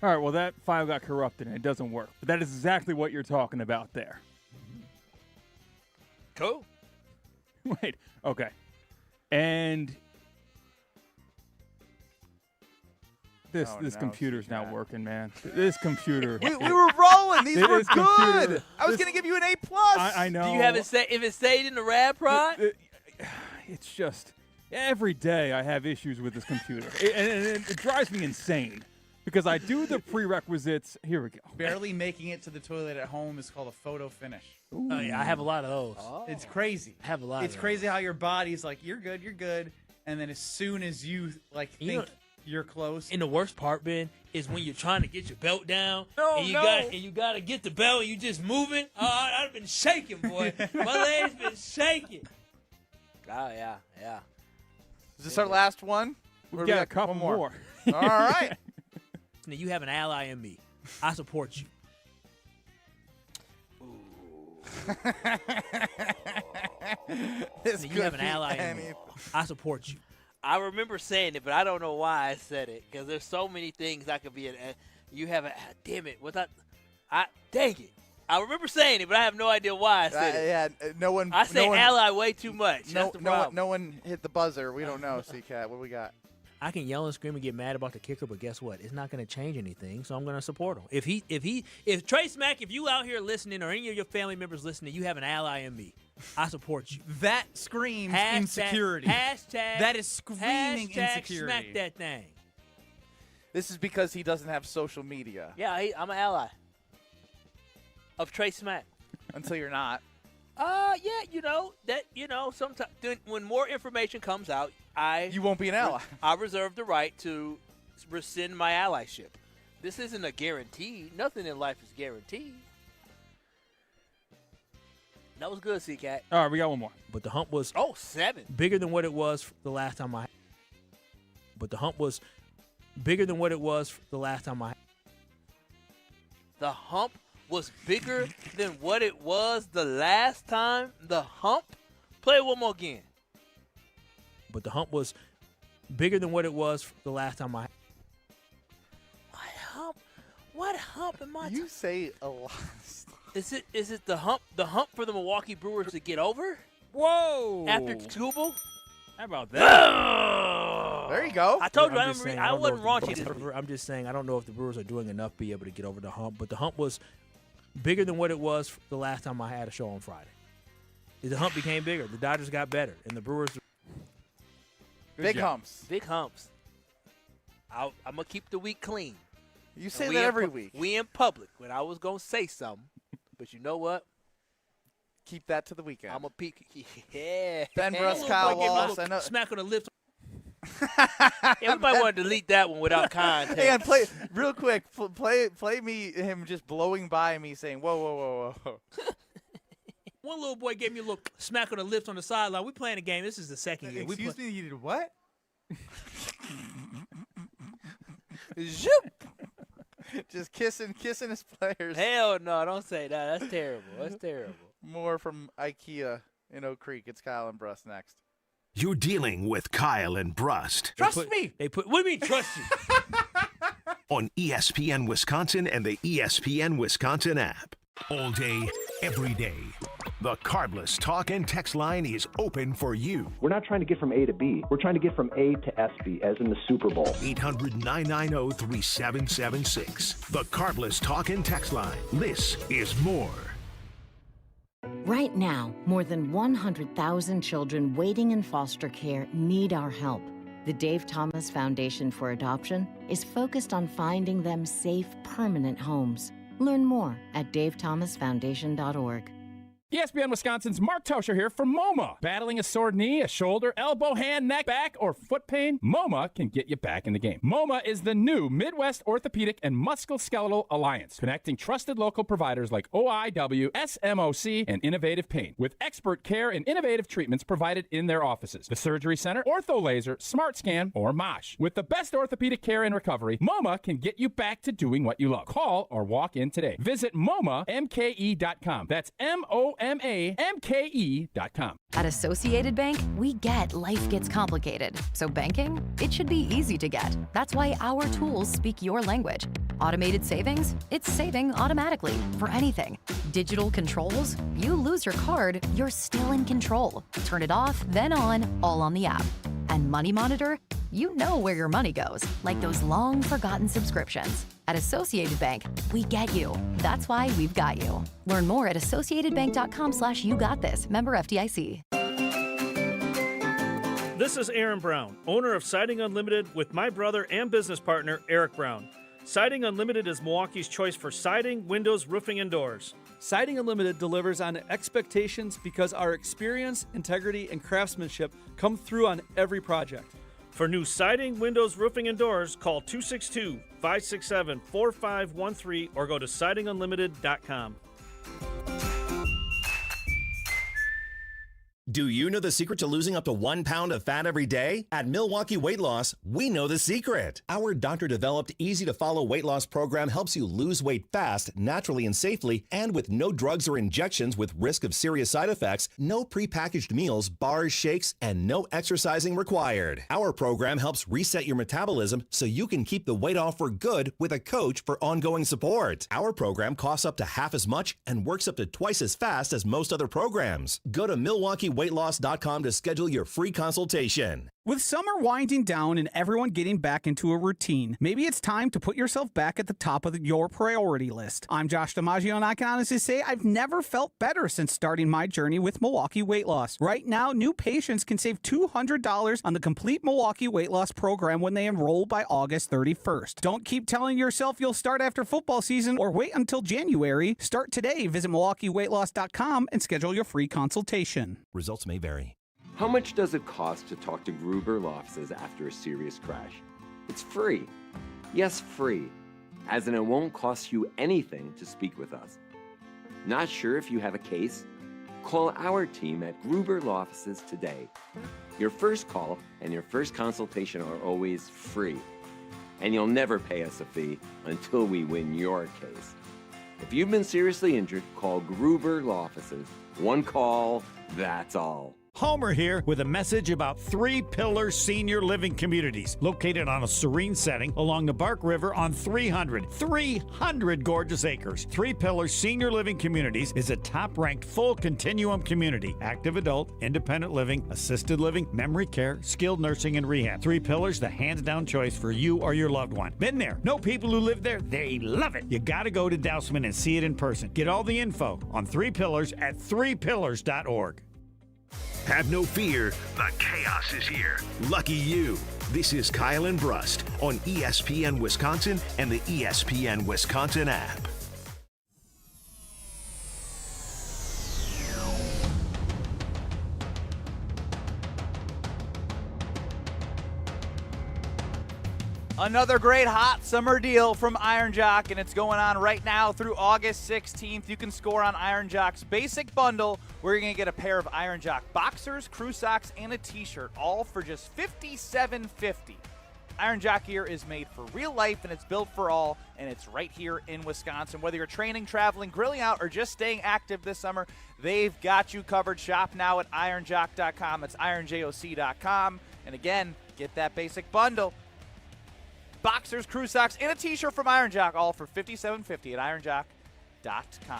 All right, well, that file got corrupted, and it doesn't work. But that is exactly what you're talking about there. Cool. Wait, okay. And this computer's not working, man. This computer. we were rolling. These were This computer- good. I was going to give you an A+. I know. Do you have it if it stayed in the rad prod? It's just every day I have issues with this computer. And it drives me insane because I do the prerequisites. Here we go. Barely making it to the toilet at home is called a photo finish. Oh, yeah, I have a lot of those. It's crazy. I have a lot It's of crazy how your body's like, you're good. And then as soon as you think you're close. And the worst part, Ben, is when you're trying to get your belt down. No, and you got to get the belt and you just moving. I've been shaking, boy. My legs been shaking. Oh, yeah. Is this our last one? We got a couple one more. All right. Now, you have an ally in me. I support you. This You have an could be ally in me. anything. I support you. I remember saying it, but I don't know why I said it because there's so many things I could be in. You have a damn it. Dang it. I remember saying it, but I have no idea why I said it. Yeah, no one. I say no one, ally way too much. That's the problem. no one hit the buzzer. We don't know, C-Cat. What do we got? I can yell and scream and get mad about the kicker, but guess what? It's not going to change anything, so I'm going to support him. If Trey Smack, if you out here listening or any of your family members listening, you have an ally in me. I support you. That screams insecurity. That is screaming insecurity. Smack that thing. This is because he doesn't have social media. Yeah, I'm an ally of Trey Smack. Until you're not. Sometimes when more information comes out, you won't be an ally. I reserve the right to rescind my allyship. This isn't a guarantee. Nothing in life is guaranteed. That was good, C-Cat. All right, we got one more. But the hump was 7 bigger than what it was the last time I. But the hump was bigger than what it was the last time I. The hump was bigger than what it was the last time. The hump. Play it one more again. But the hump was bigger than what it was the last time I. What hump am I? You say a lot. Is it the hump for the Milwaukee Brewers to get over? Whoa! After Skubal? How about that? There you go. I told you I'm I just saying, wasn't don't know if raunchy. the Brewers- I'm just saying I don't know if the Brewers are doing enough to be able to get over the hump, but the hump was bigger than what it was the last time I had a show on Friday. The hump became bigger. The Dodgers got better, and the Brewers. Big humps. Big humps. I'm going to keep the week clean. You say that every week. We in public when I was going to say something, but you know what? Keep that to the weekend. I'm a peek. Yeah. Ben Brust, Kyle Wallace. I know. Smack on the lips. Yeah, we might want to delete that one without context. Hey, and play real quick. Play him just blowing by me saying, "Whoa, whoa, whoa, whoa." One little boy gave me a little smack on the lips on the sideline. We playing a game. This is the second game. Excuse me, you did what? Zoop. Just kissing his players. Hell no, don't say that. That's terrible. That's terrible. More from IKEA in Oak Creek. It's Kyle and Brust next. You're dealing with Kyle and Brust. Trust me. What do you mean trust you? On ESPN Wisconsin and the ESPN Wisconsin app. All day, every day. The Carbless talk and text line is open for you. We're not trying to get from A to B. We're trying to get from A to SB, as in the Super Bowl. 800-990-3776. The Carbless talk and text line. This is more. Right now, more than 100,000 children waiting in foster care need our help. The Dave Thomas Foundation for Adoption is focused on finding them safe, permanent homes. Learn more at davethomasfoundation.org. ESPN Wisconsin's Mark Tauscher here for MoMA. Battling a sore knee, a shoulder, elbow, hand, neck, back, or foot pain? MoMA can get you back in the game. MoMA is the new Midwest Orthopedic and Musculoskeletal Alliance, connecting trusted local providers like OIW, SMOC, and Innovative Pain, with expert care and innovative treatments provided in their offices. The Surgery Center, Ortho Laser, Smart Scan, or MOSH. With the best orthopedic care and recovery, MoMA can get you back to doing what you love. Call or walk in today. Visit MoMaMKE.com. That's MoMaMKE.com. At Associated Bank, we get life gets complicated. So banking, it should be easy to get. That's why our tools speak your language. Automated savings, it's saving automatically for anything. Digital controls, you lose your card, you're still in control. Turn it off, then on, all on the app. And Money Monitor, you know where your money goes, like those long forgotten subscriptions. At Associated Bank, we get you. That's why we've got you. Learn more at associatedbank.com/YouGotThis. Member FDIC. This is Aaron Brown, owner of Siding Unlimited with my brother and business partner, Eric Brown. Siding Unlimited is Milwaukee's choice for siding, windows, roofing, and doors. Siding Unlimited delivers on expectations because our experience, integrity, and craftsmanship come through on every project. For new siding, windows, roofing, and doors, call 262-567-4513 or go to sidingunlimited.com. Do you know the secret to losing up to 1 pound of fat every day? At Milwaukee Weight Loss, we know the secret. Our doctor-developed, easy-to-follow weight loss program helps you lose weight fast, naturally and safely, and with no drugs or injections with risk of serious side effects, no prepackaged meals, bars, shakes, and no exercising required. Our program helps reset your metabolism so you can keep the weight off for good with a coach for ongoing support. Our program costs up to half as much and works up to twice as fast as most other programs. Go to MilwaukeeWeightLoss.com to schedule your free consultation. With summer winding down and everyone getting back into a routine, maybe it's time to put yourself back at the top of your priority list. I'm Josh DiMaggio, and I can honestly say I've never felt better since starting my journey with Milwaukee Weight Loss. Right now, new patients can save $200 on the complete Milwaukee Weight Loss program when they enroll by August 31st. Don't keep telling yourself you'll start after football season or wait until January. Start today. Visit MilwaukeeWeightLoss.com and schedule your free consultation. Results may vary. How much does it cost to talk to Gruber Law Offices after a serious crash? It's free. Yes, free. As in, it won't cost you anything to speak with us. Not sure if you have a case? Call our team at Gruber Law Offices today. Your first call and your first consultation are always free. And you'll never pay us a fee until we win your case. If you've been seriously injured, call Gruber Law Offices. One call, that's all. Homer here with a message about Three Pillars Senior Living Communities, located on a serene setting along the Bark River on 300 gorgeous acres. Three Pillars Senior Living Communities is a top-ranked full continuum community. Active adult, independent living, assisted living, memory care, skilled nursing, and rehab. Three Pillars, the hands-down choice for you or your loved one. Been there. Know people who live there. They love it. You gotta go to Dousman and see it in person. Get all the info on Three Pillars at threepillars.org. Have no fear, the chaos is here. Lucky you. This is Kyle and Brust on ESPN Wisconsin and the ESPN Wisconsin app. Another great hot summer deal from Iron Jock, and it's going on right now through August 16th. You can score on Iron Jock's basic bundle, where you're going to get a pair of Iron Jock boxers, crew socks, and a t-shirt, all for just $57.50. Iron Jock gear is made for real life, and it's built for all, and it's right here in Wisconsin. Whether you're training, traveling, grilling out, or just staying active this summer, they've got you covered. Shop now at ironjock.com. It's ironjoc.com. And again, get that basic bundle. Boxers, crew socks, and a t-shirt from Iron Jock, all for $57.50 at ironjock.com.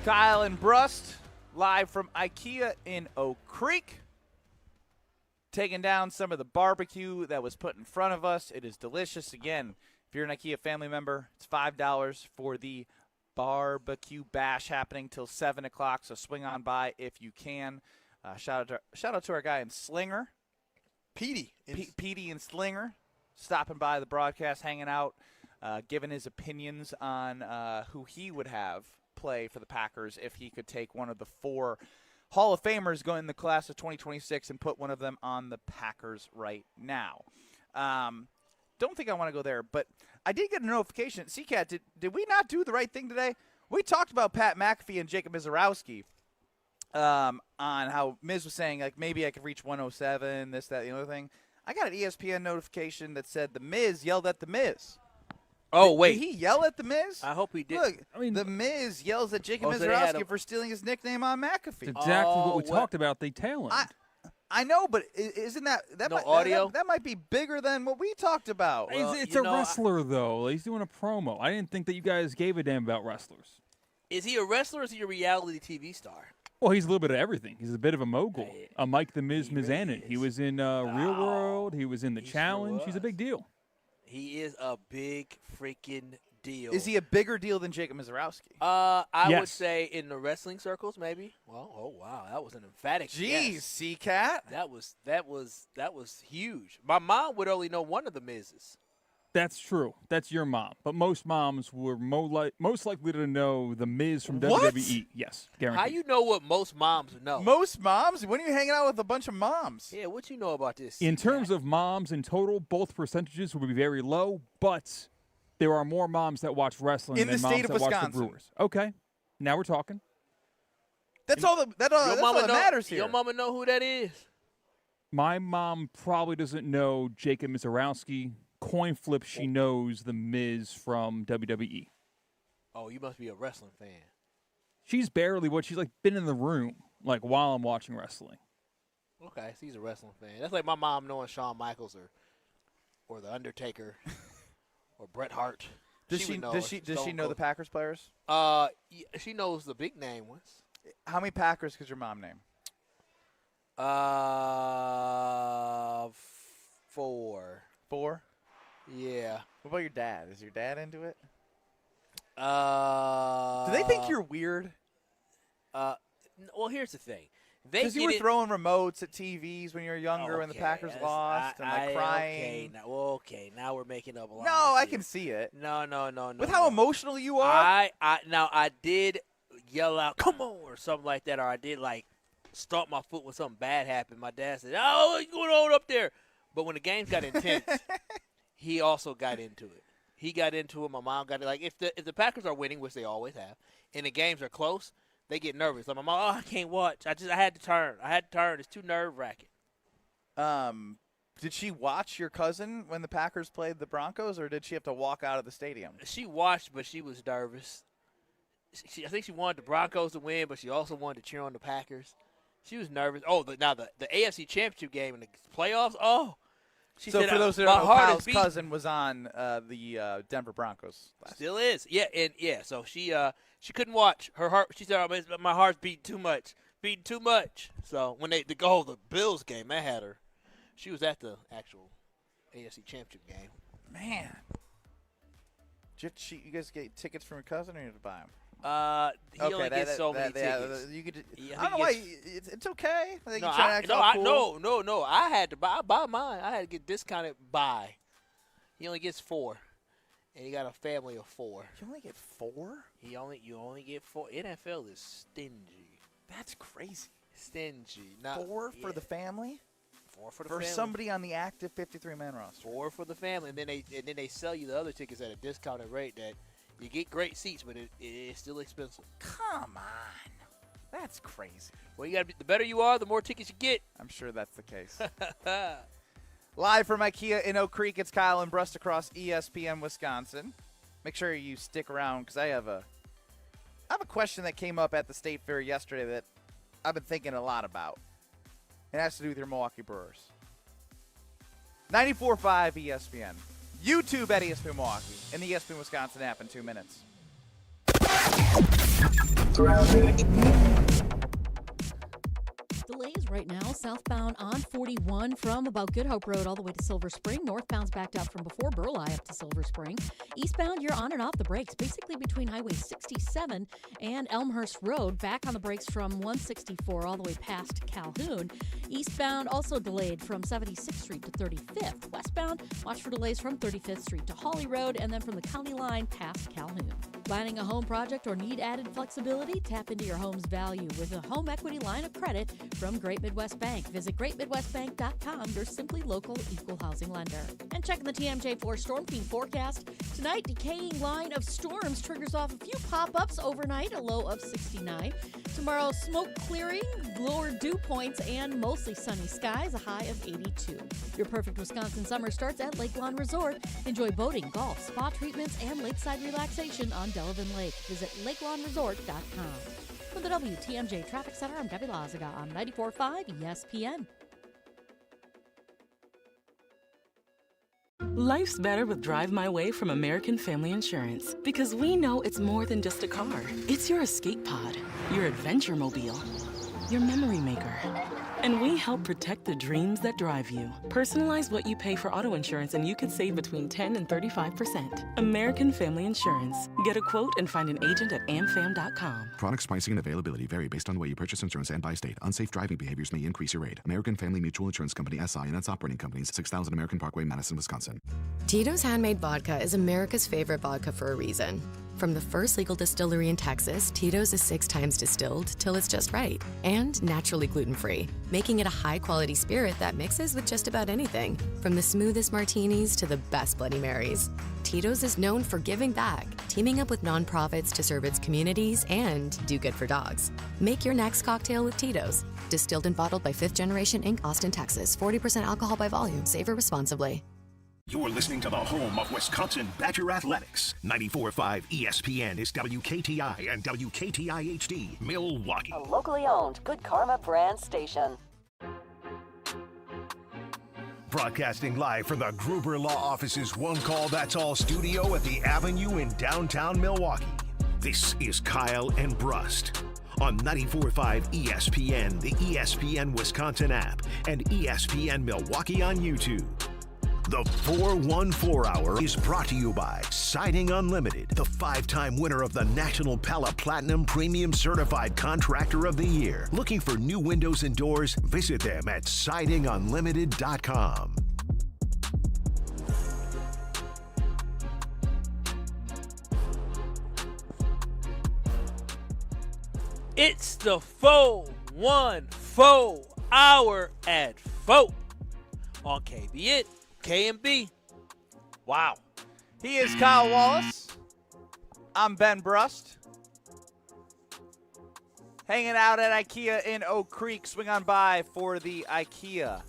Kyle and Brust, live from IKEA in Oak Creek, taking down some of the barbecue that was put in front of us. It is delicious. Again, if you're an IKEA family member, it's $5 for the barbecue bash happening till 7 o'clock, so swing on by if you can. Shout out to our guy in Slinger. Petey and Slinger stopping by the broadcast, hanging out, giving his opinions on who he would have play for the Packers if he could take one of the 4 Hall of Famers going in the class of 2026 and put one of them on the Packers right now. Don't think I want to go there, but I did get a notification. CCAT, did we not do the right thing today? We talked about Pat McAfee and Jacob Mizorowski. On how Miz was saying, like, maybe I could reach 107, this, that, the other thing. I got an ESPN notification that said the Miz yelled at the Miz. Oh, wait. Did he yell at the Miz? I hope he did. Look, the Miz yells at Jacob Mizorowski for stealing his nickname on McAfee. That's exactly what we talked about, the tail end. I know, but isn't that audio? That might be bigger than what we talked about. It's a wrestler, though. He's doing a promo. I didn't think that you guys gave a damn about wrestlers. Is he a wrestler or is he a reality TV star? Well, he's a little bit of everything. He's a bit of a mogul. Mike the Miz Mizanin. He was in Real World. He was in The Challenge. He's a big deal. He is a big freaking deal. Is he a bigger deal than Jacob Mizorowski? I would say in the wrestling circles, maybe. Well, oh wow, that was an emphatic. Jeez, C-Cat. That was huge. My mom would only know one of the Miz's. That's true. That's your mom. But most moms were most likely to know the Miz from What? WWE. Yes, guaranteed. How you know what most moms know? Most moms? When are you hanging out with a bunch of moms? Yeah, what you know about this? In terms of moms in total, both percentages would be very low, but there are more moms that watch wrestling in than the moms state of that watch the Wisconsin. Brewers. Okay, now we're talking. That's all that matters here. Your mama know who that is? My mom probably doesn't know Jacob Mizorowski. Coin flip, she knows the Miz from WWE. Oh, you must be a wrestling fan. She's barely she's like been in the room like while I'm watching wrestling. Okay, so he's a wrestling fan. That's like my mom knowing Shawn Michaels or the Undertaker or Bret Hart. Does she know the Packers players? She knows the big name ones. How many Packers could your mom name? 4. 4? Yeah. What about your dad? Is your dad into it? Do they think you're weird? Well, here's the thing. Because you were throwing remotes at TVs when you were younger when the Packers lost and crying. Okay, now we're making up a lot. No, I can see it. No. With how emotional you are? I did yell out, "Come on," or something like that, or I did stomp my foot when something bad happened. My dad said, "Oh, what's going on up there?" But when the games got intense, he also got into it. He got into it. My mom got it. If the Packers are winning, which they always have, and the games are close, they get nervous. Like my mom, I can't watch. I had to turn. It's too nerve-wracking. Did she watch your cousin when the Packers played the Broncos, or did she have to walk out of the stadium? She watched, but she was nervous. I think she wanted the Broncos to win, but she also wanted to cheer on the Packers. She was nervous. Oh, now the AFC Championship game in the playoffs. Oh, she so said, for those who my don't know, heart Kyle's is beating. cousin was on the Denver Broncos. Still is. Yeah, and so she couldn't watch. Her heart. She said, my heart's beating too much. So when the Bills game, that had her. She was at the actual AFC Championship game. Man. You guys get tickets from your cousin, or you have to buy them? He only gets so many tickets. You could. I don't know why. It's okay. I think No, you try to act all cool. no. I had to buy mine. I had to get discounted buy. He only gets 4, and he got a family of 4. You only get 4? You only get 4. NFL is stingy. That's crazy. Stingy. 4 for the family. 4 for the for family. somebody on the active 53-man roster. 4 for the family, and then they sell you the other tickets at a discounted rate that you get great seats, but it is still expensive. Come on, that's crazy. Well, the better you are, the more tickets you get. I'm sure that's the case. Live from IKEA in Oak Creek, it's Kyle and Brust across ESPN Wisconsin. Make sure you stick around because I have a question that came up at the State Fair yesterday that I've been thinking a lot about. It has to do with your Milwaukee Brewers. 94.5 ESPN. YouTube at ESPN Milwaukee. And the ESPN Wisconsin app in 2 minutes. Delays right now, southbound on 41 from about Good Hope Road all the way to Silver Spring. Northbound's backed out from before Burleigh up to Silver Spring. Eastbound, you're on and off the brakes, basically between Highway 67 and Elmhurst Road. Back on the brakes from 164 all the way past Calhoun. Eastbound also delayed from 76th Street to 35th. Westbound, watch for delays from 35th Street to Hawley Road and then from the county line past Calhoun. Planning a home project or need added flexibility? Tap into your home's value with a home equity line of credit from Great Midwest Bank. Visit greatmidwestbank.com, your simply local equal housing lender. And checking the TMJ4 Storm Team forecast. Tonight, decaying line of storms triggers off a few pop-ups overnight, a low of 69. Tomorrow, smoke clearing, lower dew points, and mostly sunny skies, a high of 82. Your perfect Wisconsin summer starts at Lake Lawn Resort. Enjoy boating, golf, spa treatments, and lakeside relaxation on Delavan Lake. Visit lakelawnresort.com. From the WTMJ Traffic Center, I'm Debbie Lazaga on 94.5 ESPN. Life's better with Drive My Way from American Family Insurance because we know it's more than just a car. It's your escape pod, your adventure mobile, your memory maker. And we help protect the dreams that drive you. Personalize what you pay for auto insurance and you could save between 10 and 35%. American Family Insurance. Get a quote and find an agent at amfam.com. Products, pricing, and availability vary based on the way you purchase insurance and by state. Unsafe driving behaviors may increase your rate. American Family Mutual Insurance Company, SI, and its operating companies, 6000 American Parkway, Madison, Wisconsin. Tito's Handmade Vodka is America's favorite vodka for a reason. From the first legal distillery in Texas, Tito's is 6 times distilled till it's just right. And naturally gluten-free, making it a high-quality spirit that mixes with just about anything. From the smoothest martinis to the best Bloody Marys. Tito's is known for giving back, teaming up with nonprofits to serve its communities and do good for dogs. Make your next cocktail with Tito's. Distilled and bottled by 5th Generation Inc., Austin, Texas. 40% alcohol by volume. Savor responsibly. You're listening to the home of Wisconsin Badger Athletics. 94.5 ESPN is WKTI and WKTI HD, Milwaukee. A locally owned Good Karma brand station. Broadcasting live from the Gruber Law Office's One Call That's All studio at the Avenue in downtown Milwaukee. This is Kyle and Brust on 94.5 ESPN, the ESPN Wisconsin app, and ESPN Milwaukee on YouTube. The 414 Hour is brought to you by Siding Unlimited, the 5-time winner of the National Pella Platinum Premium Certified Contractor of the Year. Looking for new windows and doors? Visit them at sidingunlimited.com. It's the 414 Hour at 4 on KBIT. KMB. Wow. He is Kyle Wallace. I'm Ben Brust. Hanging out at IKEA in Oak Creek. Swing on by for the IKEA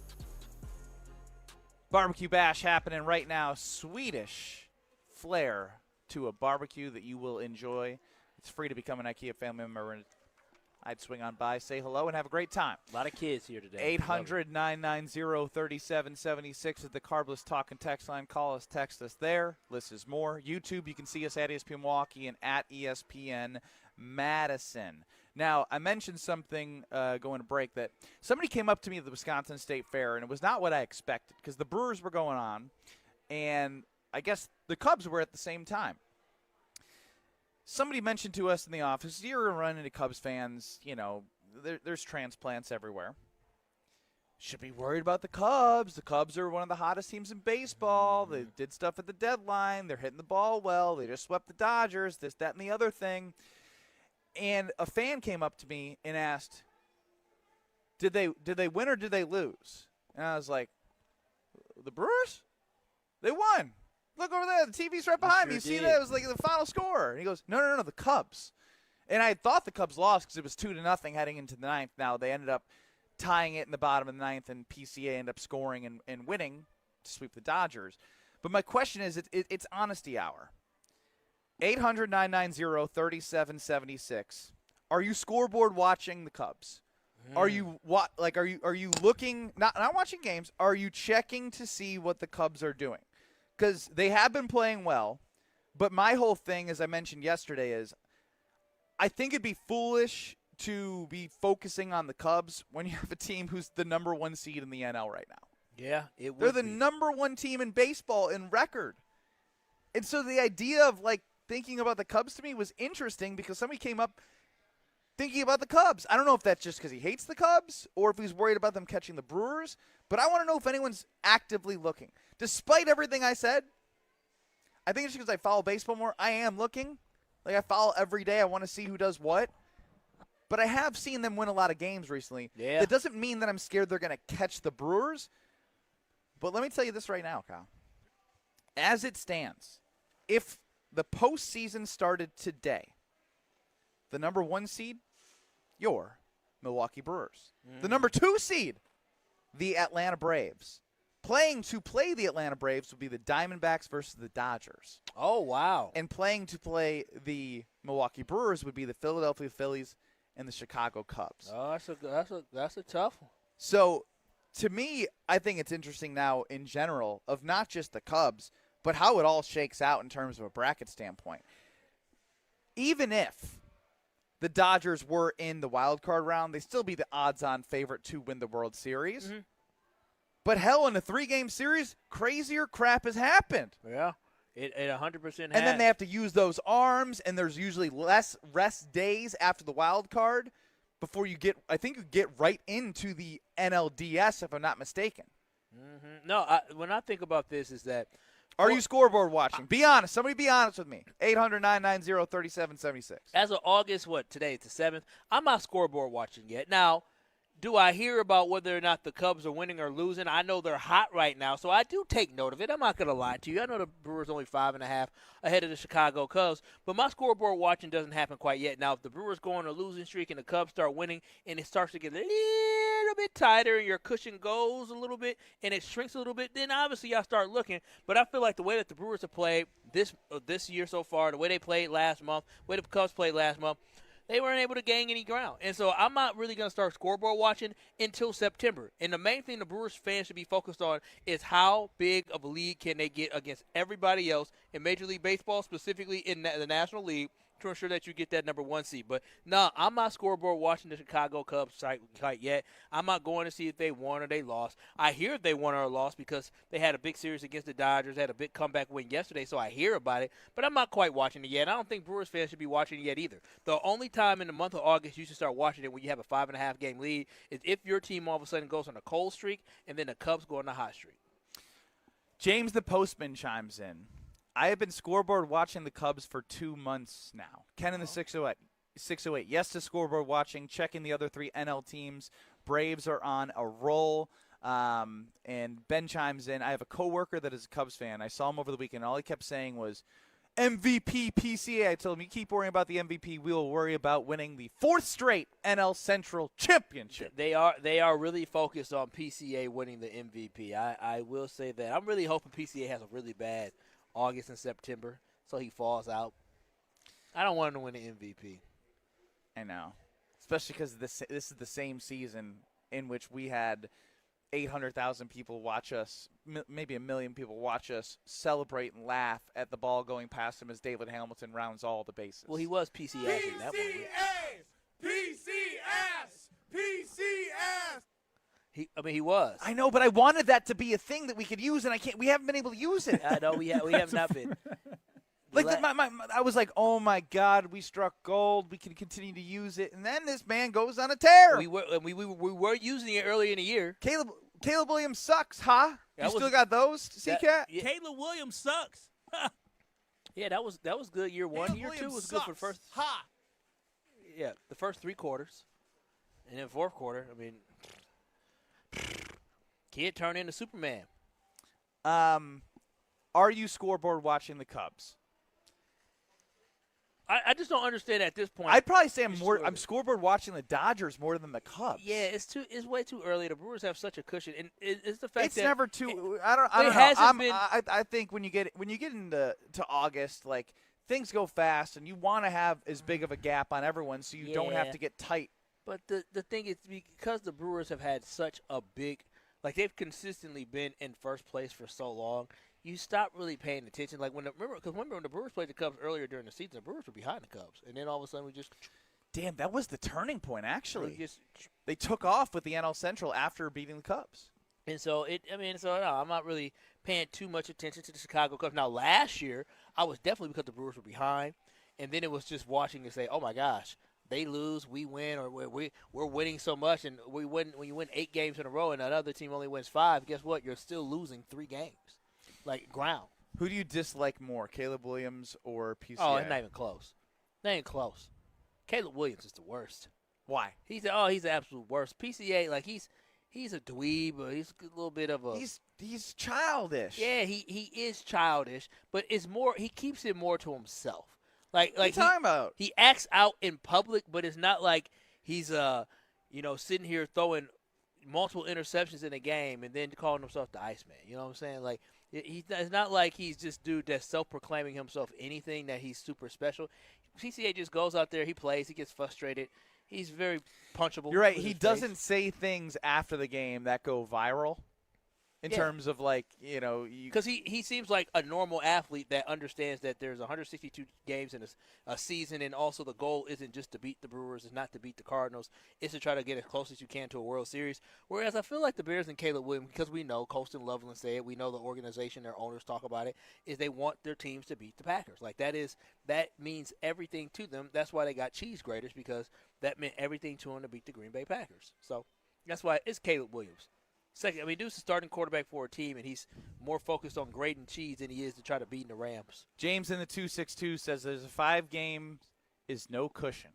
barbecue bash happening right now. Swedish flair to a barbecue that you will enjoy. It's free to become an IKEA family member, and I'd swing on by, say hello, and have a great time. A lot of kids here today. 800-990-3776 is the Carbless Talk and Text line. Call us, text us there. List is more. YouTube, you can see us at ESPN Milwaukee and at ESPN Madison. Now, I mentioned something going to break that somebody came up to me at the Wisconsin State Fair, and it was not what I expected because the Brewers were going on, and I guess the Cubs were at the same time. Somebody mentioned to us in the office, you're going to run into Cubs fans, there's transplants everywhere. Should be worried about the Cubs. The Cubs are one of the hottest teams in baseball. They did stuff at the deadline. They're hitting the ball well. They just swept the Dodgers, this, that, and the other thing. And a fan came up to me and asked, did they win or did they lose? And I was like, the Brewers? They won. Look over there. The TV's right behind me. You see that? It was like the final score. And he goes, no, the Cubs. And I thought the Cubs lost because it was 2-0 heading into the ninth. Now they ended up tying it in the bottom of the ninth, and PCA ended up scoring and winning to sweep the Dodgers. But my question is, it's honesty hour. 800-990-3776. Are you scoreboard watching the Cubs? Are you looking, not watching games, are you checking to see what the Cubs are doing? Because they have been playing well, but my whole thing, as I mentioned yesterday, is I think it'd be foolish to be focusing on the Cubs when you have a team who's the number 1 seed in the NL right now. Yeah, it would. They're the number 1 team in baseball in record. And so the idea of, thinking about the Cubs to me was interesting because somebody came up thinking about the Cubs. I don't know if that's just because he hates the Cubs or if he's worried about them catching the Brewers, but I want to know if anyone's actively looking. Despite everything I said, I think it's because I follow baseball more. I am looking. I follow every day. I want to see who does what. But I have seen them win a lot of games recently. Yeah. That doesn't mean that I'm scared they're going to catch the Brewers. But let me tell you this right now, Kyle. As it stands, if the postseason started today, the number 1 seed, your Milwaukee Brewers. The number 2 seed, the Atlanta Braves. Playing to play the Atlanta Braves would be the Diamondbacks versus the Dodgers. Oh, wow. And playing to play the Milwaukee Brewers would be the Philadelphia Phillies and the Chicago Cubs. Oh, that's a tough one. So, to me, I think it's interesting now in general of not just the Cubs, but how it all shakes out in terms of a bracket standpoint. Even if the Dodgers were in the wild card round, they'd still be the odds-on favorite to win the World Series. Mm-hmm. But hell, in a 3-game series, crazier crap has happened. Yeah, it 100% has. And then they have to use those arms, and there's usually less rest days after the wild card before you get right into the NLDS, if I'm not mistaken. Mm-hmm. No, when I think about this is that. Are you scoreboard watching? Be honest. Somebody be honest with me. 800-990-3776. As of August, today? It's the 7th. I'm not scoreboard watching yet. Now, do I hear about whether or not the Cubs are winning or losing? I know they're hot right now, so I do take note of it. I'm not going to lie to you. I know the Brewers only 5.5 ahead of the Chicago Cubs, but my scoreboard watching doesn't happen quite yet. Now, if the Brewers go on a losing streak and the Cubs start winning and it starts to get a little bit tighter and your cushion goes a little bit and it shrinks a little bit, then obviously I'll start looking. But I feel like the way that the Brewers have played this year so far, the way they played last month, the way the Cubs played last month, they weren't able to gain any ground. And so I'm not really going to start scoreboard watching until September. And the main thing the Brewers fans should be focused on is how big of a lead can they get against everybody else in Major League Baseball, specifically in the National League, to ensure that you get that number 1 seed. But, no, I'm not scoreboard watching the Chicago Cubs site yet. I'm not going to see if they won or they lost. I hear if they won or lost because they had a big series against the Dodgers, had a big comeback win yesterday, so I hear about it. But I'm not quite watching it yet. I don't think Brewers fans should be watching it yet either. The only time in the month of August you should start watching it when you have a 5.5-game lead is if your team all of a sudden goes on a cold streak and then the Cubs go on a hot streak. James the Postman chimes in. I have been scoreboard watching the Cubs for 2 months now. Ken in the 608. Yes to scoreboard watching, checking the other 3 NL teams. Braves are on a roll. And Ben chimes in. I have a coworker that is a Cubs fan. I saw him over the weekend. All he kept saying was, MVP PCA. I told him, you keep worrying about the MVP. We will worry about winning the 4th straight NL Central Championship. They are really focused on PCA winning the MVP. I will say that. I'm really hoping PCA has a really bad August and September, so he falls out. I don't want him to win the MVP. I know. Especially because this is the same season in which we had 800,000 people watch us, maybe 1 million people watch us celebrate and laugh at the ball going past him as David Hamilton rounds all the bases. Well, he was PCS in that one. PCS! He was. I know, but I wanted that to be a thing that we could use, and we haven't been able to use it. I know we have not been. I was like, oh my God, we struck gold. We can continue to use it, and then this man goes on a tear. We were using it earlier in the year. Caleb Williams sucks, huh? You still got those, C-Cat? Yeah. Caleb Williams sucks. Yeah, that was good year one. Caleb Year Williams two was sucks. good for the first. Ha! Yeah, the first 3 quarters, and then fourth quarter. I mean, kid turned into Superman. Are you scoreboard watching the Cubs? I just don't understand at this point. I'd probably say I'm scoreboard watching the Dodgers more than the Cubs. Yeah, it's way too early. The Brewers have such a cushion, and it's the fact it's that never too. I don't know. I think when you get into August, like things go fast, and you want to have as big of a gap on everyone, so you don't have to get tight. But the thing is, because the Brewers have had such a big, like they've consistently been in first place for so long, you stop really paying attention. Like remember when the Brewers played the Cubs earlier during the season, the Brewers were behind the Cubs, and then all of a sudden we just. Damn, that was the turning point. Actually, they took off with the NL Central after beating the Cubs. And so I'm not really paying too much attention to the Chicago Cubs. Now last year, I was definitely because the Brewers were behind, and then it was just watching and say, oh my gosh. They lose, we win, or we're winning so much, and we win when you win 8 games in a row, and another team only wins 5. Guess what? You're still losing 3 games, like ground. Who do you dislike more, Caleb Williams or PCA? Oh, it's not even close. Not even close. Caleb Williams is the worst. Why? He's the absolute worst. PCA, like he's a dweeb, but he's a little bit of a. He's childish. Yeah, he is childish, but it's more. He keeps it more to himself. Like what are you talking about? He acts out in public, but it's not like he's sitting here throwing multiple interceptions in a game and then calling himself the Iceman. You know what I'm saying? Like it's not like he's just dude that's self-proclaiming himself anything that he's super special. PCA just goes out there, he plays, he gets frustrated. He's very punchable. You're right. He doesn't say things after the game that go viral. In terms of, like, because he seems like a normal athlete that understands that there's 162 games in a season, and also the goal isn't just to beat the Brewers, it's not to beat the Cardinals, it's to try to get as close as you can to a World Series. Whereas I feel like the Bears and Caleb Williams, because we know Colston Loveland say it, we know the organization, their owners talk about it, is they want their teams to beat the Packers. Like that means everything to them. That's why they got cheese graters, because that meant everything to them to beat the Green Bay Packers. So that's why it's Caleb Williams. Second, Deuce is a starting quarterback for a team, and he's more focused on grading cheese than he is to try to beat the Rams. James in the 262 says there's a 5-game is no cushion.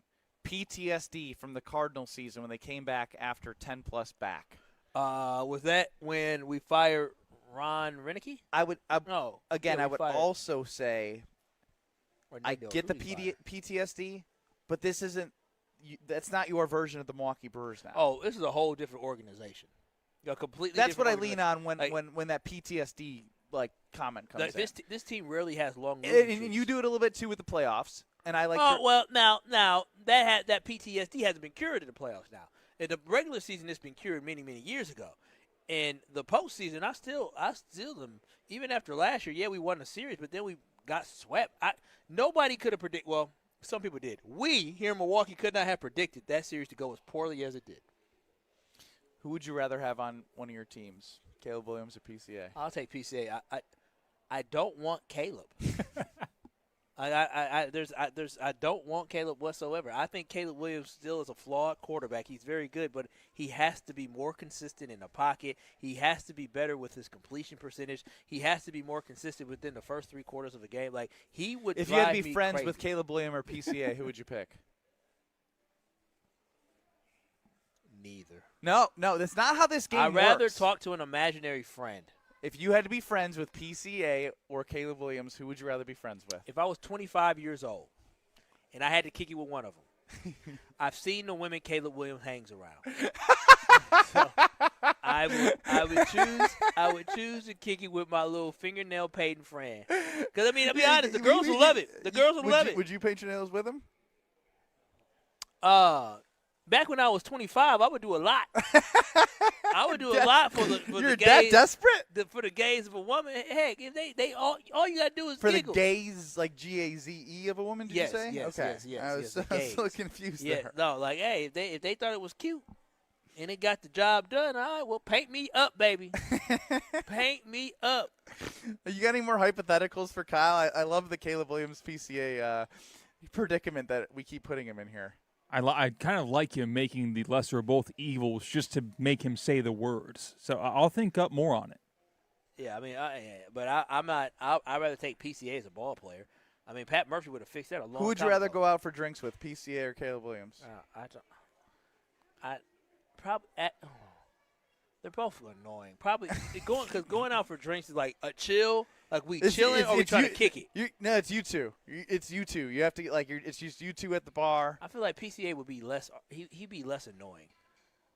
PTSD from the Cardinal season when they came back after 10-plus back. Was that when we fired Ron Renicky? I would also say I get the PTSD, but this isn't – that's not your version of the Milwaukee Brewers now. Oh, this is a whole different organization. Completely. That's what I lean on when that PTSD comment comes in. This team rarely has long. And you do it a little bit too with the playoffs. And I like. Now that PTSD hasn't been cured in the playoffs. Now in the regular season, it's been cured many years ago. In the postseason, I still them even after last year. Yeah, we won the series, but then we got swept. Nobody could have predicted. Well, some people did. We here in Milwaukee could not have predicted that series to go as poorly as it did. Who would you rather have on one of your teams, Caleb Williams or PCA? I'll take PCA. I don't want Caleb. I don't want Caleb whatsoever. I think Caleb Williams still is a flawed quarterback. He's very good, but he has to be more consistent in the pocket. He has to be better with his completion percentage. He has to be more consistent within the first 3 quarters of a game. Like he would. If you had to drive be me friends crazy. with Caleb Williams or PCA, who would you pick? Neither. No, that's not how this game works. I'd rather talk to an imaginary friend. If you had to be friends with PCA or Caleb Williams, who would you rather be friends with? If I was 25 years old and I had to kick it with one of them, I've seen the women Caleb Williams hangs around. So I would choose to kick it with my little fingernail painting friend. Because, I mean, I'll be honest, the girls will love it. The girls will love it. Would you paint your nails with him? Back when I was 25, I would do a lot. I would do a lot for the You're gaze. that desperate? For the gaze of a woman. Heck, if they all you gotta do is for giggle. the gaze, like GAZE of a woman. Did you say? Yes, okay. yes. I was so confused there. No, like, hey, if they thought it was cute and it got the job done, all right, well, paint me up, baby. Paint me up. You got any more hypotheticals for Kyle? I love the Caleb Williams PCA predicament that we keep putting him in here. I kind of like him making the lesser of both evils just to make him say the words. So I'll think up more on it. Yeah, I mean, I'm not. I'd rather take PCA as a ball player. I mean, Pat Murphy would have fixed that a long time Who would you rather ago. go out for drinks with, PCA or Caleb Williams? They're both annoying. Probably going out for drinks is like a chill. Like we chilling or we trying to kick it. No, it's you two. It's you two. You have to it's just you two at the bar. I feel like PCA would be less. He'd be less annoying.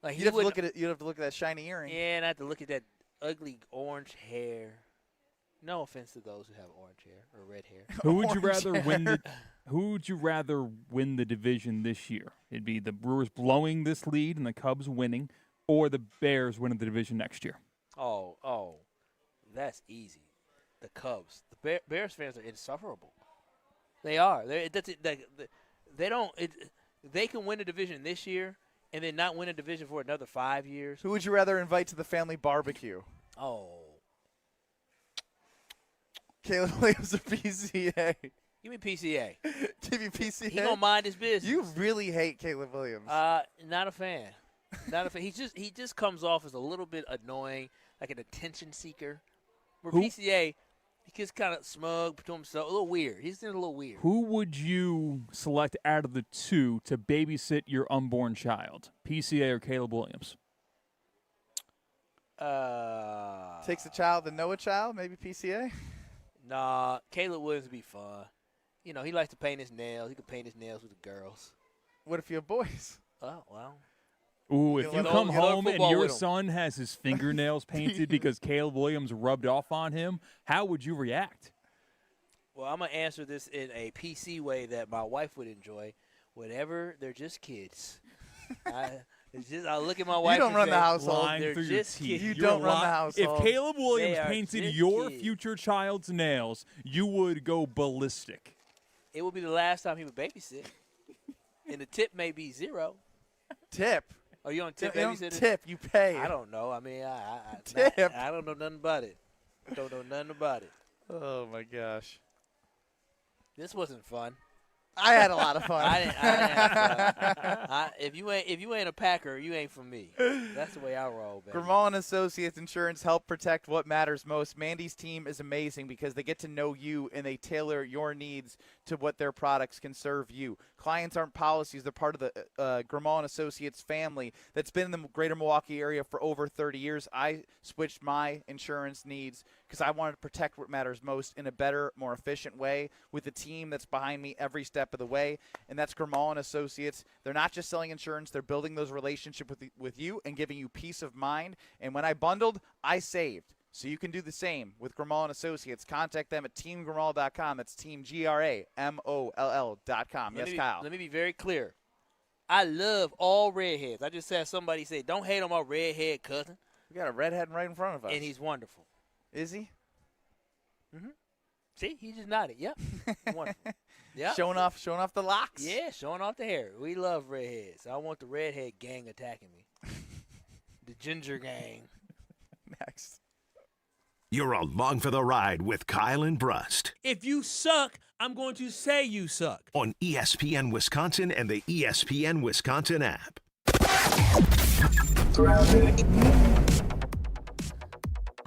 Like you'd have to look at it. You'd have to look at that shiny earring. Yeah, and I have to look at that ugly orange hair. No offense to those who have orange hair or red hair. Who would you rather win? Who would you rather win the division this year? It'd be the Brewers blowing this lead and the Cubs winning, or the Bears winning the division next year. Oh, that's easy. The Cubs. The Bears fans are insufferable. They are. They don't. They can win the division this year and then not win a division for another 5 years. Who would you rather invite to the family barbecue? Oh. Caleb Williams or PCA? Give me PCA. Give me PCA. He don't mind his business. You really hate Caleb Williams. Not a fan. Not a fan. He just comes off as a little bit annoying, like an attention seeker. Where PCA, he gets kind of smug to himself, a little weird. He's a little weird. Who would you select out of the two to babysit your unborn child, PCA or Caleb Williams? Takes a child to know a child, maybe PCA? Nah, Caleb Williams would be fun. You know, he likes to paint his nails. He could paint his nails with the girls. What if you have boys? Oh, well. Ooh, if you come home and your with him. son has his fingernails painted because Caleb Williams rubbed off on him, how would you react? Well, I'm going to answer this in a PC way that my wife would enjoy. Whenever they're just kids. I look at my wife. You don't run the household. They're just kids. You don't run the household. If Caleb Williams painted your future child's nails, you would go ballistic. It would be the last time he would babysit. And the tip may be zero. Tip? Oh, you on tip you babysitting? don't tip, you pay. I don't know. I mean, tip. I don't know nothing about it. Don't know nothing about it. Oh, my gosh. This wasn't fun. I had a lot of fun. I didn't have fun. If you ain't a Packer, you ain't for me. That's the way I roll, baby. Grimal & Associates Insurance help protect what matters most. Mandy's team is amazing because they get to know you and they tailor your needs to what their products can serve you. Clients aren't policies. They're part of the Grimal & Associates family that's been in the greater Milwaukee area for over 30 years. I switched my insurance needs because I wanted to protect what matters most in a better, more efficient way with a team that's behind me every step of the way, and that's Grimal & Associates. They're not just selling insurance. They're building those relationships with you and giving you peace of mind. And when I bundled, I saved. So you can do the same with Grimal & Associates. Contact them at teamgrimal.com. That's team GRAMOLL.com. Yes, Kyle. Let me be very clear. I love all redheads. I just had somebody say, don't hate on my redhead cousin. We got a redhead right in front of us. And he's wonderful. Is he? Mm-hmm. See, he just nodded. Yep. Wonderful. Yep. Showing off the locks? Yeah, showing off the hair. We love redheads. I want the redhead gang attacking me. The ginger gang. Next. You're along for the ride with Kyle and Brust If you suck, I'm going to say you suck. on ESPN Wisconsin and the ESPN Wisconsin app.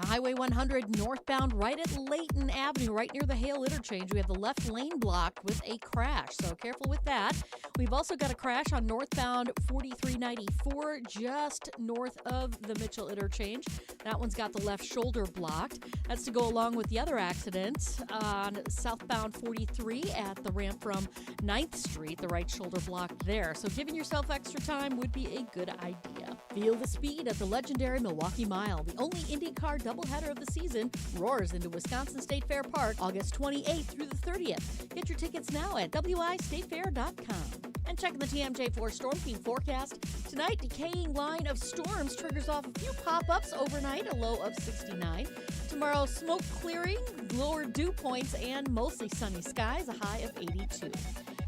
Highway 100 northbound right at Layton Avenue, right near the Hale interchange. We have the left lane blocked with a crash, so careful with that. We've also got a crash on northbound 4394 just north of the Mitchell interchange. That one's got the left shoulder blocked. That's to go along with the other accident on southbound 43 at the ramp from 9th Street, the right shoulder blocked there. So giving yourself extra time would be a good idea. Feel the speed at the legendary Milwaukee Mile. The only IndyCar doubleheader of the season roars into Wisconsin State Fair Park August 28th through the 30th. Get your tickets now at wistatefair.com. And checking the TMJ4 Storm King forecast. Tonight, decaying line of storms triggers off a few pop-ups overnight, a low of 69. Tomorrow, smoke clearing, lower dew points, and mostly sunny skies, a high of 82.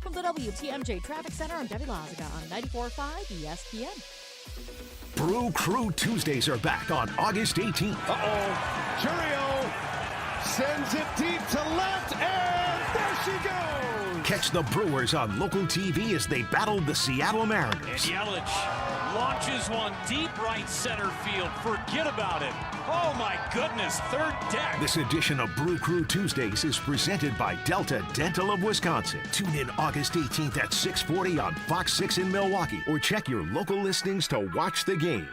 From the WTMJ Traffic Center, I'm Debbie Lazaga on 94.5 ESPN. Brew Crew Tuesdays are back on August 18th. Churio sends it deep to left, and there she goes. Catch the Brewers on local TV as they battle the Seattle Mariners. And Yelich launches one deep right center field. Forget about it. Oh, my goodness, third deck. This edition of Brew Crew Tuesdays is presented by Delta Dental of Wisconsin. Tune in August 18th at 6:40 on Fox 6 in Milwaukee, or check your local listings to watch the game.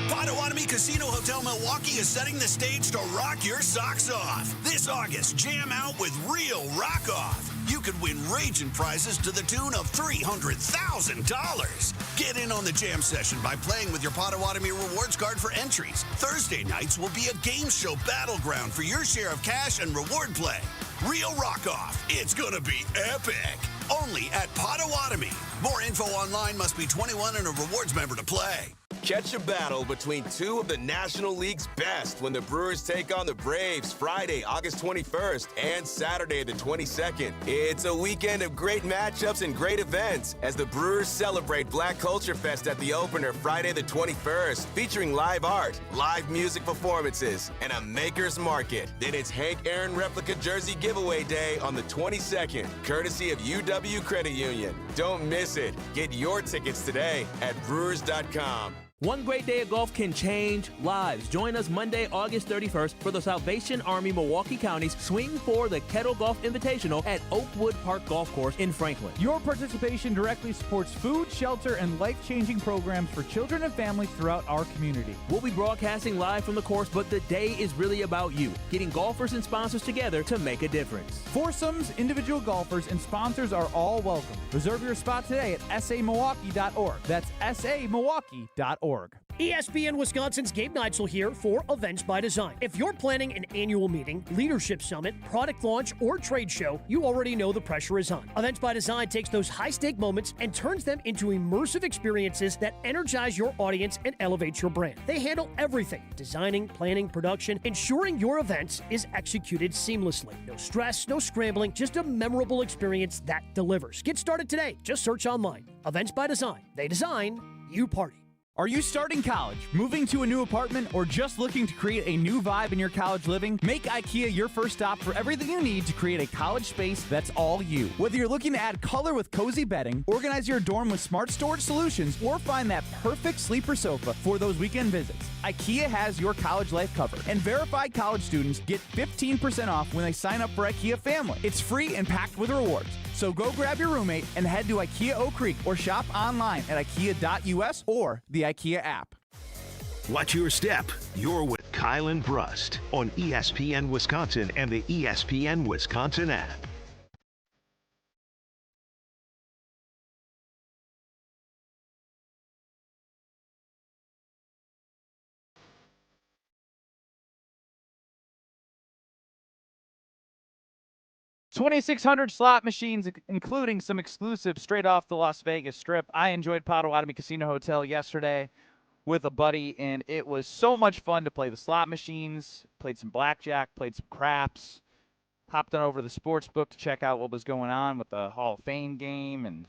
Potawatomi Casino Hotel Milwaukee is setting the stage to rock your socks off. This August, jam out with real rock off. You could win raging prizes to the tune of $300,000. Get in on the jam session by playing with your Potawatomi rewards card for entries. Thursday nights will be a game show battleground for your share of cash and reward play. Real rock off. It's gonna be epic. Only at Potawatomi. More info online. Must be 21 and a rewards member to play. Catch a battle between two of the National League's best when the Brewers take on the Braves Friday, August 21st and Saturday the 22nd. It's a weekend of great matchups and great events as the Brewers celebrate Black Culture Fest at the opener Friday the 21st, featuring live art, live music performances, and a maker's market. Then it's Hank Aaron replica jersey giveaway day on the 22nd, courtesy of UW Credit Union. Don't miss it. Get your tickets today at brewers.com. One great day of golf can change lives. Join us Monday, August 31st for the Salvation Army Milwaukee County's Swing for the Kettle Golf Invitational at Oakwood Park Golf Course in Franklin. Your participation directly supports food, shelter, and life-changing programs for children and families throughout our community. We'll be broadcasting live from the course, but the day is really about you, getting golfers and sponsors together to make a difference. Foursomes, individual golfers, and sponsors are all welcome. Reserve your spot today at samilwaukee.org. That's samilwaukee.org. ESPN Wisconsin's Gabe Neitzel here for Events by Design. If you're planning an annual meeting, leadership summit, product launch, or trade show, you already know the pressure is on. Events by Design takes those high-stake moments and turns them into immersive experiences that energize your audience and elevate your brand. They handle everything: designing, planning, production, ensuring your event is executed seamlessly. No stress, no scrambling, just a memorable experience that delivers. Get started today. Just search online. Events by Design. They design, you party. Are you starting college, moving to a new apartment, or just looking to create a new vibe in your college living? Make IKEA your first stop for everything you need to create a college space that's all you. Whether you're looking to add color with cozy bedding, organize your dorm with smart storage solutions, or find that perfect sleeper sofa for those weekend visits, IKEA has your college life covered. And verified college students get 15% off when they sign up for IKEA Family. It's free and packed with rewards. So go grab your roommate and head to IKEA Oak Creek or shop online at ikea.us or the IKEA app. Watch your step. You're with Kyle and Brust on ESPN Wisconsin and the ESPN Wisconsin app. $2,600 slot machines, including some exclusive straight off the Las Vegas Strip. I enjoyed Potawatomi Casino Hotel yesterday with a buddy, and it was so much fun to play the slot machines, played some blackjack, played some craps, hopped on over to the sports book to check out what was going on with the Hall of Fame game, and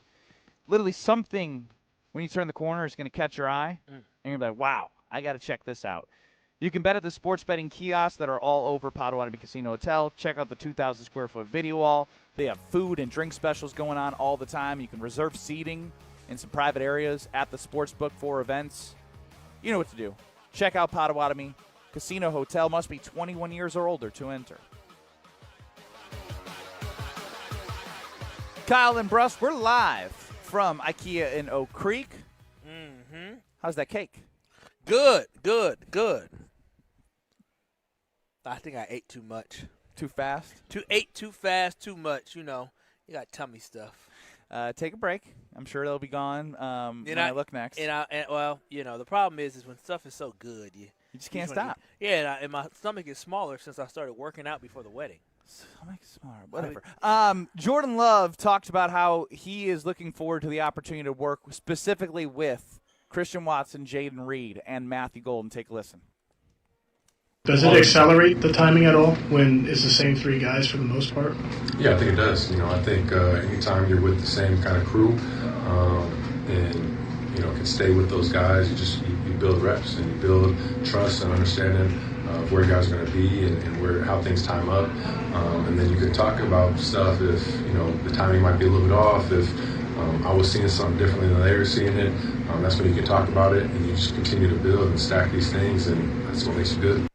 literally something, when you turn the corner, is going to catch your eye, and you're like, wow, I got to check this out. You can bet at the sports betting kiosks that are all over Potawatomi Casino Hotel. Check out the 2,000 square foot video wall. They have food and drink specials going on all the time. You can reserve seating in some private areas at the sports book for events. You know what to do. Check out Potawatomi Casino Hotel. Must be 21 years or older to enter. Kyle and Brust, we're live from IKEA in Oak Creek. Mm-hmm. How's that cake? Good. I think I ate too much. Too fast? Ate too fast, too much, you know. You got tummy stuff. take a break. I'm sure they'll be gone when I look next. Well, the problem is when stuff is so good, you just can't stop. And my stomach is smaller since I started working out before the wedding. Stomach smaller, whatever. Jordan Love talked about how he is looking forward to the opportunity to work specifically with Christian Watson, Jaden Reed, and Matthew Golden. Take a listen. Does it accelerate the timing at all when it's the same three guys for the most part? Yeah, I think it does. I think anytime you're with the same kind of crew and can stay with those guys, you build reps and you build trust and understanding of where guys are going to be and how things time up. And then you can talk about stuff if the timing might be a little bit off. If I was seeing something differently than they were seeing it, that's when you can talk about it and you just continue to build and stack these things, and that's what makes you good.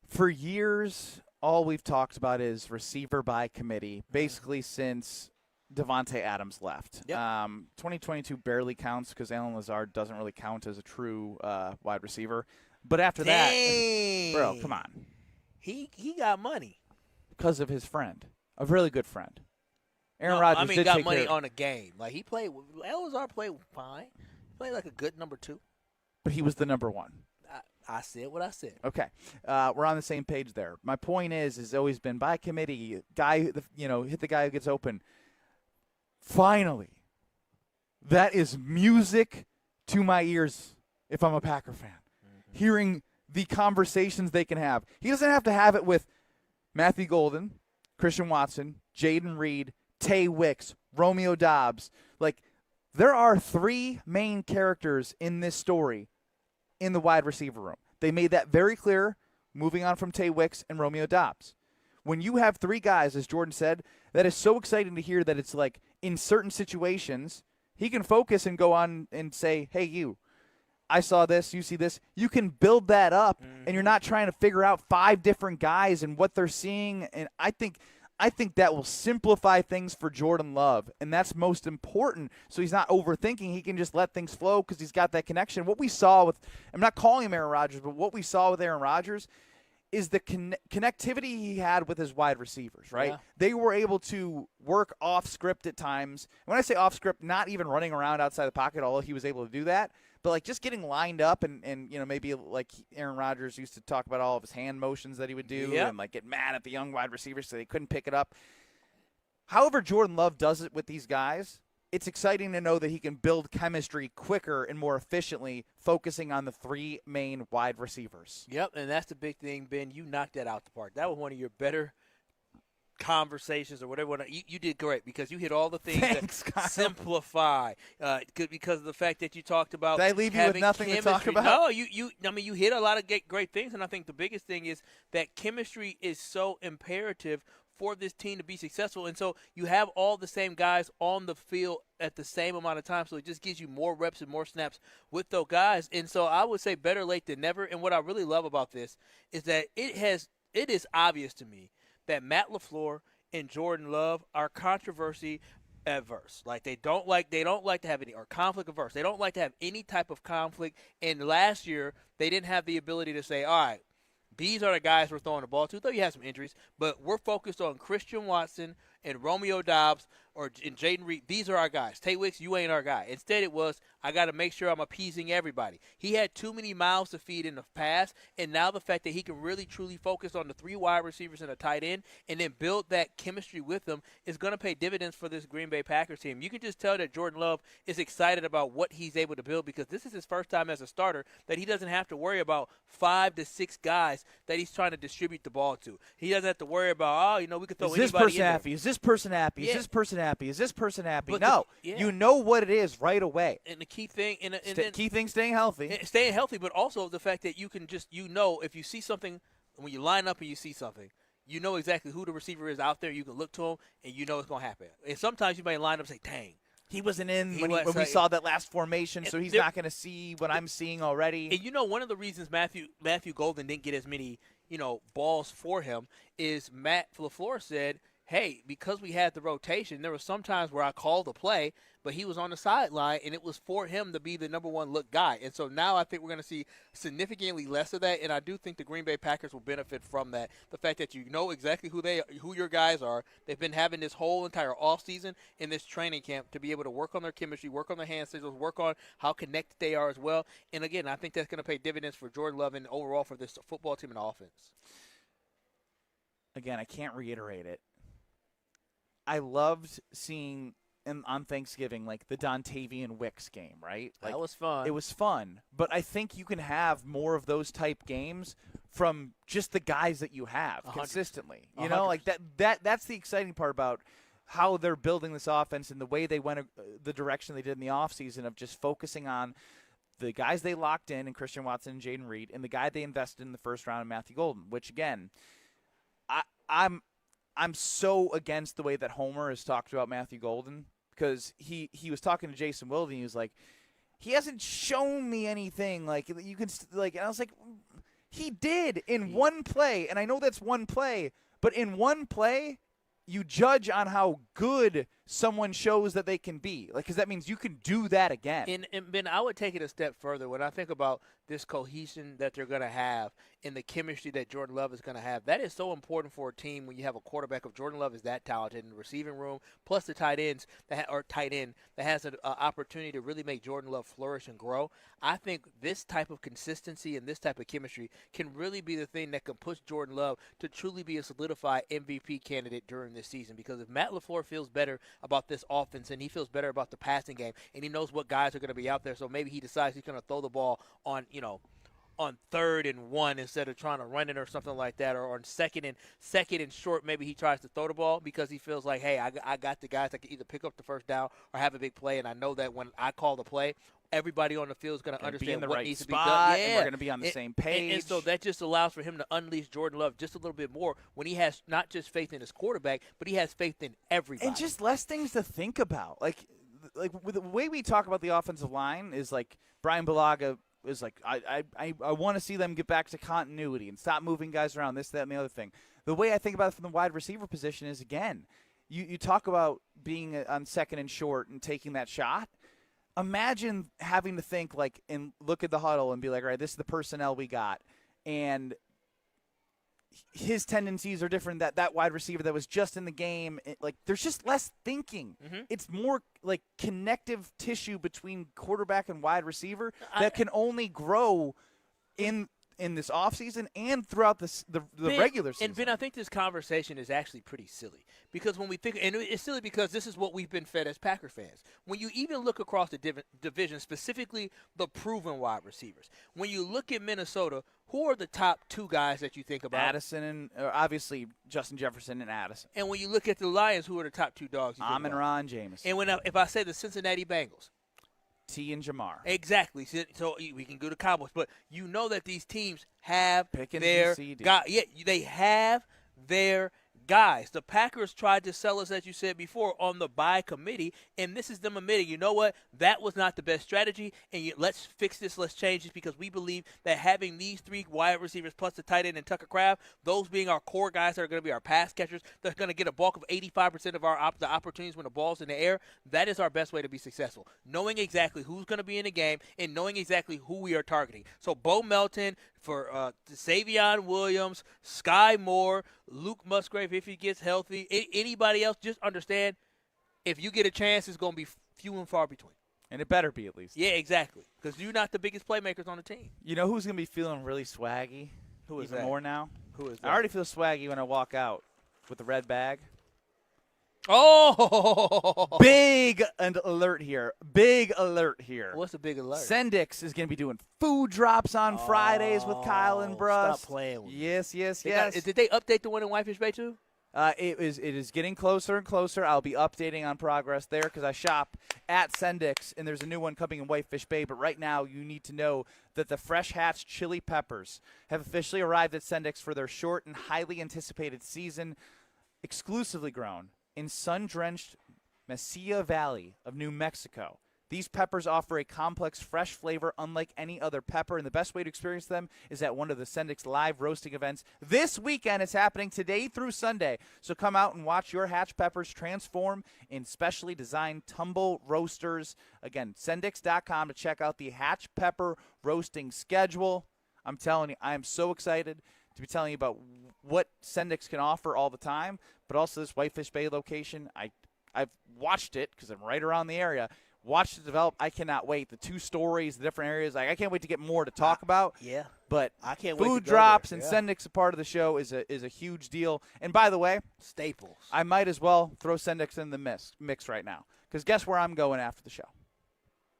For years, all we've talked about is receiver by committee, basically since Devontae Adams left. Yep. 2022 barely counts because Allen Lazard doesn't really count as a true wide receiver. But after that, bro, come on. He got money. Because of his friend, a really good friend. Aaron Rodgers did got take money care on a game. Like, Allen Lazard played fine. He played like a good number 2. But he was the number 1. I said what I said. Okay, we're on the same page there. My point has always been by committee. Guy, hit the guy who gets open. Finally, that is music to my ears. If I'm a Packer fan, hearing the conversations they can have. He doesn't have to have it with Matthew Golden, Christian Watson, Jaden Reed, Tay Wicks, Romeo Doubs. Like, there are 3 main characters in this story in the wide receiver room. They made that very clear, moving on from Tay Wicks and Romeo Doubs. When you have 3 guys, as Jordan said, that is so exciting to hear that it's like in certain situations, he can focus and go on and say, hey, I saw this, you see this. You can build that up, and you're not trying to figure out 5 different guys and what they're seeing. And I think that will simplify things for Jordan Love, and that's most important. So he's not overthinking. He can just let things flow because he's got that connection. What we saw with – I'm not calling him Aaron Rodgers, but what we saw with Aaron Rodgers is the connectivity he had with his wide receivers, right? Yeah. They were able to work off script at times. When I say off script, not even running around outside the pocket, although he was able to do that, but like just getting lined up and maybe like Aaron Rodgers used to talk about all of his hand motions that he would do and like get mad at the young wide receivers so they couldn't pick it up. However Jordan Love does it with these guys, it's exciting to know that he can build chemistry quicker and more efficiently, focusing on the 3 main wide receivers. Yep, and that's the big thing, Ben. You knocked that out the park. That was one of your better conversations or whatever. You did great because you hit all the things Thanks, that Kyle. simplify. Because of the fact that you talked about Did I leave you with nothing chemistry. to talk about? No, you hit a lot of great things, and I think the biggest thing is that chemistry is so imperative for this team to be successful. And so you have all the same guys on the field at the same amount of time, so it just gives you more reps and more snaps with those guys. And so I would say better late than never. And what I really love about this is that it is obvious to me that Matt LaFleur and Jordan Love are controversy adverse. Like they don't like to have any, or conflict averse. They don't like to have any type of conflict. And last year they didn't have the ability to say, all right, these are the guys we're throwing the ball to, though you have some injuries, but we're focused on Christian Watson and Romeo Doubs and Jaden Reed. These are our guys. Tay Wicks, you ain't our guy. Instead it was, I got to make sure I'm appeasing everybody. He had too many mouths to feed in the past, and now the fact that he can really truly focus on the 3 wide receivers and a tight end and then build that chemistry with them is going to pay dividends for this Green Bay Packers team. You can just tell that Jordan Love is excited about what he's able to build because this is his first time as a starter that he doesn't have to worry about 5 to 6 guys that he's trying to distribute the ball to. He doesn't have to worry about, we could throw anybody in there. Is this person happy? Is this person happy? Yeah. Is this person happy? Is this person happy? But No. yeah. You know what it is right away. And the key thing, Key thing, staying healthy. Staying healthy, but also the fact that you can just, if you see something, when you line up and you see something, you know exactly who the receiver is out there. You can look to him, and you know it's going to happen. And sometimes you may line up and say, dang. He wasn't in when we saw that last formation, so he's not going to see what I'm seeing already. And one of the reasons Matthew Golden didn't get as many, balls for him is Matt LaFleur said, hey, because we had the rotation, there were some times where I called the play, but he was on the sideline, and it was for him to be the number one look guy. And so now I think we're going to see significantly less of that, and I do think the Green Bay Packers will benefit from that. The fact that you know exactly who your guys are. They've been having this whole entire offseason in this training camp to be able to work on their chemistry, work on their hand signals, work on how connected they are as well. And, again, I think that's going to pay dividends for Jordan Love and overall for this football team and offense. Again, I can't reiterate it. I loved seeing on Thanksgiving, like the Dontavian Wicks game, right? Like, that was fun. It was fun, but I think you can have more of those type games from just the guys that you have 100%. Consistently. 100%. You know, like that's the exciting part about how they're building this offense and the way they went the direction they did in the offseason of just focusing on the guys they locked in Christian Watson and Jaden Reed, and the guy they invested in the first round, Matthew Golden, which again, I'm so against the way that Homer has talked about Matthew Golden, because he was talking to Jason Wilde, and he was like, he hasn't shown me anything. Like, you can, like, and I was like, he did in one play, and I know that's one play, but in one play, you judge on how good someone shows that they can be. Like, because that means you can do that again. And Ben, I would take it a step further. When I think about this cohesion that they're going to have and the chemistry that Jordan Love is going to have, that is so important for a team when you have a quarterback of Jordan Love is that talented in the receiving room, plus the tight end that has an opportunity to really make Jordan Love flourish and grow. I think this type of consistency and this type of chemistry can really be the thing that can push Jordan Love to truly be a solidified MVP candidate during this season. Because if Matt LaFleur feels better about this offense and he feels better about the passing game and he knows what guys are going to be out there, so maybe he decides he's going to throw the ball on 3rd and 1 instead of trying to run it or something like that, or on second and short, maybe he tries to throw the ball because he feels like, hey, I got the guys that can either pick up the first down or have a big play, and I know that when I call the play, everybody on the field is going to understand what needs to be done. And we're going to be on the same page. And so that just allows for him to unleash Jordan Love just a little bit more when he has not just faith in his quarterback, but he has faith in everybody. And just less things to think about. Like with the way we talk about the offensive line is like Brian Bulaga is like, I want to see them get back to continuity and stop moving guys around, this, that, and the other thing. The way I think about it from the wide receiver position is, again, you talk about being on 2nd and short and taking that shot. Imagine having to think, like, and look at the huddle and be like, all right, this is the personnel we got. And his tendencies are different. That wide receiver that was just in the game, like, there's just less thinking. Mm-hmm. It's more like connective tissue between quarterback and wide receiver that can only grow in this offseason and throughout the regular season. And, Ben, I think this conversation is actually pretty silly because when we think – and it's silly because this is what we've been fed as Packer fans. When you even look across the division, specifically the proven wide receivers, when you look at Minnesota, who are the top 2 guys that you think about? Addison and obviously Justin Jefferson and Addison. And when you look at the Lions, who are the top 2 dogs? Amon-Ra Jameson. And if I say the Cincinnati Bengals – T and Jamar. Exactly. So we can go to Cowboys, but you know that these teams have Pickens their guys. Yeah, they have their guys. The Packers tried to sell us, as you said before, on the buy committee, and this is them admitting, you know what, that was not the best strategy, and let's fix this, let's change this, because we believe that having these 3 wide receivers plus the tight end and Tucker Kraft, those being our core guys that are going to be our pass catchers, they're going to get a bulk of 85% of the opportunities when the ball's in the air. That is our best way to be successful, knowing exactly who's going to be in the game and knowing exactly who we are targeting. So Bo Melton, for Savion Williams, Sky Moore, Luke Musgrave if he gets healthy, anybody else, just understand if you get a chance, it's going to be few and far between. And it better be at least. Yeah, exactly, because you're not the biggest playmakers on the team. You know who's going to be feeling really swaggy? Who is even that? More now? Who is that? I already feel swaggy when I walk out with the red bag. Oh! Big alert here. Big alert here. What's a big alert? Sendix is going to be doing food drops on Fridays with Kyle and Brust. Stop playing with me. Yes. Did they update the one in Whitefish Bay too? It is getting closer and closer. I'll be updating on progress there because I shop at Sendix, and there's a new one coming in Whitefish Bay. But right now, you need to know that the fresh hatched chili peppers have officially arrived at Sendix for their short and highly anticipated season, exclusively grown in sun-drenched Mesilla Valley of New Mexico. These peppers offer a complex, fresh flavor unlike any other pepper, and the best way to experience them is at one of the Sendik's live roasting events. This weekend is happening today through Sunday, so come out and watch your hatch peppers transform in specially designed tumble roasters. Again, Sendix.com to check out the hatch pepper roasting schedule. I'm telling you, I am so excited to be telling you about what Sendix can offer all the time, but also this Whitefish Bay location. I've watched it because I'm right around the area. Watched it develop. I cannot wait. The 2 stories, the different areas. I can't wait to get more to talk about. Yeah. But I can't wait to food go drops there. and Sendix a part of the show is a huge deal. And by the way, staples. I might as well throw Sendix in the mix right now. Because guess where I'm going after the show?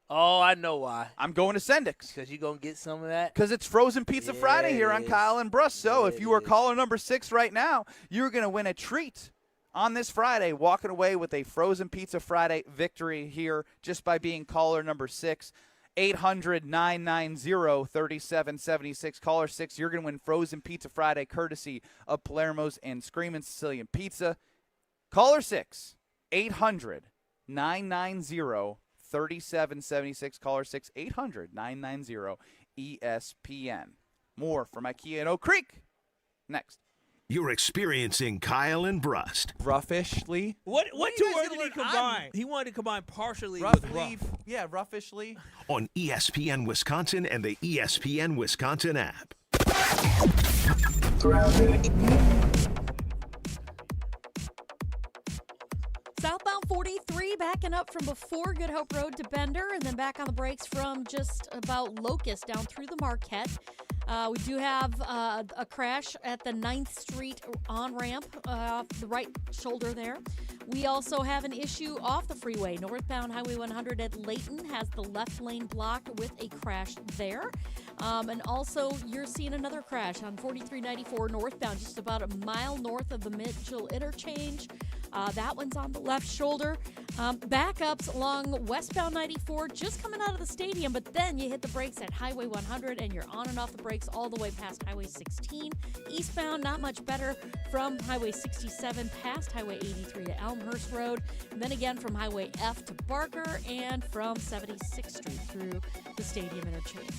Oh, I know why. I'm going to Sendix. Because you're going to get some of that? Because it's Frozen Pizza Friday here on Kyle and Brust. So if you are caller number 6 right now, you're going to win a treat on this Friday, walking away with a Frozen Pizza Friday victory here just by being caller number 6. 800-990-3776. Caller 6, you're going to win Frozen Pizza Friday courtesy of Palermo's and Screamin' Sicilian Pizza. Caller 6, 800-990-3776. Caller 6, 800-990-ESPN. More from IKEA in Oak Creek. Next. You're experiencing Kyle and Brust. Roughishly. What two words did he combine? He wanted to combine partially with rough. Yeah, roughishly. On ESPN Wisconsin and the ESPN Wisconsin app. Southbound 43 backing up from before Good Hope Road to Bender, and then back on the brakes from just about Locust down through the Marquette. We do have a crash at the 9th Street on-ramp, the right shoulder there. We also have an issue off the freeway. Northbound Highway 100 at Layton has the left lane blocked with a crash there. And also, you're seeing another crash on 4394 northbound, just about a mile north of the Mitchell interchange. That one's on the left shoulder. Backups along westbound 94, just coming out of the stadium, but then you hit the brakes at Highway 100 and you're on and off the brakes all the way past Highway 16. Eastbound, not much better from Highway 67 past Highway 83 to Elmhurst Road. And then again from Highway F to Barker and from 76th Street through the stadium interchange.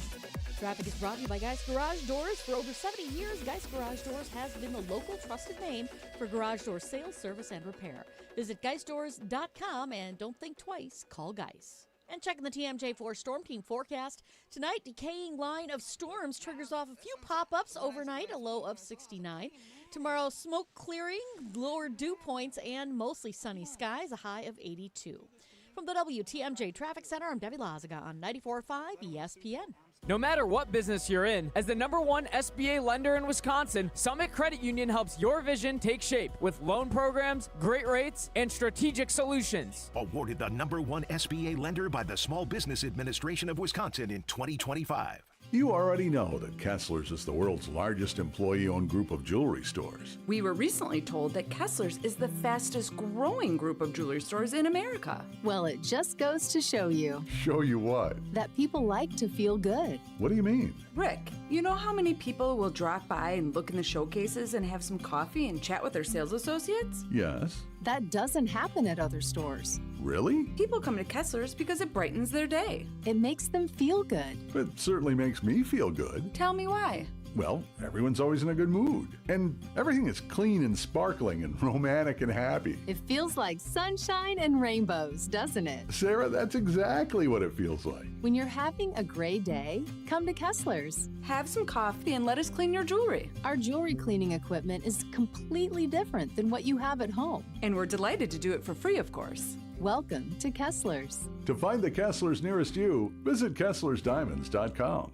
Traffic is brought to you by Geist Garage Doors. For over 70 years, Geist Garage Doors has been the local trusted name for garage door sales, service, and repair. Visit GeistDoors.com and don't think twice, call Geist. And checking the TMJ4 Storm Team forecast. Tonight, decaying line of storms triggers off a few pop-ups overnight, a low of 69. Tomorrow, smoke clearing, lower dew points, and mostly sunny skies, a high of 82. From the WTMJ Traffic Center, I'm Debbie Lazaga on 94.5 ESPN. No matter what business you're in, as the #1 SBA lender in Wisconsin, Summit Credit Union helps your vision take shape with loan programs, great rates, and strategic solutions. Awarded the #1 SBA lender by the Small Business Administration of Wisconsin in 2025. You already know that Kessler's is the world's largest employee-owned group of jewelry stores. We were recently told that Kessler's is the fastest growing group of jewelry stores in America. Well, it just goes to show you. Show you what? That people like to feel good. What do you mean? Rick, you know how many people will drop by and look in the showcases and have some coffee and chat with their sales associates? Yes. That doesn't happen at other stores. Really? People come to Kessler's because it brightens their day. It makes them feel good. It certainly makes me feel good. Tell me why. Well, everyone's always in a good mood. And everything is clean and sparkling and romantic and happy. It feels like sunshine and rainbows, doesn't it? Sarah, that's exactly what it feels like. When you're having a gray day, come to Kessler's. Have some coffee and let us clean your jewelry. Our jewelry cleaning equipment is completely different than what you have at home. And we're delighted to do it for free, of course. Welcome to Kessler's. To find the Kessler's nearest you, visit KesslersDiamonds.com.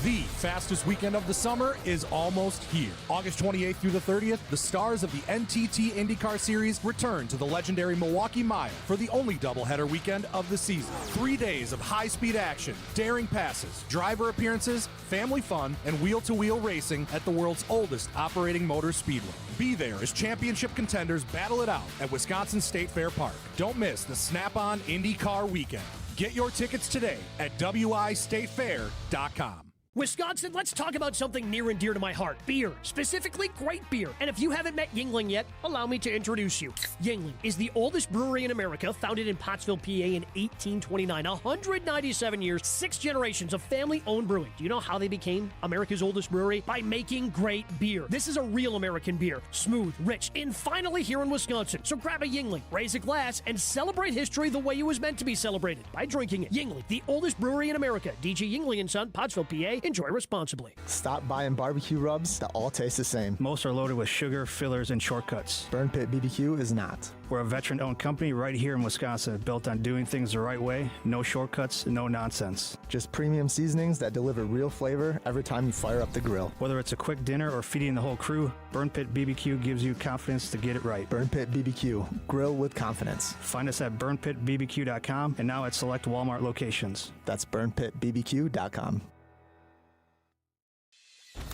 The fastest weekend of the summer is almost here. August 28th through the 30th, the stars of the NTT IndyCar Series return to the legendary Milwaukee Mile for the only doubleheader weekend of the season. 3 days of high-speed action, daring passes, driver appearances, family fun, and wheel-to-wheel racing at the world's oldest operating motor speedway. Be there as championship contenders battle it out at Wisconsin State Fair Park. Don't miss the Snap-on IndyCar weekend. Get your tickets today at wistatefair.com. Wisconsin, let's talk about something near and dear to my heart. Beer. Specifically, great beer. And if you haven't met Yuengling yet, allow me to introduce you. Yuengling is the oldest brewery in America, founded in Pottsville, PA in 1829. 197 years, 6 generations of family-owned brewing. Do you know how they became America's oldest brewery? By making great beer. This is a real American beer. Smooth, rich, and finally here in Wisconsin. So grab a Yuengling, raise a glass, and celebrate history the way it was meant to be celebrated, by drinking it. Yuengling, the oldest brewery in America. DG Yuengling & Son, Pottsville, PA. Enjoy responsibly. Stop buying barbecue rubs that all taste the same. Most are loaded with sugar, fillers, and shortcuts. Burn Pit BBQ is not. We're a veteran-owned company right here in Wisconsin, built on doing things the right way, no shortcuts, no nonsense. Just premium seasonings that deliver real flavor every time you fire up the grill. Whether it's a quick dinner or feeding the whole crew, Burn Pit BBQ gives you confidence to get it right. Burn Pit BBQ, grill with confidence. Find us at burnpitbbq.com and now at select Walmart locations. That's burnpitbbq.com.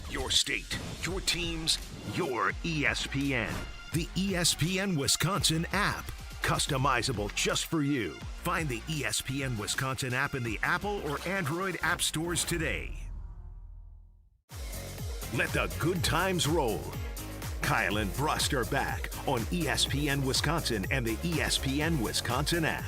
Your state, your teams, your ESPN. The ESPN Wisconsin app. Customizable just for you. Find the ESPN Wisconsin app in the Apple or Android app stores today. Let the good times roll. Kyle and Brust are back on ESPN Wisconsin and the ESPN Wisconsin app.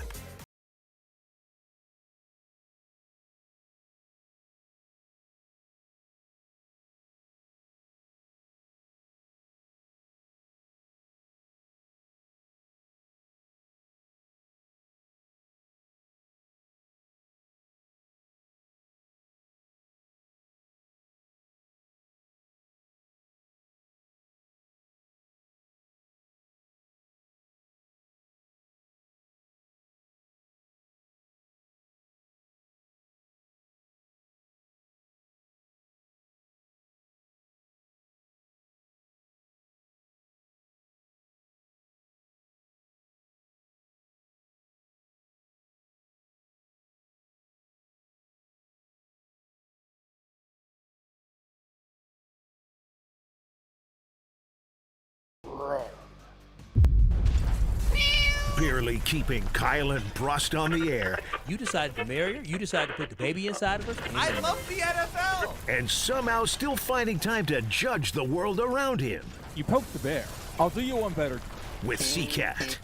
Barely keeping Kyle and Brust on the air. You decided to marry her? You decided to put the baby inside of her? I love the NFL! And somehow still finding time to judge the world around him. You poked the bear. I'll do you one better. With CCAT,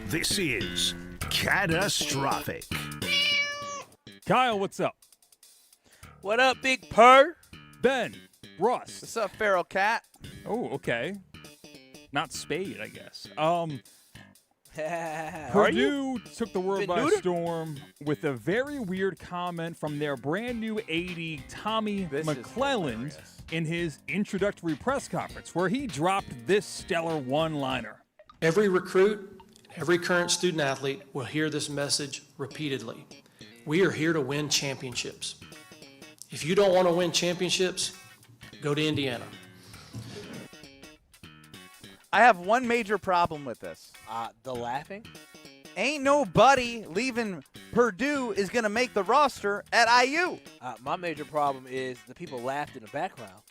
this is Catastrophic. Kyle, what's up? What up, Big Purr? Ben, Russ. What's up, feral cat? Oh, okay. Not Spade, I guess. Purdue Purdue took the world by storm with a very weird comment from their brand new AD, Tommy McClelland, in his introductory press conference, where he dropped this stellar one-liner. Every recruit, every current student athlete will hear this message repeatedly. We are here to win championships. If you don't want to win championships, go to Indiana. I have one major problem with this. The laughing? Ain't nobody leaving Purdue is going to make the roster at IU. My major problem is the people laughed in the background.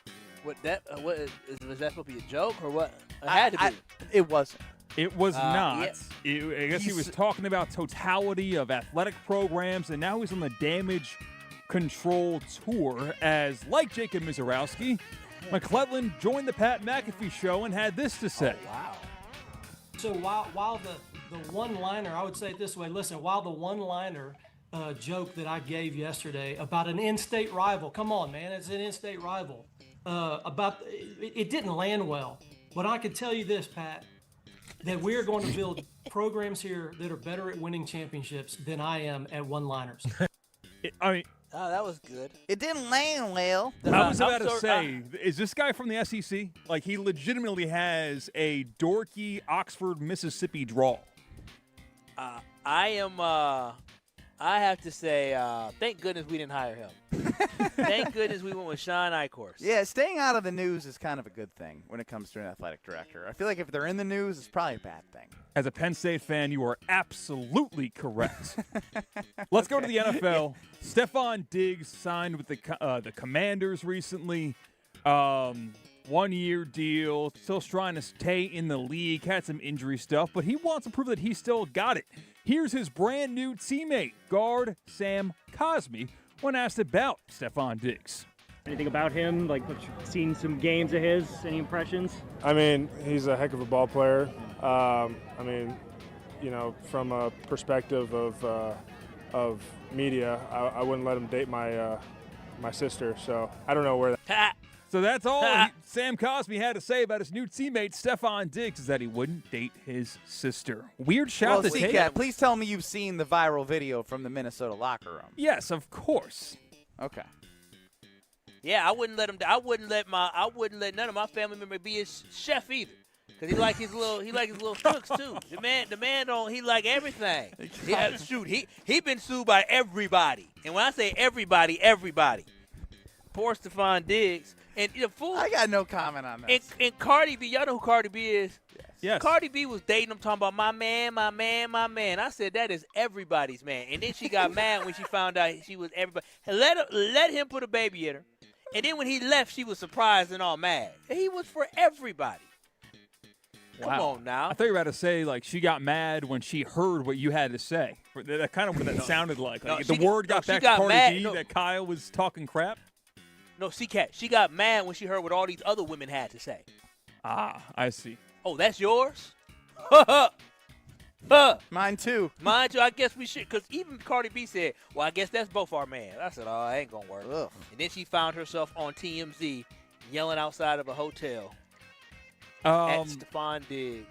Was that supposed to be a joke or what? It had to be. It wasn't. It was not. Yeah. I guess he was talking about totality of athletic programs, and now he's on the damage control tour as, like Jacob Mizorowski, McClelland joined the Pat McAfee show and had this to say. Oh, wow. So while the one-liner, I would say it this way, listen, while the one-liner joke that I gave yesterday about an in-state rival, come on, man, it's an in-state rival, it didn't land well. But I can tell you this, Pat, that we're going to build programs here that are better at winning championships than I am at one-liners. Oh, that was good. It didn't land well. I was about to say, is this guy from the SEC? Like, he legitimately has a dorky Oxford, Mississippi drawl. I have to say, thank goodness we didn't hire him. Thank goodness we went with Sean Eichhorst. Yeah, staying out of the news is kind of a good thing when it comes to an athletic director. I feel like if they're in the news, it's probably a bad thing. As a Penn State fan, you are absolutely correct. Let's go to the NFL. Stephon Diggs signed with the Commanders recently. 1-year deal. Still trying to stay in the league. Had some injury stuff, but he wants to prove that he still got it. Here's his brand new teammate, guard Sam Cosmi, when asked about Stephon Diggs. Anything about him? Like, seen some games of his? Any impressions? I mean, he's a heck of a ball player. From a perspective of media, I wouldn't let him date my sister. So I don't know where that. So that's all Sam Cosmi had to say about his new teammate Stephon Diggs, is that he wouldn't date his sister. Weird shout to take. C-Cat, please tell me you've seen the viral video from the Minnesota locker room. Yes, of course. Okay. Yeah, I wouldn't let none of my family members be his chef either. Cause he like his little tricks too. The man don't, he like everything. He been sued by everybody. And when I say everybody. Poor Stephon Diggs. And the fool. I got no comment on this. And Cardi B, y'all know who Cardi B is? Yes. Cardi B was dating him, talking about my man. I said, that is everybody's man. And then she got mad when she found out she was everybody. Let him put a baby in her. And then when he left, she was surprised and all mad. He was for everybody. Wow. Come on now. I thought you were about to say, like, she got mad when she heard what you had to say. That kind of what that sounded like. The word got back to Cardi B that Kyle was talking crap? No, C-Cat, she got mad when she heard what all these other women had to say. Ah, I see. Oh, that's yours? Mine too. Mine too. I guess we should, because even Cardi B said, well, I guess that's both our man. I said, oh, it ain't going to work. Ugh. And then she found herself on TMZ yelling outside of a hotel at Stephon Diggs.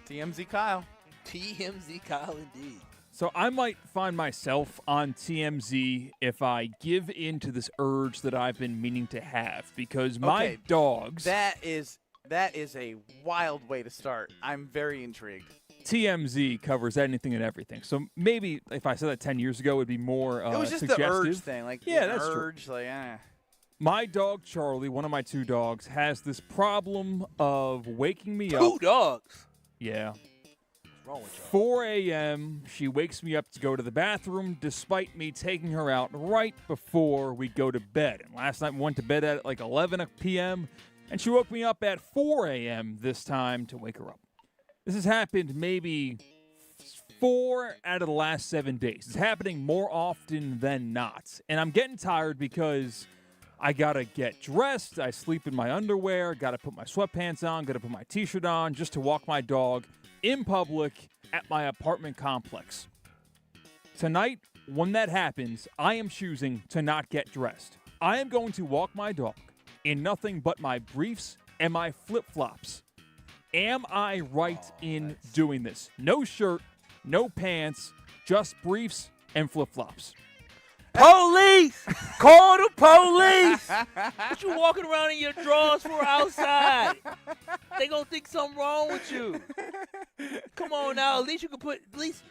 TMZ Kyle. TMZ Kyle indeed. So I might find myself on TMZ if I give in to this urge that I've been meaning to have, because my dogs. That is a wild way to start. I'm very intrigued. TMZ covers anything and everything. So maybe if I said that 10 years ago, it would be more it was just suggestive. the urge thing. Like, yeah, that's urge, true. Like, My dog, Charlie, one of my two dogs, has this problem of waking me up. Two dogs? Yeah. What's wrong with y'all? 4 a.m., she wakes me up to go to the bathroom despite me taking her out right before we go to bed. And last night we went to bed at like 11 p.m., and she woke me up at 4 a.m. this time to wake her up. This has happened maybe 4 out of the last 7 days. It's happening more often than not. And I'm getting tired because I got to get dressed. I sleep in my underwear. Got to put my sweatpants on. Got to put my T-shirt on just to walk my dog in public at my apartment complex. Tonight, when that happens, I am choosing to not get dressed. I am going to walk my dog in nothing but my briefs and my flip-flops. Am I right in doing this? No shirt, no pants, just briefs and flip-flops. Police! Call the police! What you walking around in your drawers for outside? They gonna think something wrong with you. Come on now, at least you can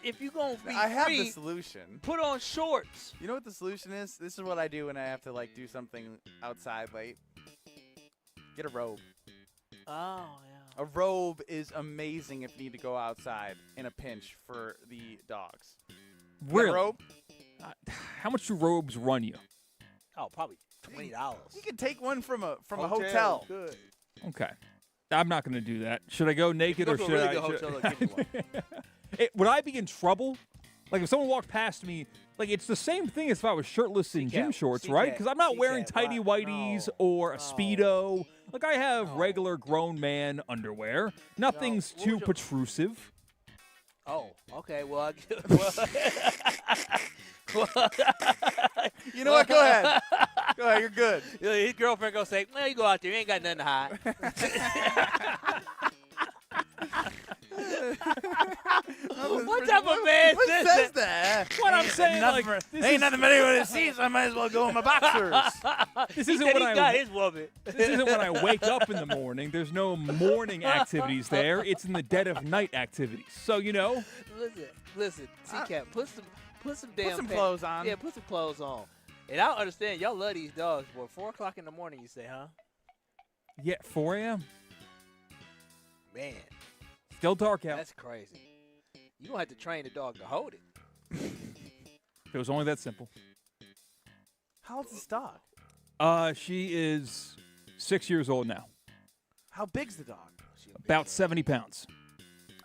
if you're gonna be I have free, the solution. Put on shorts. You know what the solution is? This is what I do when I have to like do something outside late. Get a robe. Oh, yeah. A robe is amazing if you need to go outside in a pinch for the dogs. Really? Get a robe? How much do robes run you? Oh, probably $20. You can take one from a hotel. Good. Okay. I'm not going to do that. Should I go naked or should I? Would I be in trouble? Like if someone walked past me, like it's the same thing as if I was shirtless in gym shorts, right? Because I'm not wearing tighty whities or a Speedo. Like I have regular grown man underwear. Nothing's too protrusive. Oh, okay. Well, you know what? Go ahead. Go ahead. You're good. His girlfriend gonna say, "Well, you go out there. You ain't got nothing to hide." What type of man says that? What I'm saying, like, ain't nothing for anyone to see, so I might as well go in my boxers. This He isn't said when he got his woman. This isn't when I wake up in the morning. There's no morning activities there. It's in the dead of night activities. So Listen, C-Cap, put some damn clothes on. Yeah, put some clothes on. And I understand y'all love these dogs. Boy, 4 o'clock in the morning, you say, huh? Yeah, 4 a.m. Man, still dark out. That's crazy. You don't have to train the dog to hold it. If it was only that simple. How old's this dog? She is 6 years old now. How big's the dog? About 70 pounds.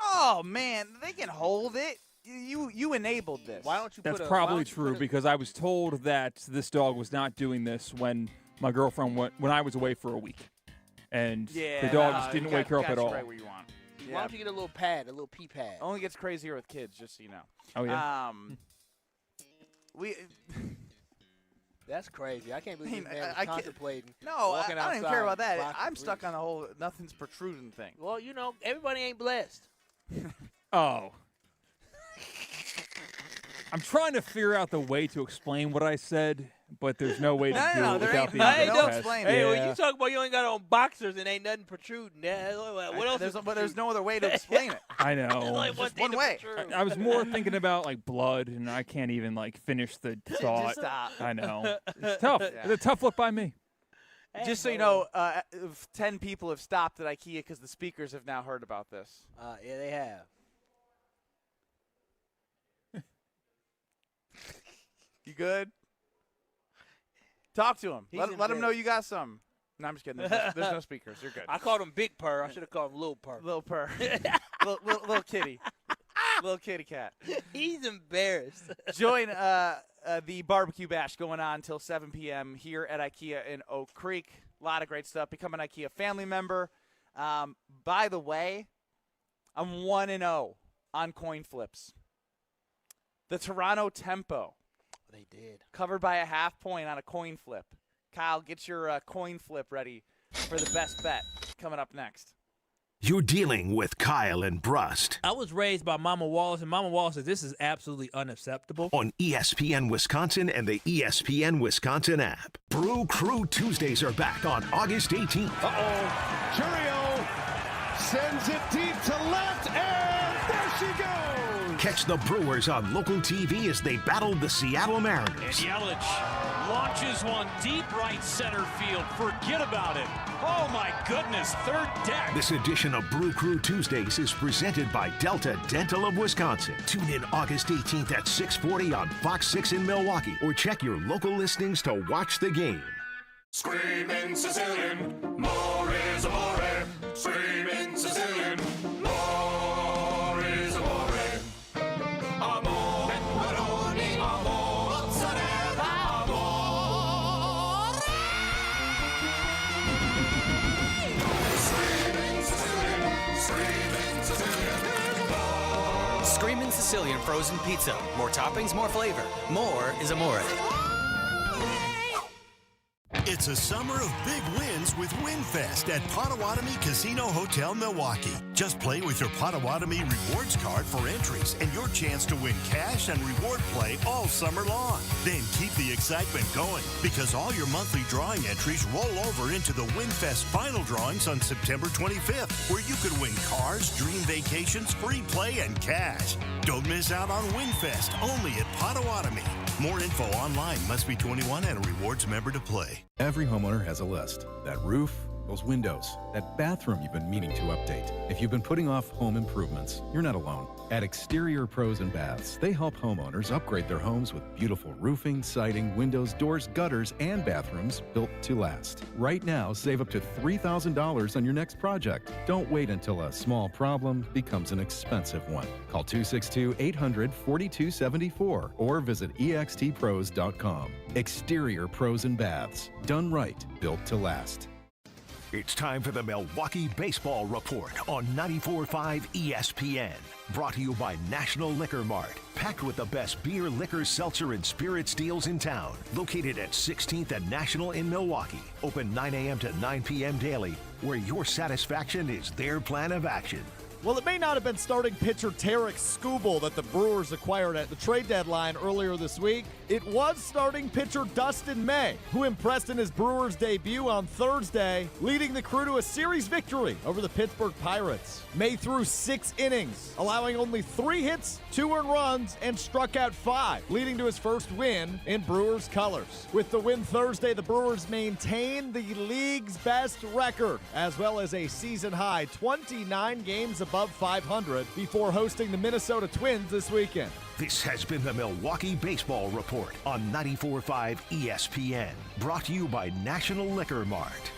Oh man, they can hold it. You enabled this. Why don't you? That's probably true because I was told that this dog was not doing this when my girlfriend went when I was away for a week, and Yeah, the dog just didn't wake her up at all. Right where you want. Why don't you get a little pad, a little pee pad? Only gets crazier with kids, just so you know. Oh yeah. That's crazy. I can't believe this man was contemplating. No, walking I don't even outside care about that. blocking I'm Brees. stuck on the whole nothing's protruding thing. Well, everybody ain't blessed. Oh. I'm trying to figure out the way to explain what I said, but there's no way to do it without being explain. Hey, when you talk about you ain't got on boxers and ain't nothing protruding, what else? There's no other way to explain it. I know. Like Just one way. I was more thinking about like blood, and I can't even finish the thought. Just stop. I know. It's tough. Yeah. It's a tough look by me. Just so you know, 10 people have stopped at IKEA because the speakers have now heard about this. Yeah, they have. You good? Talk to him. Let him know you got some. No, I'm just kidding. There's no speakers. You're good. I called him Big Purr. I should have called him Little Purr. Little Purr. little kitty. Little kitty cat. He's embarrassed. Join the barbecue bash going on until 7 p.m. here at IKEA in Oak Creek. A lot of great stuff. Become an IKEA family member. By the way, I'm 1-0 on coin flips. The Toronto Tempo. They did. Covered by a half point on a coin flip. Kyle, get your coin flip ready for the best bet coming up next. You're dealing with Kyle and Brust. I was raised by Mama Wallace, and Mama Wallace says this is absolutely unacceptable. On ESPN Wisconsin and the ESPN Wisconsin app. Brew Crew Tuesdays are back on August 18th. Uh-oh. Churio sends it deep to left, and there she goes. Catch the Brewers on local TV as they battle the Seattle Mariners. And Yelich launches one deep right center field. Forget about it. Oh, my goodness. Third deck. This edition of Brew Crew Tuesdays is presented by Delta Dental of Wisconsin. Tune in August 18th at 6:40 on Fox 6 in Milwaukee, or check your local listings to watch the game. Screaming Sicilian, more is amore. Screaming Sicilian, more is amore. Amore, pepperoni, amore, mozzarella, amore. Screaming Sicilian, screaming Sicilian, more. Screamin' Sicilian frozen pizza. More toppings, more flavor. More is amore. It's a summer of big wins with WinFest at Potawatomi Casino Hotel, Milwaukee. Just play with your Potawatomi Rewards card for entries and your chance to win cash and reward play all summer long. Then keep the excitement going, because all your monthly drawing entries roll over into the WinFest final drawings on September 25th, where you could win cars, dream vacations, free play, and cash. Don't miss out on WinFest, only at Potawatomi. More info online. Must be 21 and a rewards member to play. Every homeowner has a list. That roof, those windows, that bathroom you've been meaning to update. If you've been putting off home improvements, you're not alone. At Exterior Pros and Baths, they help homeowners upgrade their homes with beautiful roofing, siding, windows, doors, gutters, and bathrooms built to last. Right now, save up to $3,000 on your next project. Don't wait until a small problem becomes an expensive one. Call 262-800-4274 or visit extpros.com. Exterior Pros and Baths. Done right, built to last. It's time for the Milwaukee Baseball Report on 94.5 ESPN. Brought to you by National Liquor Mart. Packed with the best beer, liquor, seltzer, and spirits deals in town. Located at 16th and National in Milwaukee. Open 9 a.m. to 9 p.m. daily, where your satisfaction is their plan of action. Well, it may not have been starting pitcher Tarik Skubal that the Brewers acquired at the trade deadline earlier this week. It was starting pitcher Dustin May, who impressed in his Brewers debut on Thursday, leading the crew to a series victory over the Pittsburgh Pirates. May threw 6 innings, allowing only 3 hits, 2 earned runs, and struck out 5, leading to his first win in Brewers colors. With the win Thursday, the Brewers maintain the league's best record, as well as a season-high 29 games above 500 before hosting the Minnesota Twins this weekend. This has been the Milwaukee Baseball Report on 94.5 ESPN. Brought to you by National Liquor Mart.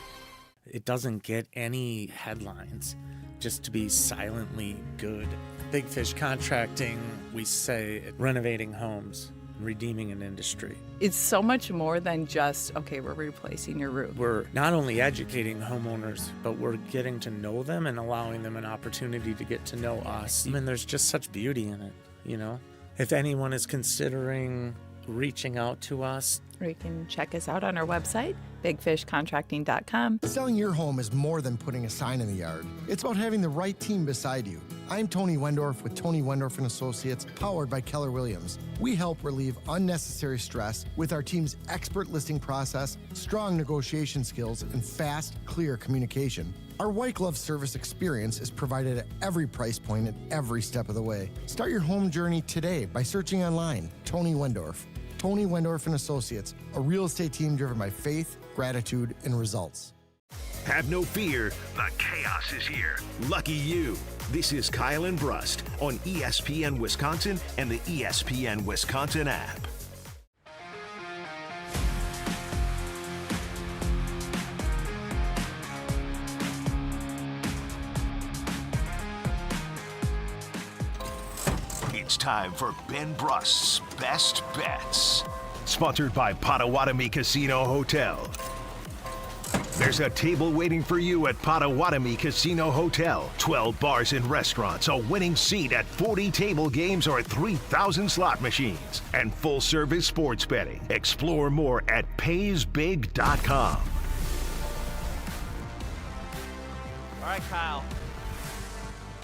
It doesn't get any headlines just to be silently good. Big Fish Contracting, we say renovating homes. redeeming an industry. It's so much more than just, okay, we're replacing your roof. We're not only educating homeowners, but we're getting to know them and allowing them an opportunity to get to know us. And there's just such beauty in it, you know? If anyone is considering reaching out to us, Or you can check us out on our website, bigfishcontracting.com. Selling your home is more than putting a sign in the yard. It's about having the right team beside you. I'm Tony Wendorf with Tony Wendorf and Associates, powered by Keller Williams. We help relieve unnecessary stress with our team's expert listing process, strong negotiation skills, and fast, clear communication. Our white glove service experience is provided at every price point at every step of the way. Start your home journey today by searching online, Tony Wendorf. Tony Wendorf and Associates, a real estate team driven by faith, gratitude, and results. Have no fear, the chaos is here. Lucky you. This is Kyle and Brust on ESPN Wisconsin and the ESPN Wisconsin app. It's time for Ben Brust's Best Bets. Sponsored by Potawatomi Casino Hotel. There's a table waiting for you at Potawatomi Casino Hotel. 12 bars and restaurants, a winning seat at 40 table games or 3,000 slot machines, and full-service sports betting. Explore more at paysbig.com. All right, Kyle.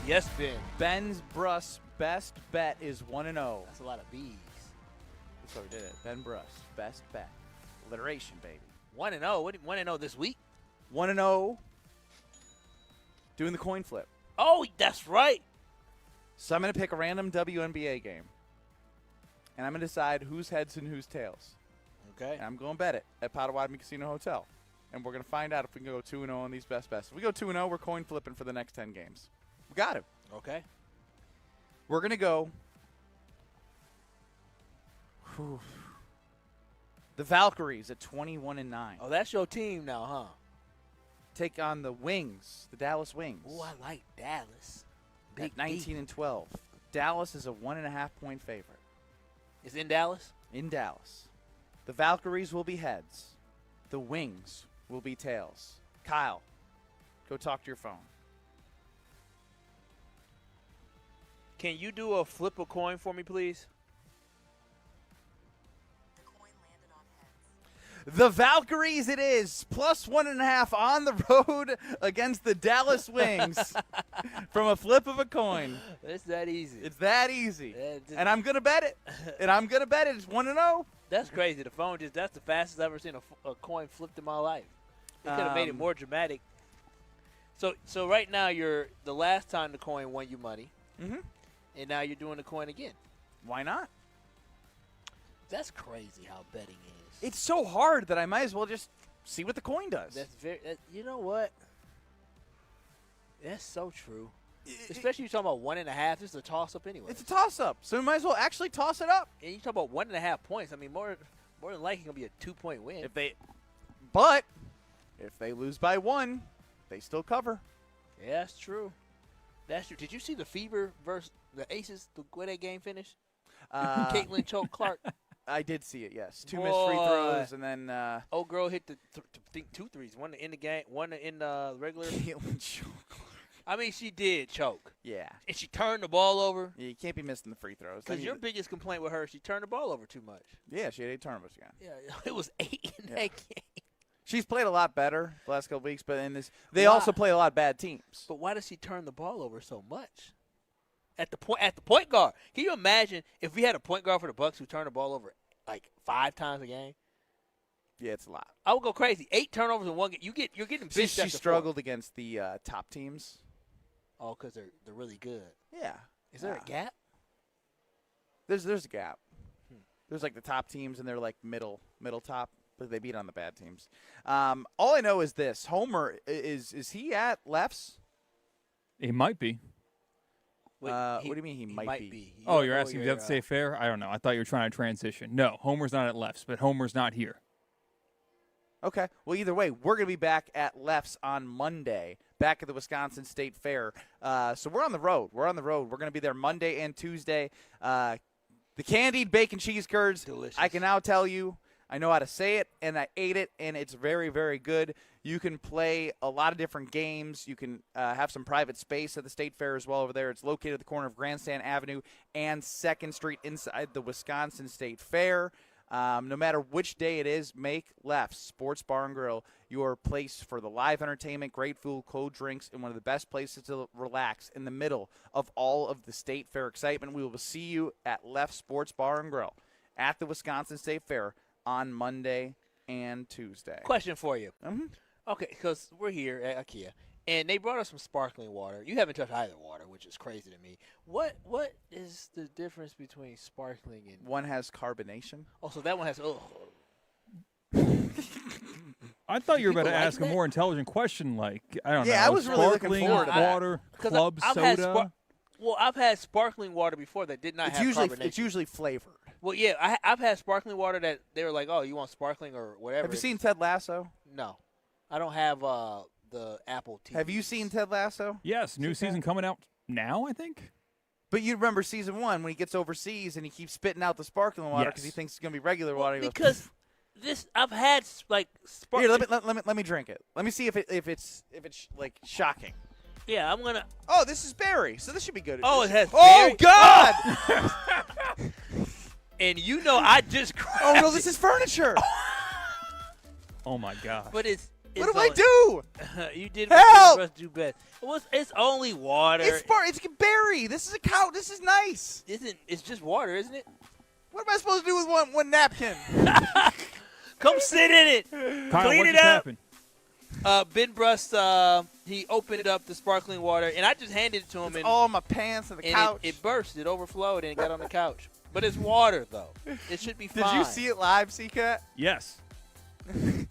Yes, Ben. Ben's Brust's best bet is 1-0. That's a lot of B's. That's what we did it. Ben Brust, best bet. Alliteration, baby. 1-0. What 1-0 this week? 1-0. Doing the coin flip. Oh, that's right. So I'm going to pick a random WNBA game. And I'm going to decide whose heads and whose tails. Okay. And I'm going to bet it at Potawatomi Casino Hotel. And we're going to find out if we can go 2-0 on these best bets. If we go 2-0, we're coin flipping for the next 10 games. We got it. Okay. We're going to go. The Valkyries at 21-9. Oh, that's your team now, huh? Take on the Wings, the Dallas Wings. Oh, I like Dallas. Big 19-12. Dallas is a 1.5-point favorite. It's in Dallas? In Dallas. The Valkyries will be heads. The Wings will be tails. Kyle, go talk to your phone. Can you do a flip a coin for me, please? The Valkyries it is, plus 1.5 on the road against the Dallas Wings from a flip of a coin. It's that easy. It's that easy. And I'm going to bet it. And I'm going to bet it. It's 1-0. That's crazy. The phone that's the fastest I've ever seen a coin flipped in my life. They could have made it more dramatic. So right now, the last time the coin won you money. Mm-hmm. And now you're doing the coin again. Why not? That's crazy how betting is. It's so hard that I might as well just see what the coin does. That's you know what? That's so true. Especially you're talking about 1.5. This is a toss-up anyway. It's a toss-up, so we might as well actually toss it up. And you talk about 1.5 points. I mean, more than likely going to be a 2-point win. But if they lose by 1, they still cover. Yeah, that's true. That's true. Did you see the Fever versus the Aces, the way that game finished? Caitlin choked Clark. I did see it, yes. 2 missed free throws, and then old girl hit the 2 threes. One in the game, one in the regular. Caitlin choked Clark. I mean, she did choke. Yeah. And she turned the ball over. Yeah, you can't be missing the free throws. Because your biggest complaint with her, she turned the ball over too much. Yeah, she had 8 turnovers again. Yeah, it was 8 in that game. She's played a lot better the last couple weeks, but in this, they also play a lot of bad teams. But why does she turn the ball over so much? At the point guard. Can you imagine if we had a point guard for the Bucks who turned the ball over like 5 times a game? Yeah, it's a lot. I would go crazy. 8 turnovers in one game. You're getting bitched. She struggled against the top teams. Oh, because they're really good. Yeah. Is there a gap? There's a gap. There's like the top teams and they're like middle top, but they beat on the bad teams. All I know is this: Homer is he at Lefts? He might be. What do you mean he might be? You're asking if you have to say fair? I don't know. I thought you were trying to transition. No, Homer's not at Lefts, but Homer's not here. Okay. Well, either way, we're going to be back at Lefts on Monday, back at the Wisconsin State Fair. So we're on the road. We're going to be there Monday and Tuesday. The candied bacon cheese curds. Delicious. I can now tell you, I know how to say it, and I ate it, and it's very, very good. You can play a lot of different games. You can have some private space at the State Fair as well over there. It's located at the corner of Grandstand Avenue and 2nd Street inside the Wisconsin State Fair. No matter which day it is, make left. Sports Bar and Grill, your place for the live entertainment, great food, cold drinks, and one of the best places to relax in the middle of all of the State Fair excitement. We will see you at Left Sports Bar and Grill at the Wisconsin State Fair on Monday and Tuesday. Question for you. Mm-hmm. Okay, because we're here at IKEA, and they brought us some sparkling water. You haven't touched either water, which is crazy to me. What is the difference between sparkling and... One has carbonation. Oh, so that one has... I thought you were about to People like ask a that? more intelligent question, like, I don't know. Yeah, I was really looking sparkling forward to that. water, club I've had soda. I've had sparkling water before that did not have carbonation. It's usually flavored. Well, yeah, I've had sparkling water that they were like, oh, you want sparkling or whatever. Have you seen Ted Lasso? No. I don't have the Apple TV. Have you seen Ted Lasso? Yes, new season coming out now, I think. But you remember season 1 when he gets overseas and he keeps spitting out the sparkling water because Yes. he thinks it's going to be regular water. He goes, Because I've had like here, sparkling. let me drink it. Let me see if it's like shocking. Yeah, I'm gonna. Oh, this is berry, so this should be good. Oh, it has. Oh berry? God! And you know, I just. Oh no, this is furniture. Oh my God. But it's what do I do? You did Help! what you do best. It's only water. It's berry. This is a cow. This is nice. It's just water, isn't it? What am I supposed to do with one napkin? Come sit in it. Kyle, Clean what it just up. happened? Ben Brust, he opened up the sparkling water, and I just handed it to him. It's and all my pants and the couch. It burst. It overflowed, and it got on the couch. But it's water, though. It should be fine. Did you see it live, Seacat? Yes.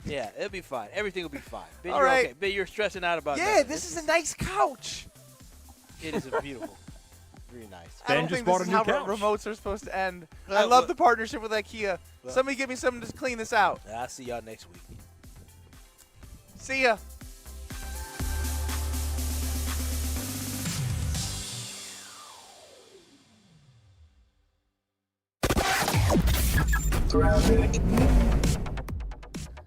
Yeah, it'll be fine. Everything will be fine. Ben, All you're right. okay. Ben, you're stressing out about Yeah, that. this is a nice couch. It is a beautiful. Very nice. I don't just think bought this a is new how couch. remotes are supposed to end. I Well, love the partnership with IKEA. well. Somebody give me something to clean this out. I'll see y'all next week. See ya. Traffic.